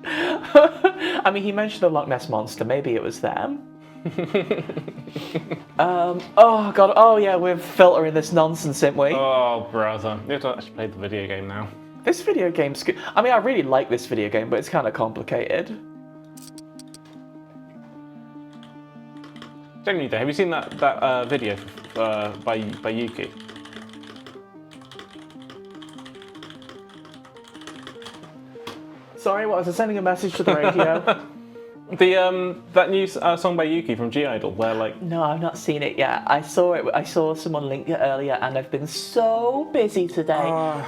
I mean, he mentioned the Loch Ness Monster. Maybe it was them. Oh, God. Oh, yeah, we're filtering this nonsense, aren't we? Oh, brother. You have to actually play the video game now. This video game's good. I mean, I really like this video game, but it's kind of complicated. Genuinely though, have you seen that video by Yuki? Sorry, what was I sending a message to the radio? That new song by Yuki from G-Idol, where like... No, I've not seen it yet. I saw it. I saw someone link it earlier, and I've been so busy today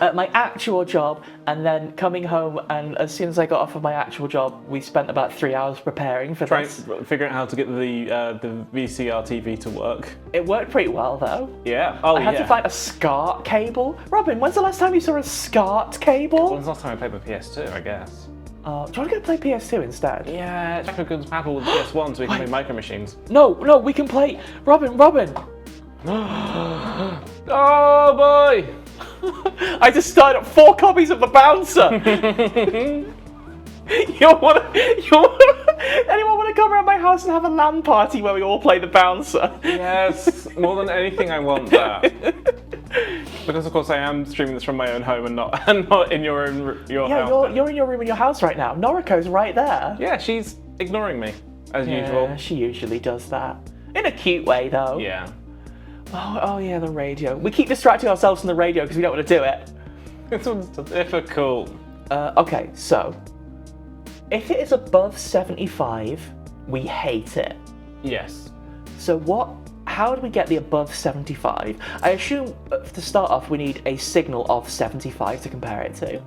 at my actual job, and then coming home. And as soon as I got off of my actual job, we spent about 3 hours preparing for this. Figuring out how to get the VCR TV to work. It worked pretty well, though. Yeah. Oh, I had to find a SCART cable. Robin, when's the last time you saw a SCART cable? When's the last time I played the PS2? I guess. Do you want to go play PS2 instead? Yeah, check if it's compatible with PS1 so we can play Micro Machines. No, we can play... Robin! Oh boy! I just started up 4 copies of the Bouncer! Anyone want to come around my house and have a LAN party where we all play the Bouncer? Yes, more than anything I want that. Because of course I am streaming this from my own home and not in your house. Yeah, you're in your room in your house right now. Noriko's right there. Yeah, she's ignoring me, as usual. She usually does that. In a cute way, though. Yeah. Oh yeah, the radio. We keep distracting ourselves from the radio because we don't want to do it. It's difficult. Okay, so if it is above 75, we hate it. Yes. So how do we get the above 75? I assume to start off we need a signal of 75 to compare it to.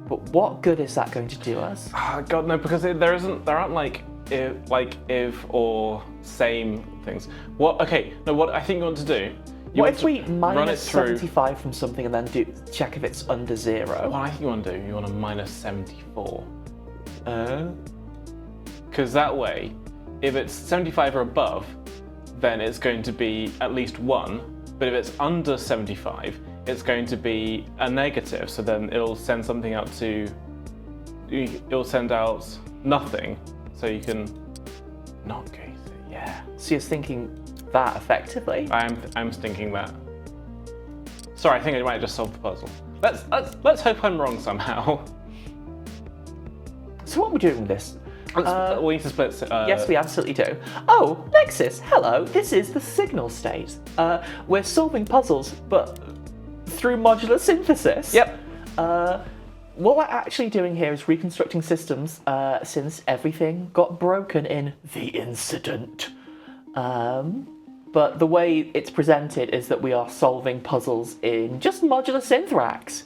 But what good is that going to do us? Oh, God, no, because there aren't like if or same things. What I think you want to do. What if we minus 75 from something and then check if it's under 0? What I think you want to do, you want to minus 74. Because that way, if it's 75 or above, then it's going to be at least 1. But if it's under 75, it's going to be a negative. So then it'll send something out it'll send out nothing. So you can not go through. Yeah. So you're thinking that effectively? I'm thinking that. Sorry, I think I might have just solved the puzzle. Let's hope I'm wrong somehow. So what are we doing with this? We need to split. Yes, we absolutely do. Oh, Nexus, hello. This is the signal state. We're solving puzzles, but through modular synthesis. Yep. What we're actually doing here is reconstructing systems since everything got broken in the incident. But the way it's presented is that we are solving puzzles in just modular synthrax.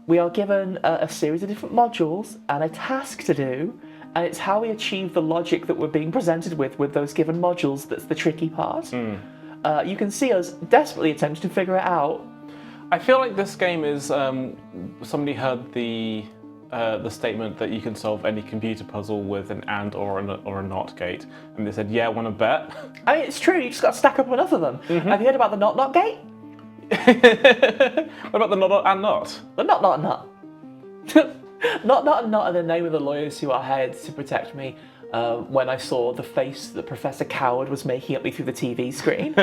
We are given a series of different modules and a task to do, and it's how we achieve the logic that we're being presented with those given modules that's the tricky part. You can see us desperately attempting to figure it out. I feel like this game is somebody heard the statement that you can solve any computer puzzle with an and or a not gate, and they said, "Yeah, want to bet?" I mean, it's true. You just got to stack up enough of them. Mm-hmm. Have you heard about the not gate? What about the not and not? The not. Not and not are the name of the lawyers who are hired to protect me when I saw the face that Professor Coward was making at me through the TV screen.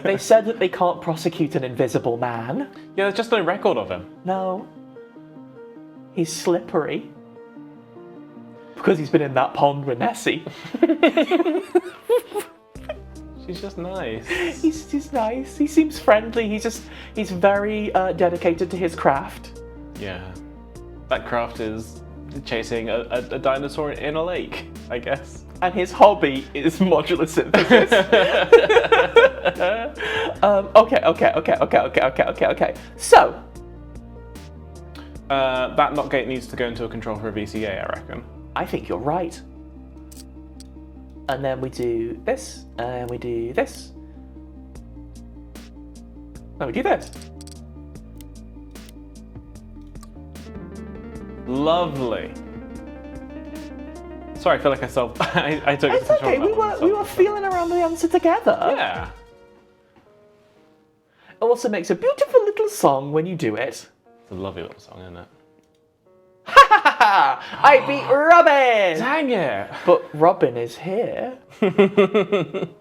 They said that they can't prosecute an invisible man. Yeah, there's just no record of him. No. He's slippery. Because he's been in that pond with Nessie. She's just nice. He's nice. He seems friendly. He's very dedicated to his craft. Yeah. That craft is chasing a dinosaur in a lake, I guess. And his hobby is modular synthesis. Okay. So. That not gate needs to go into a control for a VCA, I reckon. I think you're right. And then we do this, and we do this. And we do this. Lovely. Sorry, I feel like I took It's okay, we were feeling around the answer together. Yeah. It also makes a beautiful little song when you do it. It's a lovely little song, isn't it? Ha ha ha ha! I beat Robin! Dang it! But Robin is here.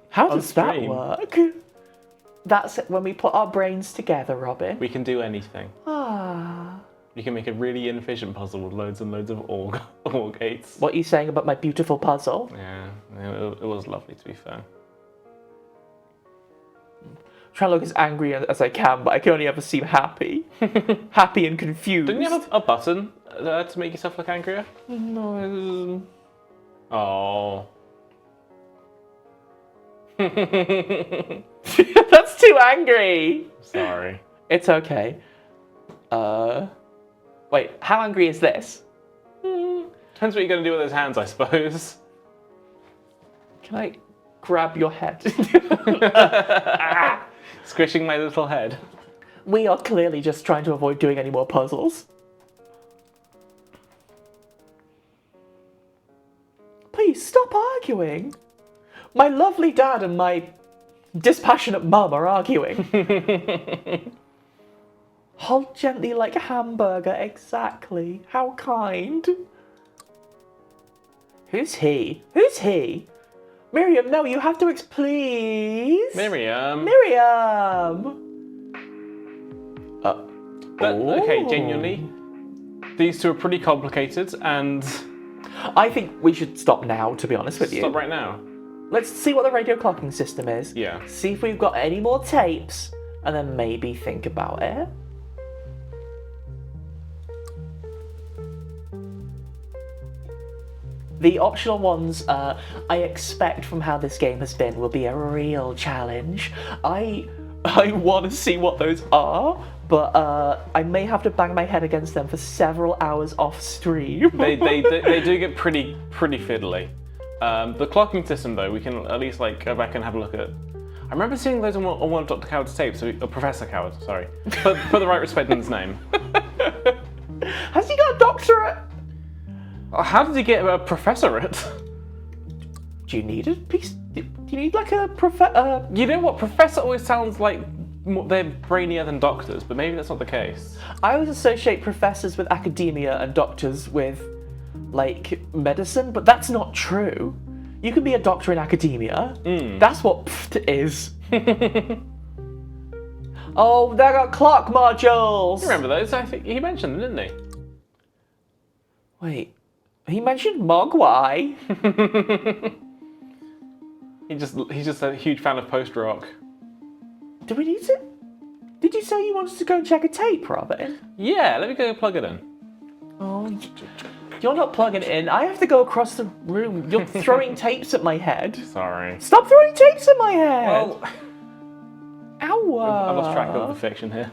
How does that stream. work? That's it, when we put our brains together, Robin. We can do anything. Ah. You can make a really inefficient puzzle with loads and loads of OR gates. What are you saying about my beautiful puzzle? Yeah, it was lovely, to be fair. Trying to look as angry as I can, but I can only ever seem happy. Happy and confused. Didn't you have a button to make yourself look angrier? No. Oh. That's too angry. Sorry. It's okay. Wait, how angry is this? Depends what you're going to do with those hands, I suppose. Can I grab your head? Squishing my little head. We are clearly just trying to avoid doing any more puzzles. Please stop arguing. My lovely dad and my dispassionate mum are arguing. Hold gently like a hamburger, exactly. How kind. Who's he? Who's he? Miriam, no, you have to please. Miriam. Miriam. Okay, genuinely, these two are pretty complicated, and I think we should stop now, to be honest with you. stop right now. Let's see what the radio clocking system is. Yeah. See if we've got any more tapes, and then maybe think about it. The optional ones, I expect from how this game has been, will be a real challenge. I want to see what those are, but I may have to bang my head against them for several hours off stream. They do get pretty fiddly. The clocking system, though, we can at least like go back and have a look at. I remember seeing those on one of Dr. Coward's tapes, Professor Coward, sorry. Put the right respect in his name. Has he got a doctorate? How did he get a professorate? Do you need a piece? Do you need like a professor? You know what? Professor always sounds like they're brainier than doctors, but maybe that's not the case. I always associate professors with academia and doctors with, like, medicine, but that's not true. You can be a doctor in academia. That's what pft is. Oh, they got clock modules! You remember those? I think he mentioned them, didn't he? Wait, he mentioned Mogwai. He's just a huge fan of post-rock. Do we need to? Did you say you wanted to go and check a tape, Robin? Yeah, let me go plug it in. Oh, you're not plugging it in. I have to go across the room. You're throwing tapes at my head. Sorry. Stop throwing tapes at my head! Well, Ow! I lost track of the fiction here.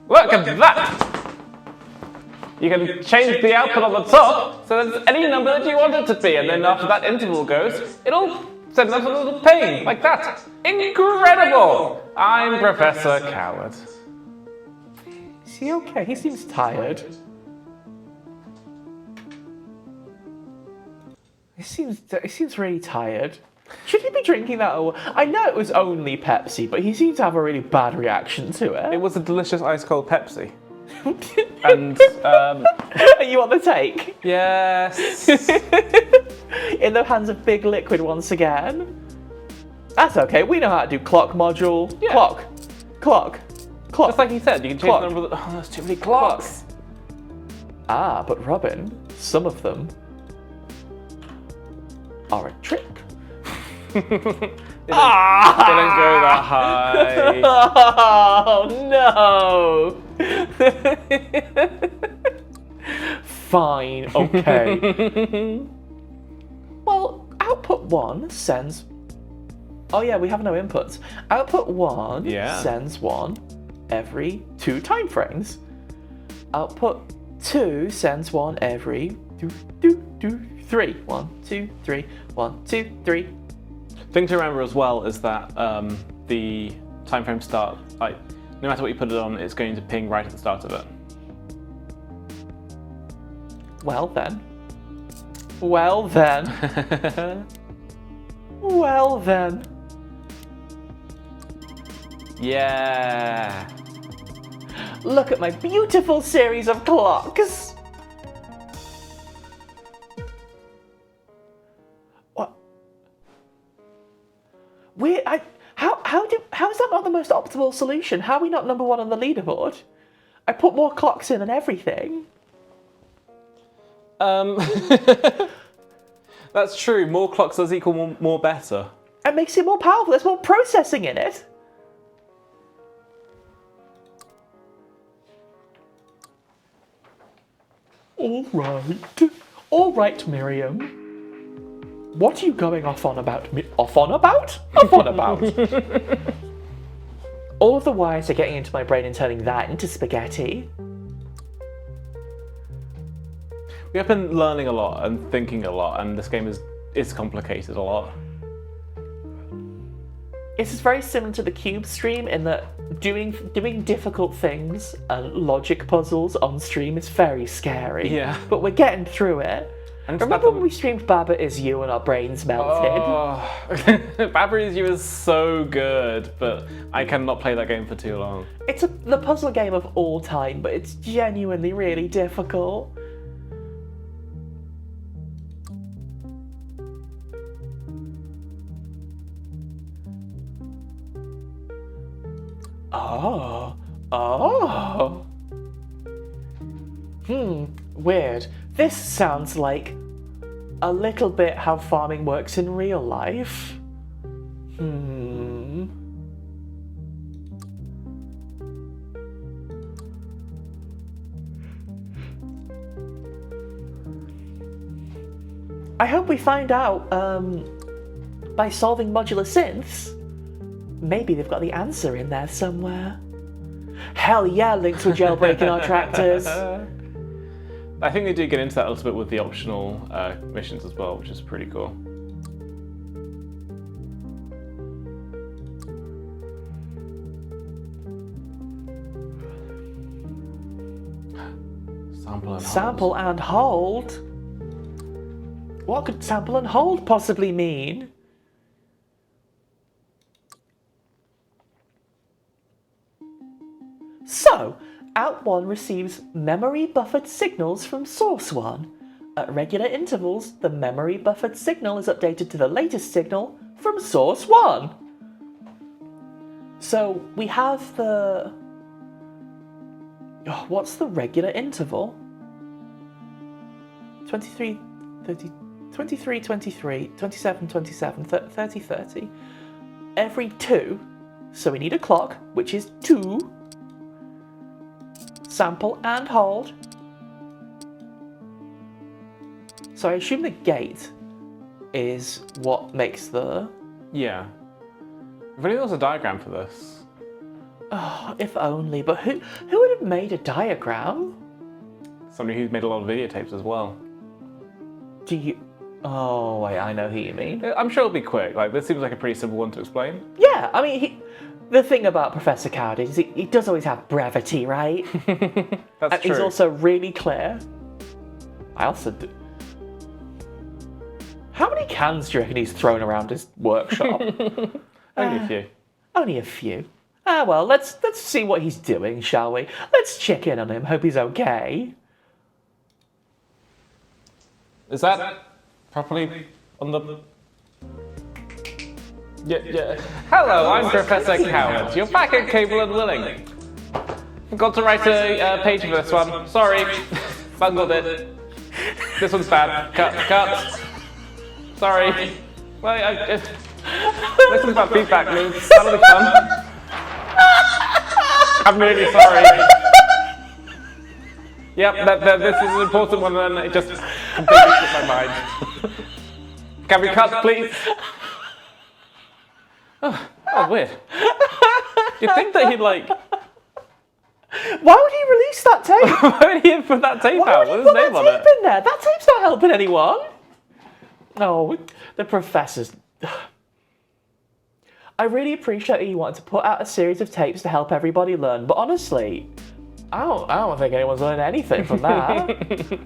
Look at that! You can change the output on the top so that it's any number that you want it to be, and then after that interval goes, it'll send us a little ping, like that. Incredible! I'm Professor Coward. Is he okay? He seems tired. He seems really tired. Should he be drinking that? I know it was only Pepsi, but he seemed to have a really bad reaction to it. It was a delicious ice cold Pepsi. And are you on the take? yes. In the hands of Big Liquid once again. That's okay. We know how to do clock module. Yeah. Clock. Just like he said, you can change the number of the... Oh, there's too many clocks. Ah, but Robin, some of them are a trick. They don't go that high. Oh no! Fine, okay. Well, output 1 sends... Oh yeah, we have no inputs. Output 1 sends 1 every 2 time frames. Output 2 sends 1 every 3. 1, 2, 3, 1, 2, 3. Thing to remember as well is that the time frame start, like, no matter what you put it on, it's going to ping right at the start of it. Well then. Well then. Well then. Yeah. Look at my beautiful series of clocks. What? How is that not the most optimal solution? How are we not number 1 on the leaderboard? I put more clocks in and everything. That's true. More clocks does equal more better. It makes it more powerful. There's more processing in it. All right, Miriam. What are you going off on about? Off on about? All of the wires are getting into my brain and turning that into spaghetti. We have been learning a lot and thinking a lot, and this game is complicated a lot. It's very similar to the Cube stream in that doing difficult things and logic puzzles on stream is very scary. Yeah. But we're getting through it. And remember when we streamed Baba Is You and our brains melted? Oh, Baba Is You is so good, but I cannot play that game for too long. It's the puzzle game of all time, but it's genuinely really difficult. Oh. Weird. This sounds like a little bit how farming works in real life. I hope we find out by solving modular synths. Maybe they've got the answer in there somewhere. Hell yeah, links with jailbreaking our tractors. I think they do get into that a little bit with the optional missions as well, which is pretty cool. Sample and hold? What could sample and hold possibly mean? So, out 1 receives memory buffered signals from source 1. At regular intervals, the memory buffered signal is updated to the latest signal from source 1. So, we have the... Oh, what's the regular interval? 23, 30, 23, 23, 27, 27, 30, 30. Every 2. So we need a clock, which is 2. Sample and hold. So I assume the gate is what makes the... Yeah. If only there was a diagram for this. Oh, if only. But who would have made a diagram? somebody who's made a lot of videotapes as well. Do you? Oh wait, I know who you mean. I'm sure it'll be quick. Like this seems like a pretty simple one to explain. Yeah, I mean, the thing about Professor Coward is he does always have brevity, right? That's true. He's also really clear. I also do. How many cans do you reckon he's thrown around his workshop? Only a few. Only a few. Ah, well, let's see what he's doing, shall we? Let's check in on him. Hope he's okay. Is that properly on the... Yeah. Hello, I'm Professor Coward. You're back at Cable and Willing. Forgot to write a page for this one. Sorry. Bungled it. This one's bad. Cut. Sorry. Well, this is about feedback loops. That'll be fun. I'm really sorry. Yep, this is an important one and it just completely slipped my mind. Can we cut, please? Oh, weird. You'd think that he'd like... Why would he release that tape? Why would he put that tape out with his name on it? Why would he put that tape in there? That tape's not helping anyone. Oh, the professors... I really appreciate that you wanted to put out a series of tapes to help everybody learn, but honestly, I don't think anyone's learned anything from that.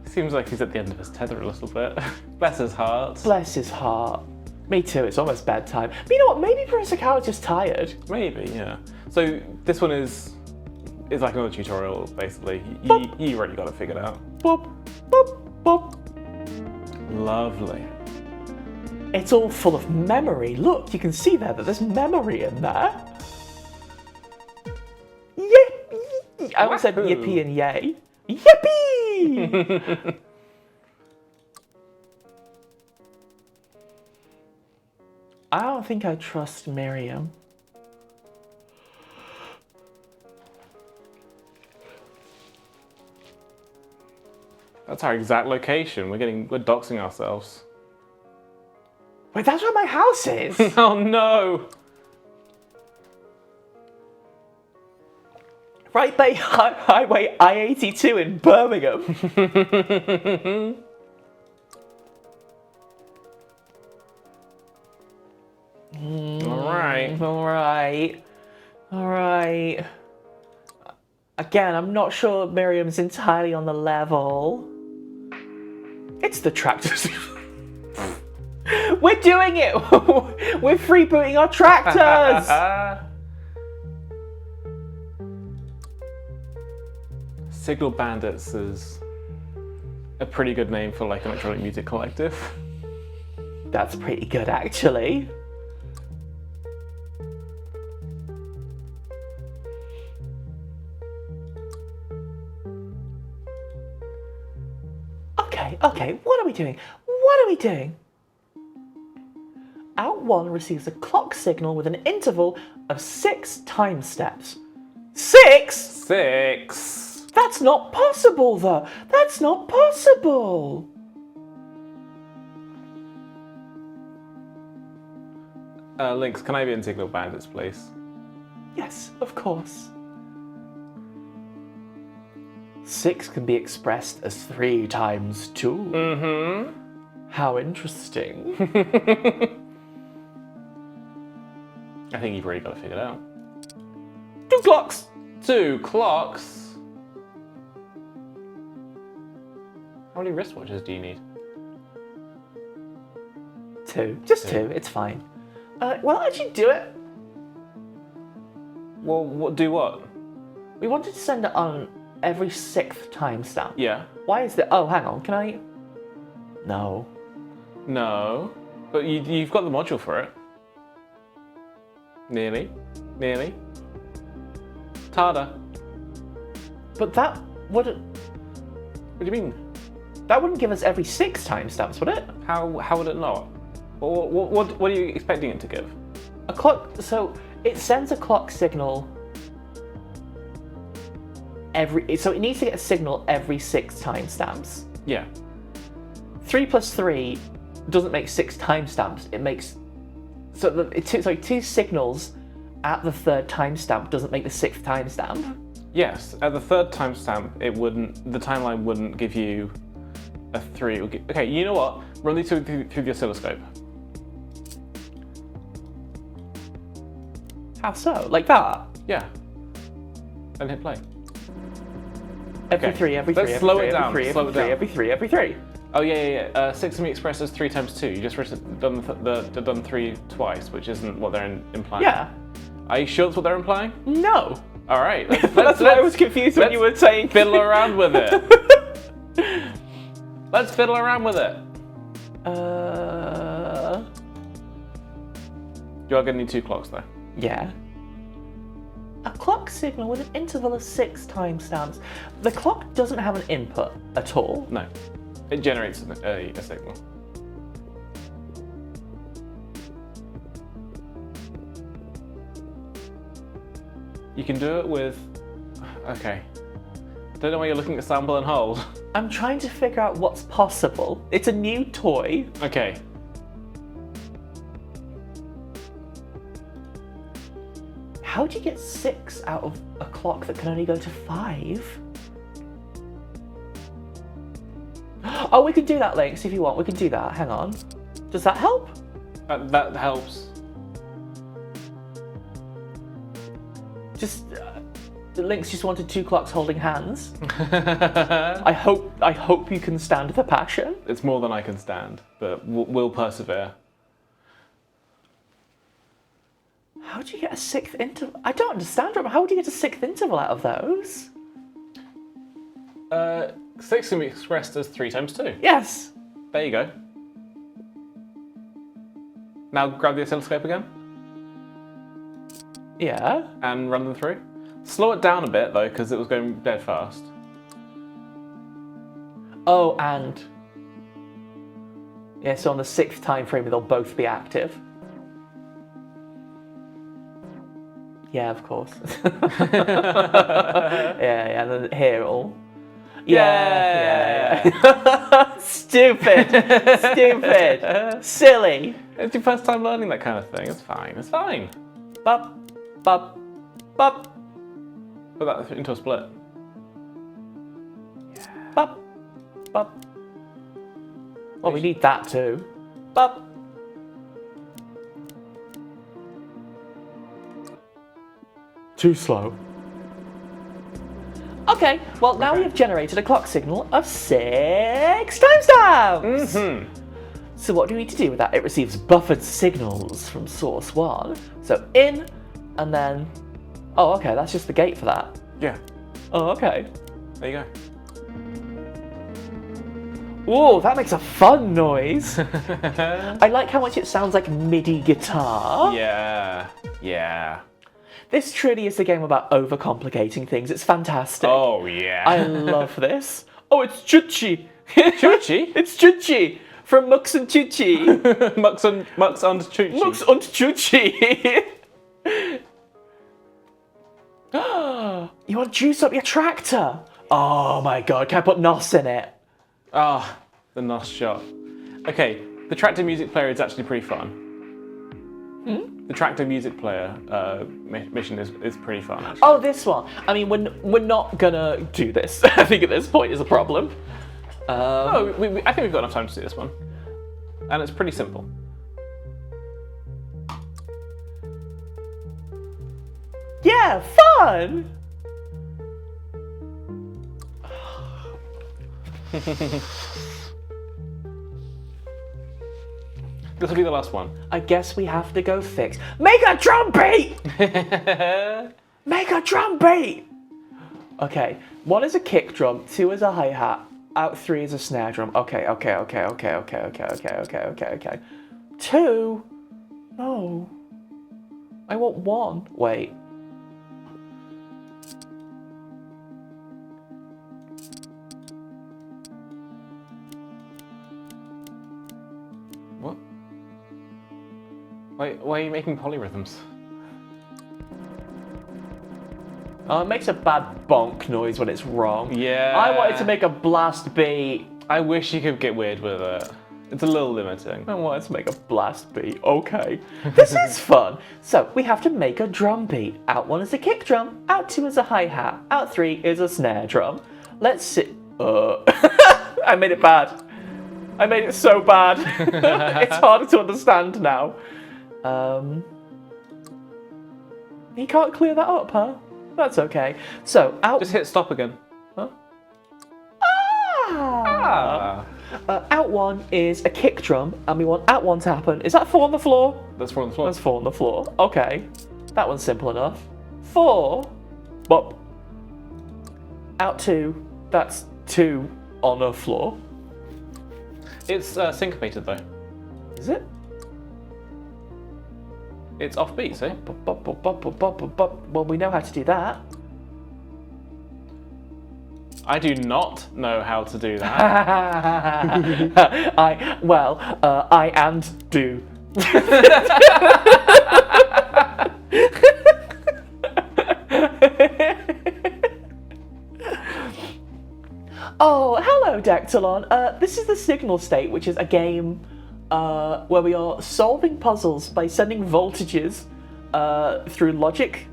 Seems like he's at the end of his tether a little bit. Bless his heart. Bless his heart. Me too, it's almost bedtime. But you know what, maybe Professor Coward's just tired. Maybe, yeah. So this one is like another tutorial, basically. You already got it figured out. Boop, boop, boop. Lovely. It's all full of memory. Look, you can see there that there's memory in there. Yippee! I almost said yippee and yay. Yippee! I don't think I trust Miriam. That's our exact location. We're doxing ourselves. Wait, that's where my house is. Oh no! Right by Highway I-82 in Birmingham. All right. Again, I'm not sure Miriam's entirely on the level. It's the tractors. We're doing it! We're freebooting our tractors! Signal Bandits is a pretty good name for like an electronic music collective. That's pretty good, actually. Okay, what are we doing? Out 1 receives a clock signal with an interval of 6 time steps. 6? 6. That's not possible, though. That's not possible. Lynx, can I be in Signal Bandits, please? Yes, of course. 6 can be expressed as 3 times 2. Mm-hmm. How interesting. I think you've already got it figured out. 2 clocks! 2 clocks? How many wristwatches do you need? 2. Just 2, it's fine. Well, actually do it. Well, do what? We wanted to send it on every 6th timestamp. Yeah. Why is that? Oh, hang on, can I? No. No. But you've got the module for it. Nearly. Tada. But that wouldn't... What do you mean? That wouldn't give us every 6 timestamps, would it? How would it not? What are you expecting it to give? A clock... So, it sends a clock signal every... So it needs to get a signal every 6 timestamps. Yeah. 3 plus 3 doesn't make 6 timestamps. It makes... So, 2 signals at the 3rd timestamp doesn't make the 6th timestamp. Yes, at the third timestamp, the timeline wouldn't give you a 3. Okay, you know what? Run these through the oscilloscope. How so? Like that? Yeah. And hit play. Every Okay. 3, every 3, Let's every slow 3, it down, every 3, slow every it 3, down. every 3, every 3. Oh yeah. 6 can be expressed as 3 times 2. You just done 3 twice, which isn't what they're implying. Yeah. Are you sure that's what they're implying? No. All right. That's why I was confused when you were saying. Fiddle around with it. Let's fiddle around with it. You are going to need 2 clocks though. Yeah. A clock signal with an interval of 6 timestamps. The clock doesn't have an input at all. No, it generates a signal. You can do it with. Okay. Don't know why you're looking at sample and hold. I'm trying to figure out what's possible. It's a new toy. Okay. How do you get 6 out of a clock that can only go to 5? Oh, we can do that, Lynx, if you want. We can do that. Hang on. Does that help? That helps. Just Lynx just wanted 2 clocks holding hands. I hope you can stand the passion. It's more than I can stand, but we'll persevere. How do you get a 6th interval? I don't understand, Rob. How would you get a 6th interval out of those? 6 can be expressed as 3 times 2. Yes. There you go. Now grab the oscilloscope again. Yeah. And run them through. Slow it down a bit though, because it was going dead fast. Oh, and yeah, so on the 6th time frame, they'll both be active. Yeah, of course. yeah, and then here all. Yeah. Stupid, silly. It's your first time learning that kind of thing. It's fine. It's fine. Bop, bop, bop. Put that into a split. Bop, bop. Well, we need that too. Bop. Too slow. Okay, well now we have generated a clock signal of 6 timestamps! So what do we need to do with that? It receives buffered signals from source 1. So in, and then... Oh, okay, that's just the gate for that. Yeah. Oh, okay. There you go. Ooh, that makes a fun noise. I like how much it sounds like MIDI guitar. Yeah. This truly is a game about overcomplicating things. It's fantastic. Oh, yeah. I love this. Oh, it's Chuchi. Chuchi? It's Chuchi from Mux and Chuchi. Mux und Chuchi. Mux und Chuchi. You want to juice up your tractor? Oh my god, can I put NOS in it? Ah, the NOS shot. Okay, the tractor music player is actually pretty fun. The tractor music player mission is pretty fun, actually. Oh, this one. I mean, we're not gonna do this. I think at this point is a problem. No, I think we've got enough time to do this one. And it's pretty simple. Yeah, fun! This will be the last one. I guess we have to go fix. Make a drum beat! Make a drum beat! Okay, 1 is a kick drum, 2 is a hi-hat, out 3 is a snare drum. Okay. 2? No. I want 1. Wait. What? Why are you making polyrhythms? Oh, it makes a bad bonk noise when it's wrong. Yeah. I wanted to make a blast beat. I wish you could get weird with it. It's a little limiting. I wanted to make a blast beat. Okay. This is fun. So we have to make a drum beat. Out 1 is a kick drum. Out 2 is a hi-hat. Out 3 is a snare drum. Let's see. I made it bad. I made it so bad. It's harder to understand now. You can't clear that up, huh? That's okay. So out. Just hit stop again. Huh? Ah. Out 1 is a kick drum, and we want out 1 to happen. Is that 4 on the floor? That's 4 on the floor. That's 4 on the floor. Okay. That one's simple enough. 4. Bop. Out 2. That's 2 on the floor. It's syncopated though. Is it? It's offbeat, see? Well, we know how to do that. I do not know how to do that. I and do. Oh, hello, Dectalon. This is the Signal State, which is a game where we are solving puzzles by sending voltages through logic,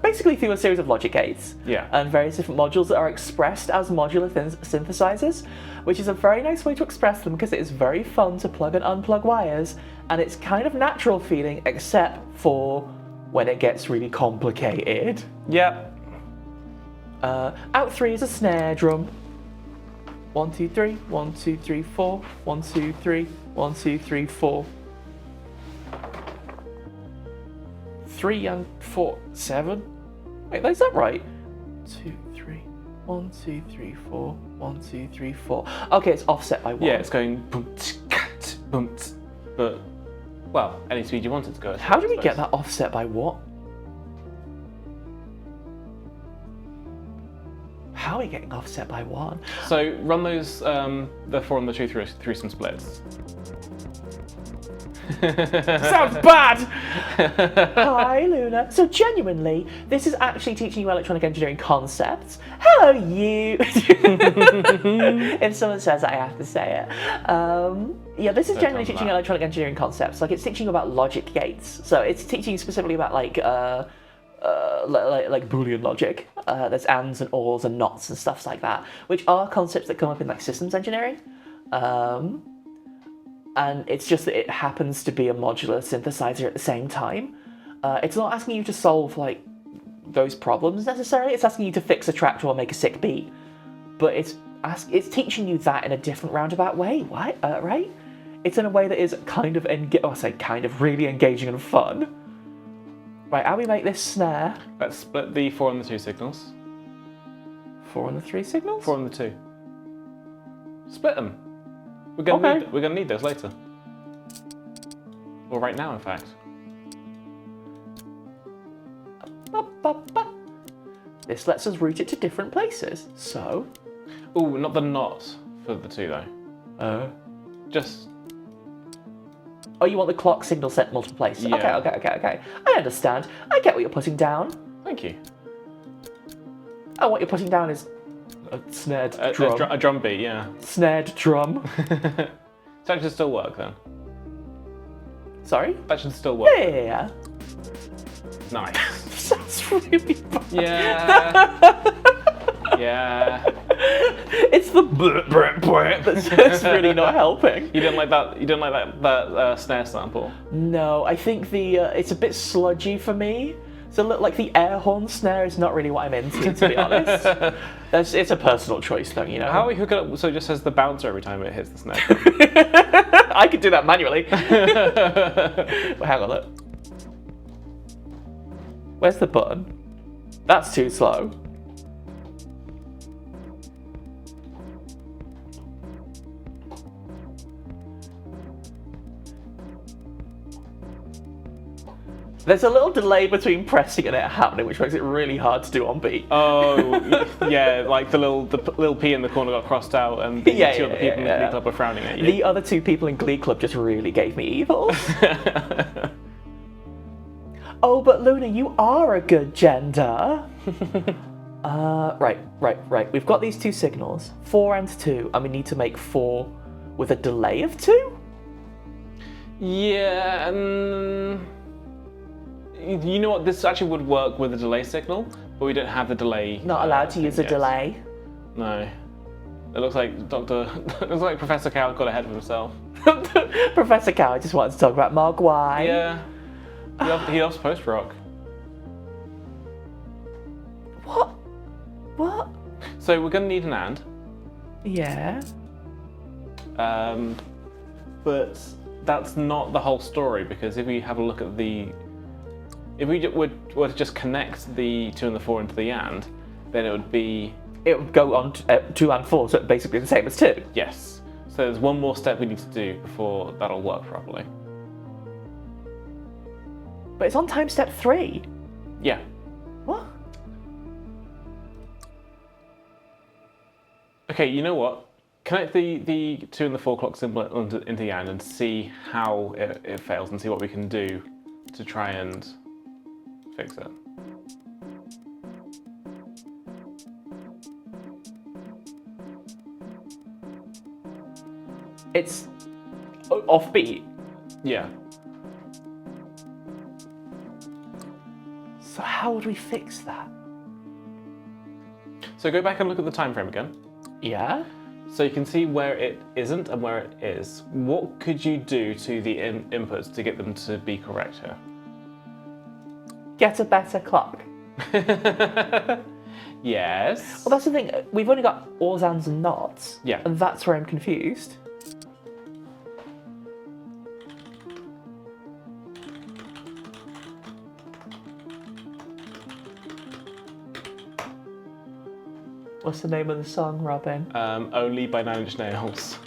basically through a series of logic gates. Yeah. And various different modules that are expressed as modular synthesizers, which is a very nice way to express them because it is very fun to plug and unplug wires, and it's kind of natural feeling, except for when it gets really complicated. Yep. Out 3 is a snare drum. 1, 2, 3, 1, 2, 3, 4, 1, 2, 3, 1, 2, 3, 4. 3 and 4, 7? Wait, is that right? 2, 3, 1, 2, 3, 4, 1, 2, 3, 4. Okay, it's offset by 1. Yeah, it's going boom, cat, boom, but, well, any speed you want it to go. How do we get that offset by what? How are we getting offset by 1? So run those, the 4 and the 2 through some splits. Sounds bad! Hi, Luna. So genuinely, this is actually teaching you electronic engineering concepts. Hello, you! If someone says it, I have to say it. Yeah, this is genuinely teaching you electronic engineering concepts. Like, it's teaching you about logic gates. So it's teaching you specifically about, like Boolean logic. There's ands and ors and nots and stuff like that, which are concepts that come up in, like, systems engineering. And it's just that it happens to be a modular synthesizer at the same time. It's not asking you to solve, like, those problems necessarily. It's asking you to fix a track or make a sick beat. But it's teaching you that in a different roundabout way, right? It's in a way that is kind of, really engaging and fun. Right, how do we make this snare? Let's split the 4 and the 2 signals. 4 and the 3 signals? 4 and the 2. Split them. We're gonna need those later. Or right now, in fact. This lets us route it to different places. So. Ooh, not the knot for the 2 though. Just. Oh, you want the clock signal sent multiple places? Yeah. Okay. I understand. I get what you're putting down. Thank you. Oh, what you're putting down is a snared drum. A drum beat, yeah. Snared drum. So that should still work then. Sorry? That should still work. Yeah. Nice. Sounds really bad. Yeah. Yeah. It's the that's really not helping. You didn't like that. You didn't like that snare sample. No, I think it's a bit sludgy for me. So look, like the air horn snare is not really what I'm into, to be honest. It's a personal choice, though, you know. How are we hook it up so it just says the bouncer every time it hits the snare? I could do that manually. Well, hang on, look. Where's the button? That's too slow. There's a little delay between pressing and it happening, which makes it really hard to do on beat. Oh, yeah, like the little P in the corner got crossed out, and the 2 other people in Glee Club were frowning at you. The other 2 people in Glee Club just really gave me evils. Oh, but Luna, you are a good gender. Right. We've got these 2 signals, 4 and 2, and we need to make 4 with a delay of 2? Yeah, you know what? This actually would work with a delay signal, but we don't have the delay. Not allowed to use a delay. No. It looks like it looks like Professor Cow got ahead of himself. Professor Cow just wanted to talk about Mogwai. Yeah. He loves post-rock. What? So we're going to need an and. Yeah. But that's not the whole story, because if we have a look at if we were to just connect the 2 and the 4 into the and, then it would go on 2 and 4, so basically the same as 2. Yes. So there's one more step we need to do before that'll work properly. But it's on time step 3. Yeah. What? Okay, you know what? Connect the 2 and the 4 clock symbol into the and see how it fails and see what we can do to try and fix it. It's offbeat. Yeah. So how would we fix that? So go back and look at the time frame again. Yeah? So you can see where it isn't and where it is. What could you do to the inputs to get them to be correct here? Get a better clock. Yes. Well, that's the thing. We've only got ors, ands, and nots. Yeah. And that's where I'm confused. What's the name of the song, Robin? Only by 9 Inch Nails.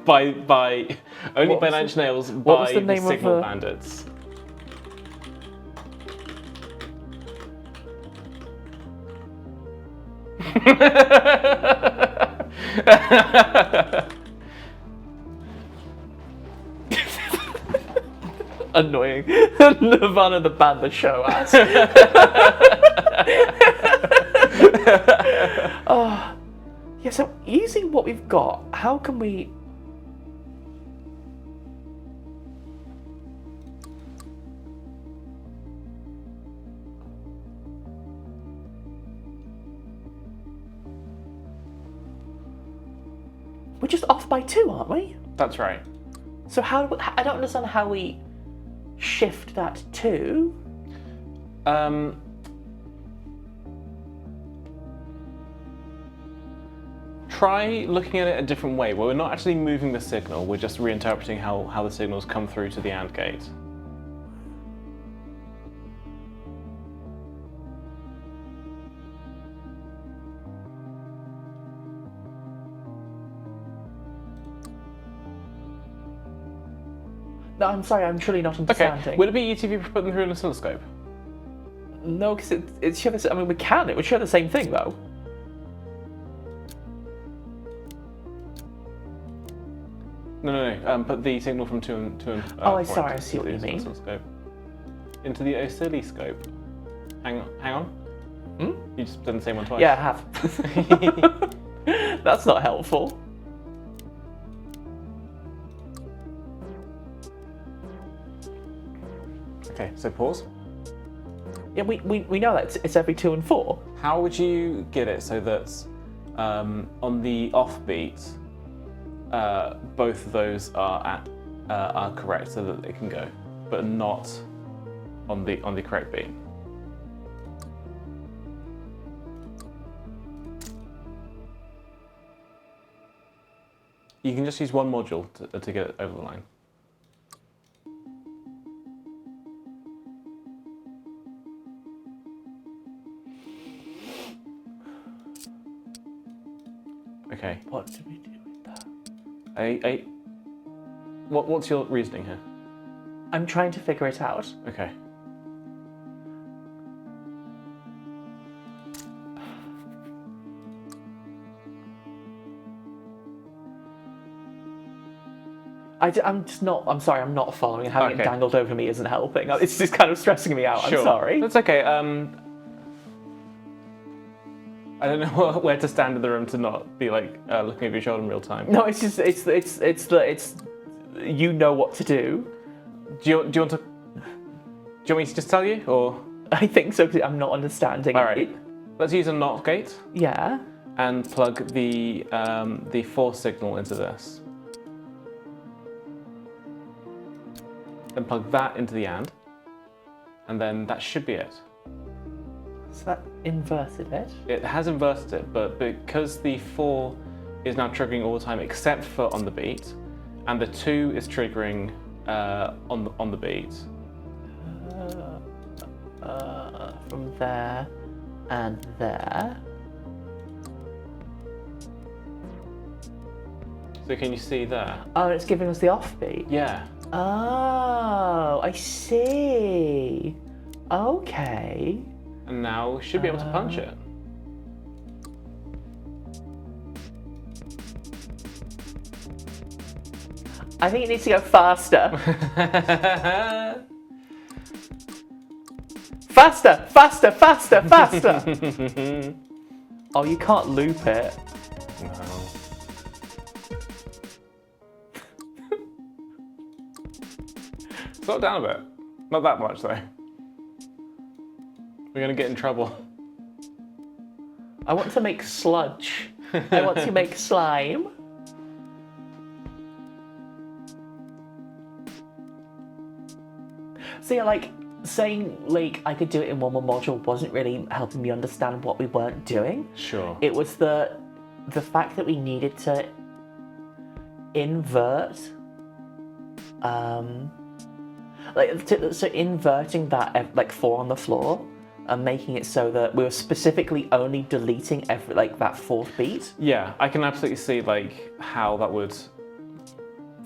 by 9 Inch Nails by the Signal Bandits. Annoying. Nirvana the band, the show ass. Oh, yeah, so using what we've got, how can we... We're just off by 2, aren't we? That's right. So I don't understand how we shift that 2. Try looking at it a different way, where we're not actually moving the signal, we're just reinterpreting how the signals come through to the AND gate. No, I'm sorry, I'm truly not understanding. Okay, would it be easier if we put them through an oscilloscope? No, because it shows. I mean, we can. It would show the same thing, though. No. Put the signal from 2 and oh, I'm sorry. I see what you mean. Oscilloscope. Into the oscilloscope. Hang on. Hmm? You just done the same one twice. Yeah, I have. That's not helpful. Okay, so pause. Yeah, we know that it's every 2 and 4. How would you get it so that on the offbeat, both of those are correct so that it can go, but not on the correct beat? You can just use one module to get it over the line. Okay. What do we do with that? What's your reasoning here? I'm trying to figure it out. Okay. I'm just not. I'm sorry. I'm not following. And having it dangled over me isn't helping. It's just kind of stressing me out. Sure. I'm sorry. That's okay. I don't know where to stand in the room to not be like looking over your shoulder in real time. No, it's you know what to do. Do you want me to just tell you, or? I think so, because I'm not understanding. All right. Let's use a NOT gate. Yeah. And plug the force signal into this. Then plug that into the AND. And then that should be it. So that inverted it? It has inverted it, but because the 4 is now triggering all the time except for on the beat, and the 2 is triggering on the beat. From there and there. So can you see there? Oh, it's giving us the offbeat? Yeah. Oh, I see. Okay. And now we should be able to punch it. I think it needs to go faster. Faster, faster, faster, faster! Oh, you can't loop it. No. Slow it down a bit. Not that much though. We're gonna get in trouble. I want to make sludge. I want to make slime. So yeah, like, saying like I could do it in one more module wasn't really helping me understand what we weren't doing. Sure. It was the fact that we needed to invert, so inverting that like 4 on the floor and making it so that we were specifically only deleting every that 4th beat. Yeah, I can absolutely see like how that would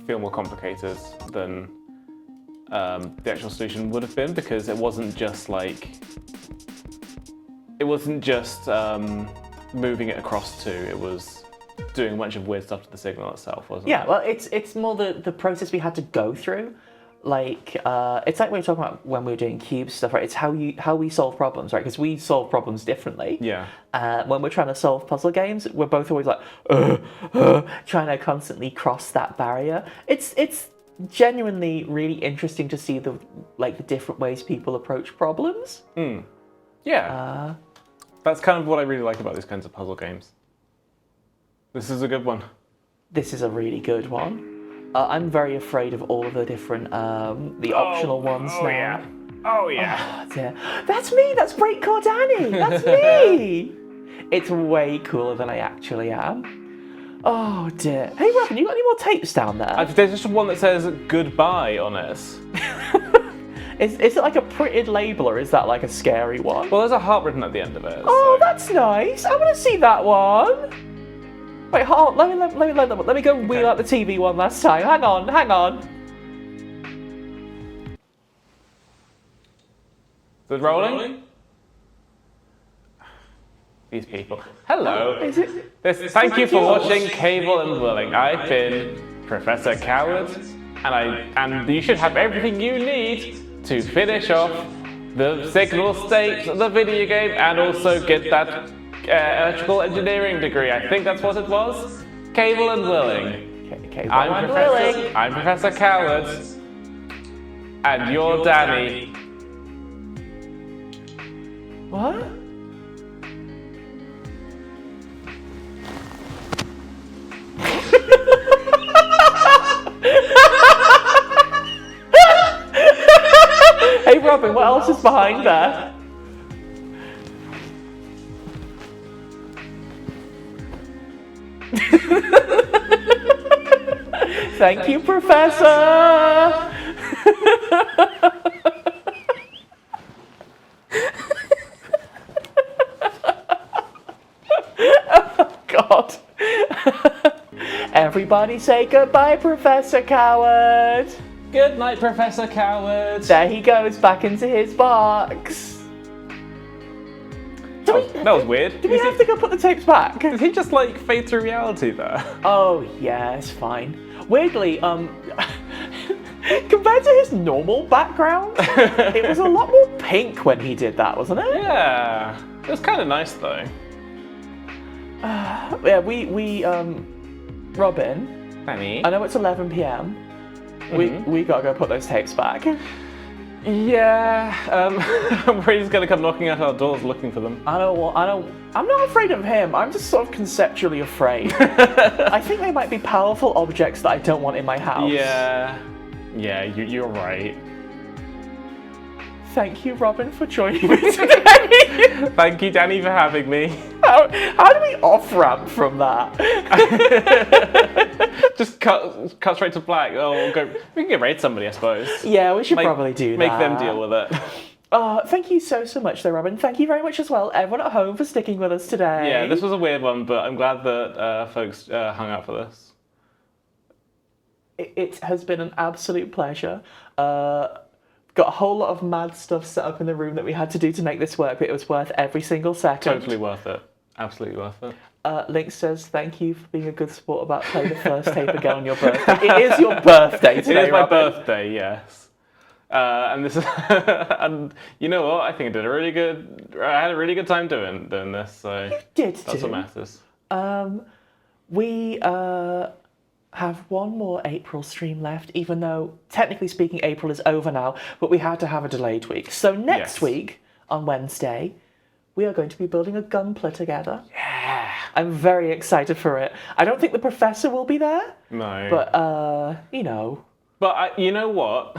feel more complicated than the actual solution would have been, because it wasn't just moving it across 2, it was doing a bunch of weird stuff to the signal itself, wasn't it? Yeah, well, it's more the process we had to go through. Like, it's like we were talking about when we were doing cube stuff, right? It's how we solve problems, right? Because we solve problems differently. Yeah. When we're trying to solve puzzle games, we're both always like, trying to constantly cross that barrier. It's genuinely really interesting to see the different ways people approach problems. Yeah. That's kind of what I really like about these kinds of puzzle games. This is a good one. This is a really good one. I'm very afraid of all of the different, the optional ones now. Yeah. Oh yeah. Oh, dear. That's me, that's Breakcore Danny, that's me! It's way cooler than I actually am. Oh dear. Hey Robin, you got any more tapes down there? There's just one that says goodbye on it. Is it like a printed label, or is that like a scary one? Well, there's a heart written at the end of it. Oh, so. that's nice. I want to see that one. Wait, hold on. Let me go wheel out the TV one last time. Hang on. Is it rolling? These people. Hello. Thank you for watching Cable and Willing. I've been Professor Coward, and you should have everything you need to finish off the signal state of the video game and also get that electrical engineering degree. I think that's what it was. Cable and Willing. I'm Professor Coward, and you're Danny. What? Hey Robin, what else is behind there? Thank you, Professor! Oh, God. Everybody say goodbye, Professor Coward. Good night, Professor Coward. There he goes back into his box. That was weird. Do we have to go put the tapes back? Did he just like fade through reality there? Oh yeah, it's fine. Weirdly, compared to his normal background, it was a lot more pink when he did that, wasn't it? Yeah. It was kind of nice though. Yeah, Robin, Danny? I know it's 11 p.m. We gotta go put those tapes back. Yeah, I'm afraid he's gonna come knocking at our doors looking for them. I'm not afraid of him. I'm just sort of conceptually afraid. I think they might be powerful objects that I don't want in my house. Yeah, you're right. Thank you, Robin, for joining me today. Thank you, Danny, for having me. How do we off-ramp from that? Just cut straight to black. Oh, we can go raid somebody, I suppose. Yeah, we should probably do that. Make them deal with it. Thank you so much, though, Robin. Thank you very much as well, everyone at home, for sticking with us today. Yeah, this was a weird one, but I'm glad that folks hung out for this. It has been an absolute pleasure. Got a whole lot of mad stuff set up in the room that we had to do to make this work, but it was worth every single second. Totally worth it. Absolutely worth it. Link says, thank you for being a good sport about playing the first tape again on your birthday. It is your birthday today, It is my Robin. birthday, yes. And this is, and you know what? I think I had a really good time doing this. So You did that's too. what matters. We have one more April stream left, even though technically speaking April is over now, but we had to have a delayed week. So next week, on Wednesday, we are going to be building a gunpla together. Yeah. I'm very excited for it. I don't think the professor will be there. No. But, you know. But you know what?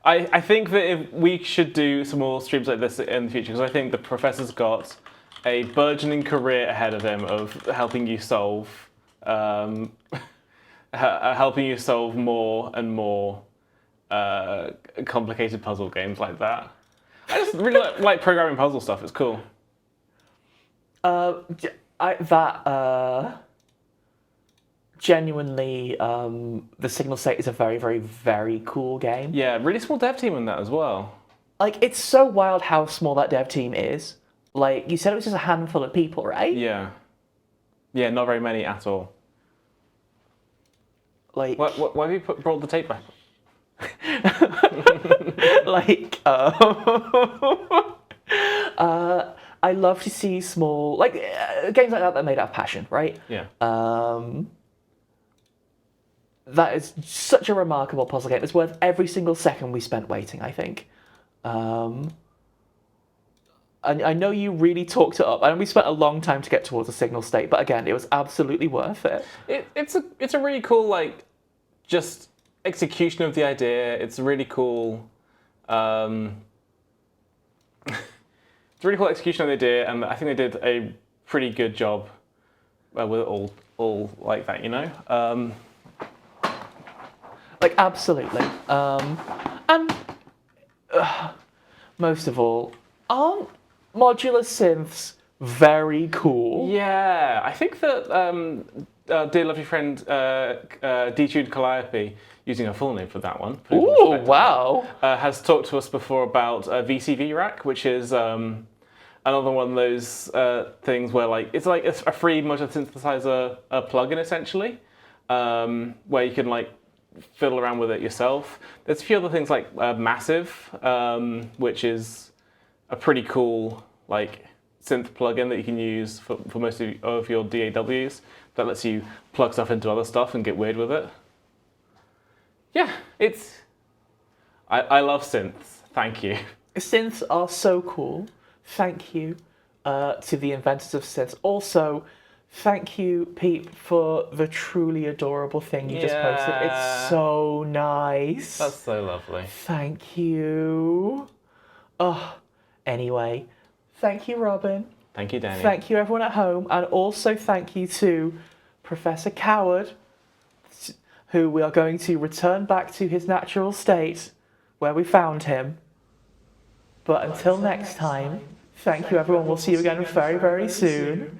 I think that if we should do some more streams like this in the future, because I think the professor's got a burgeoning career ahead of him of helping you solve more and more complicated puzzle games like that. I just really like programming puzzle stuff. It's cool. Genuinely, the Signal State is a very, very, very cool game. Yeah, really small dev team in that as well. Like, it's so wild how small that dev team is. Like, you said it was just a handful of people, right? Yeah. Yeah, not very many at all. Like, why have you brought the tape back? like, I love to see small, like, games like that are made out of passion, right? Yeah. That is such a remarkable puzzle game. It's worth every single second we spent waiting, I think. I know you really talked it up, and we spent a long time to get towards a Signal State, but again, it was absolutely worth it. It's a really cool, like, just execution of the idea. It's a really cool, it's a really cool execution of the idea, and I think they did a pretty good job with it all like that, you know. Like, absolutely. And most of all, aren't modular synths very cool? Yeah, I think that dear lovely friend D-Tuned Calliope, using her full name for that one. Ooh, wow. Has talked to us before about VCV Rack, which is another one of those things where it's like a free modular synthesizer plugin essentially, where you can like fiddle around with it yourself. There's a few other things like Massive, which is a pretty cool like synth plugin that you can use for most of your DAWs that lets you plug stuff into other stuff and get weird with it. Yeah, I love synths. Thank you. Synths are so cool. Thank you to the inventors of synths. Also, thank you, Pete, for the truly adorable thing you just posted. It's so nice. That's so lovely. Thank you. Oh, anyway, thank you, Robin. Thank you, Danny. Thank you, everyone at home. And also thank you to Professor Coward, who we are going to return back to his natural state where we found him. But until next time, thank you, everyone. We'll see you again very, very soon.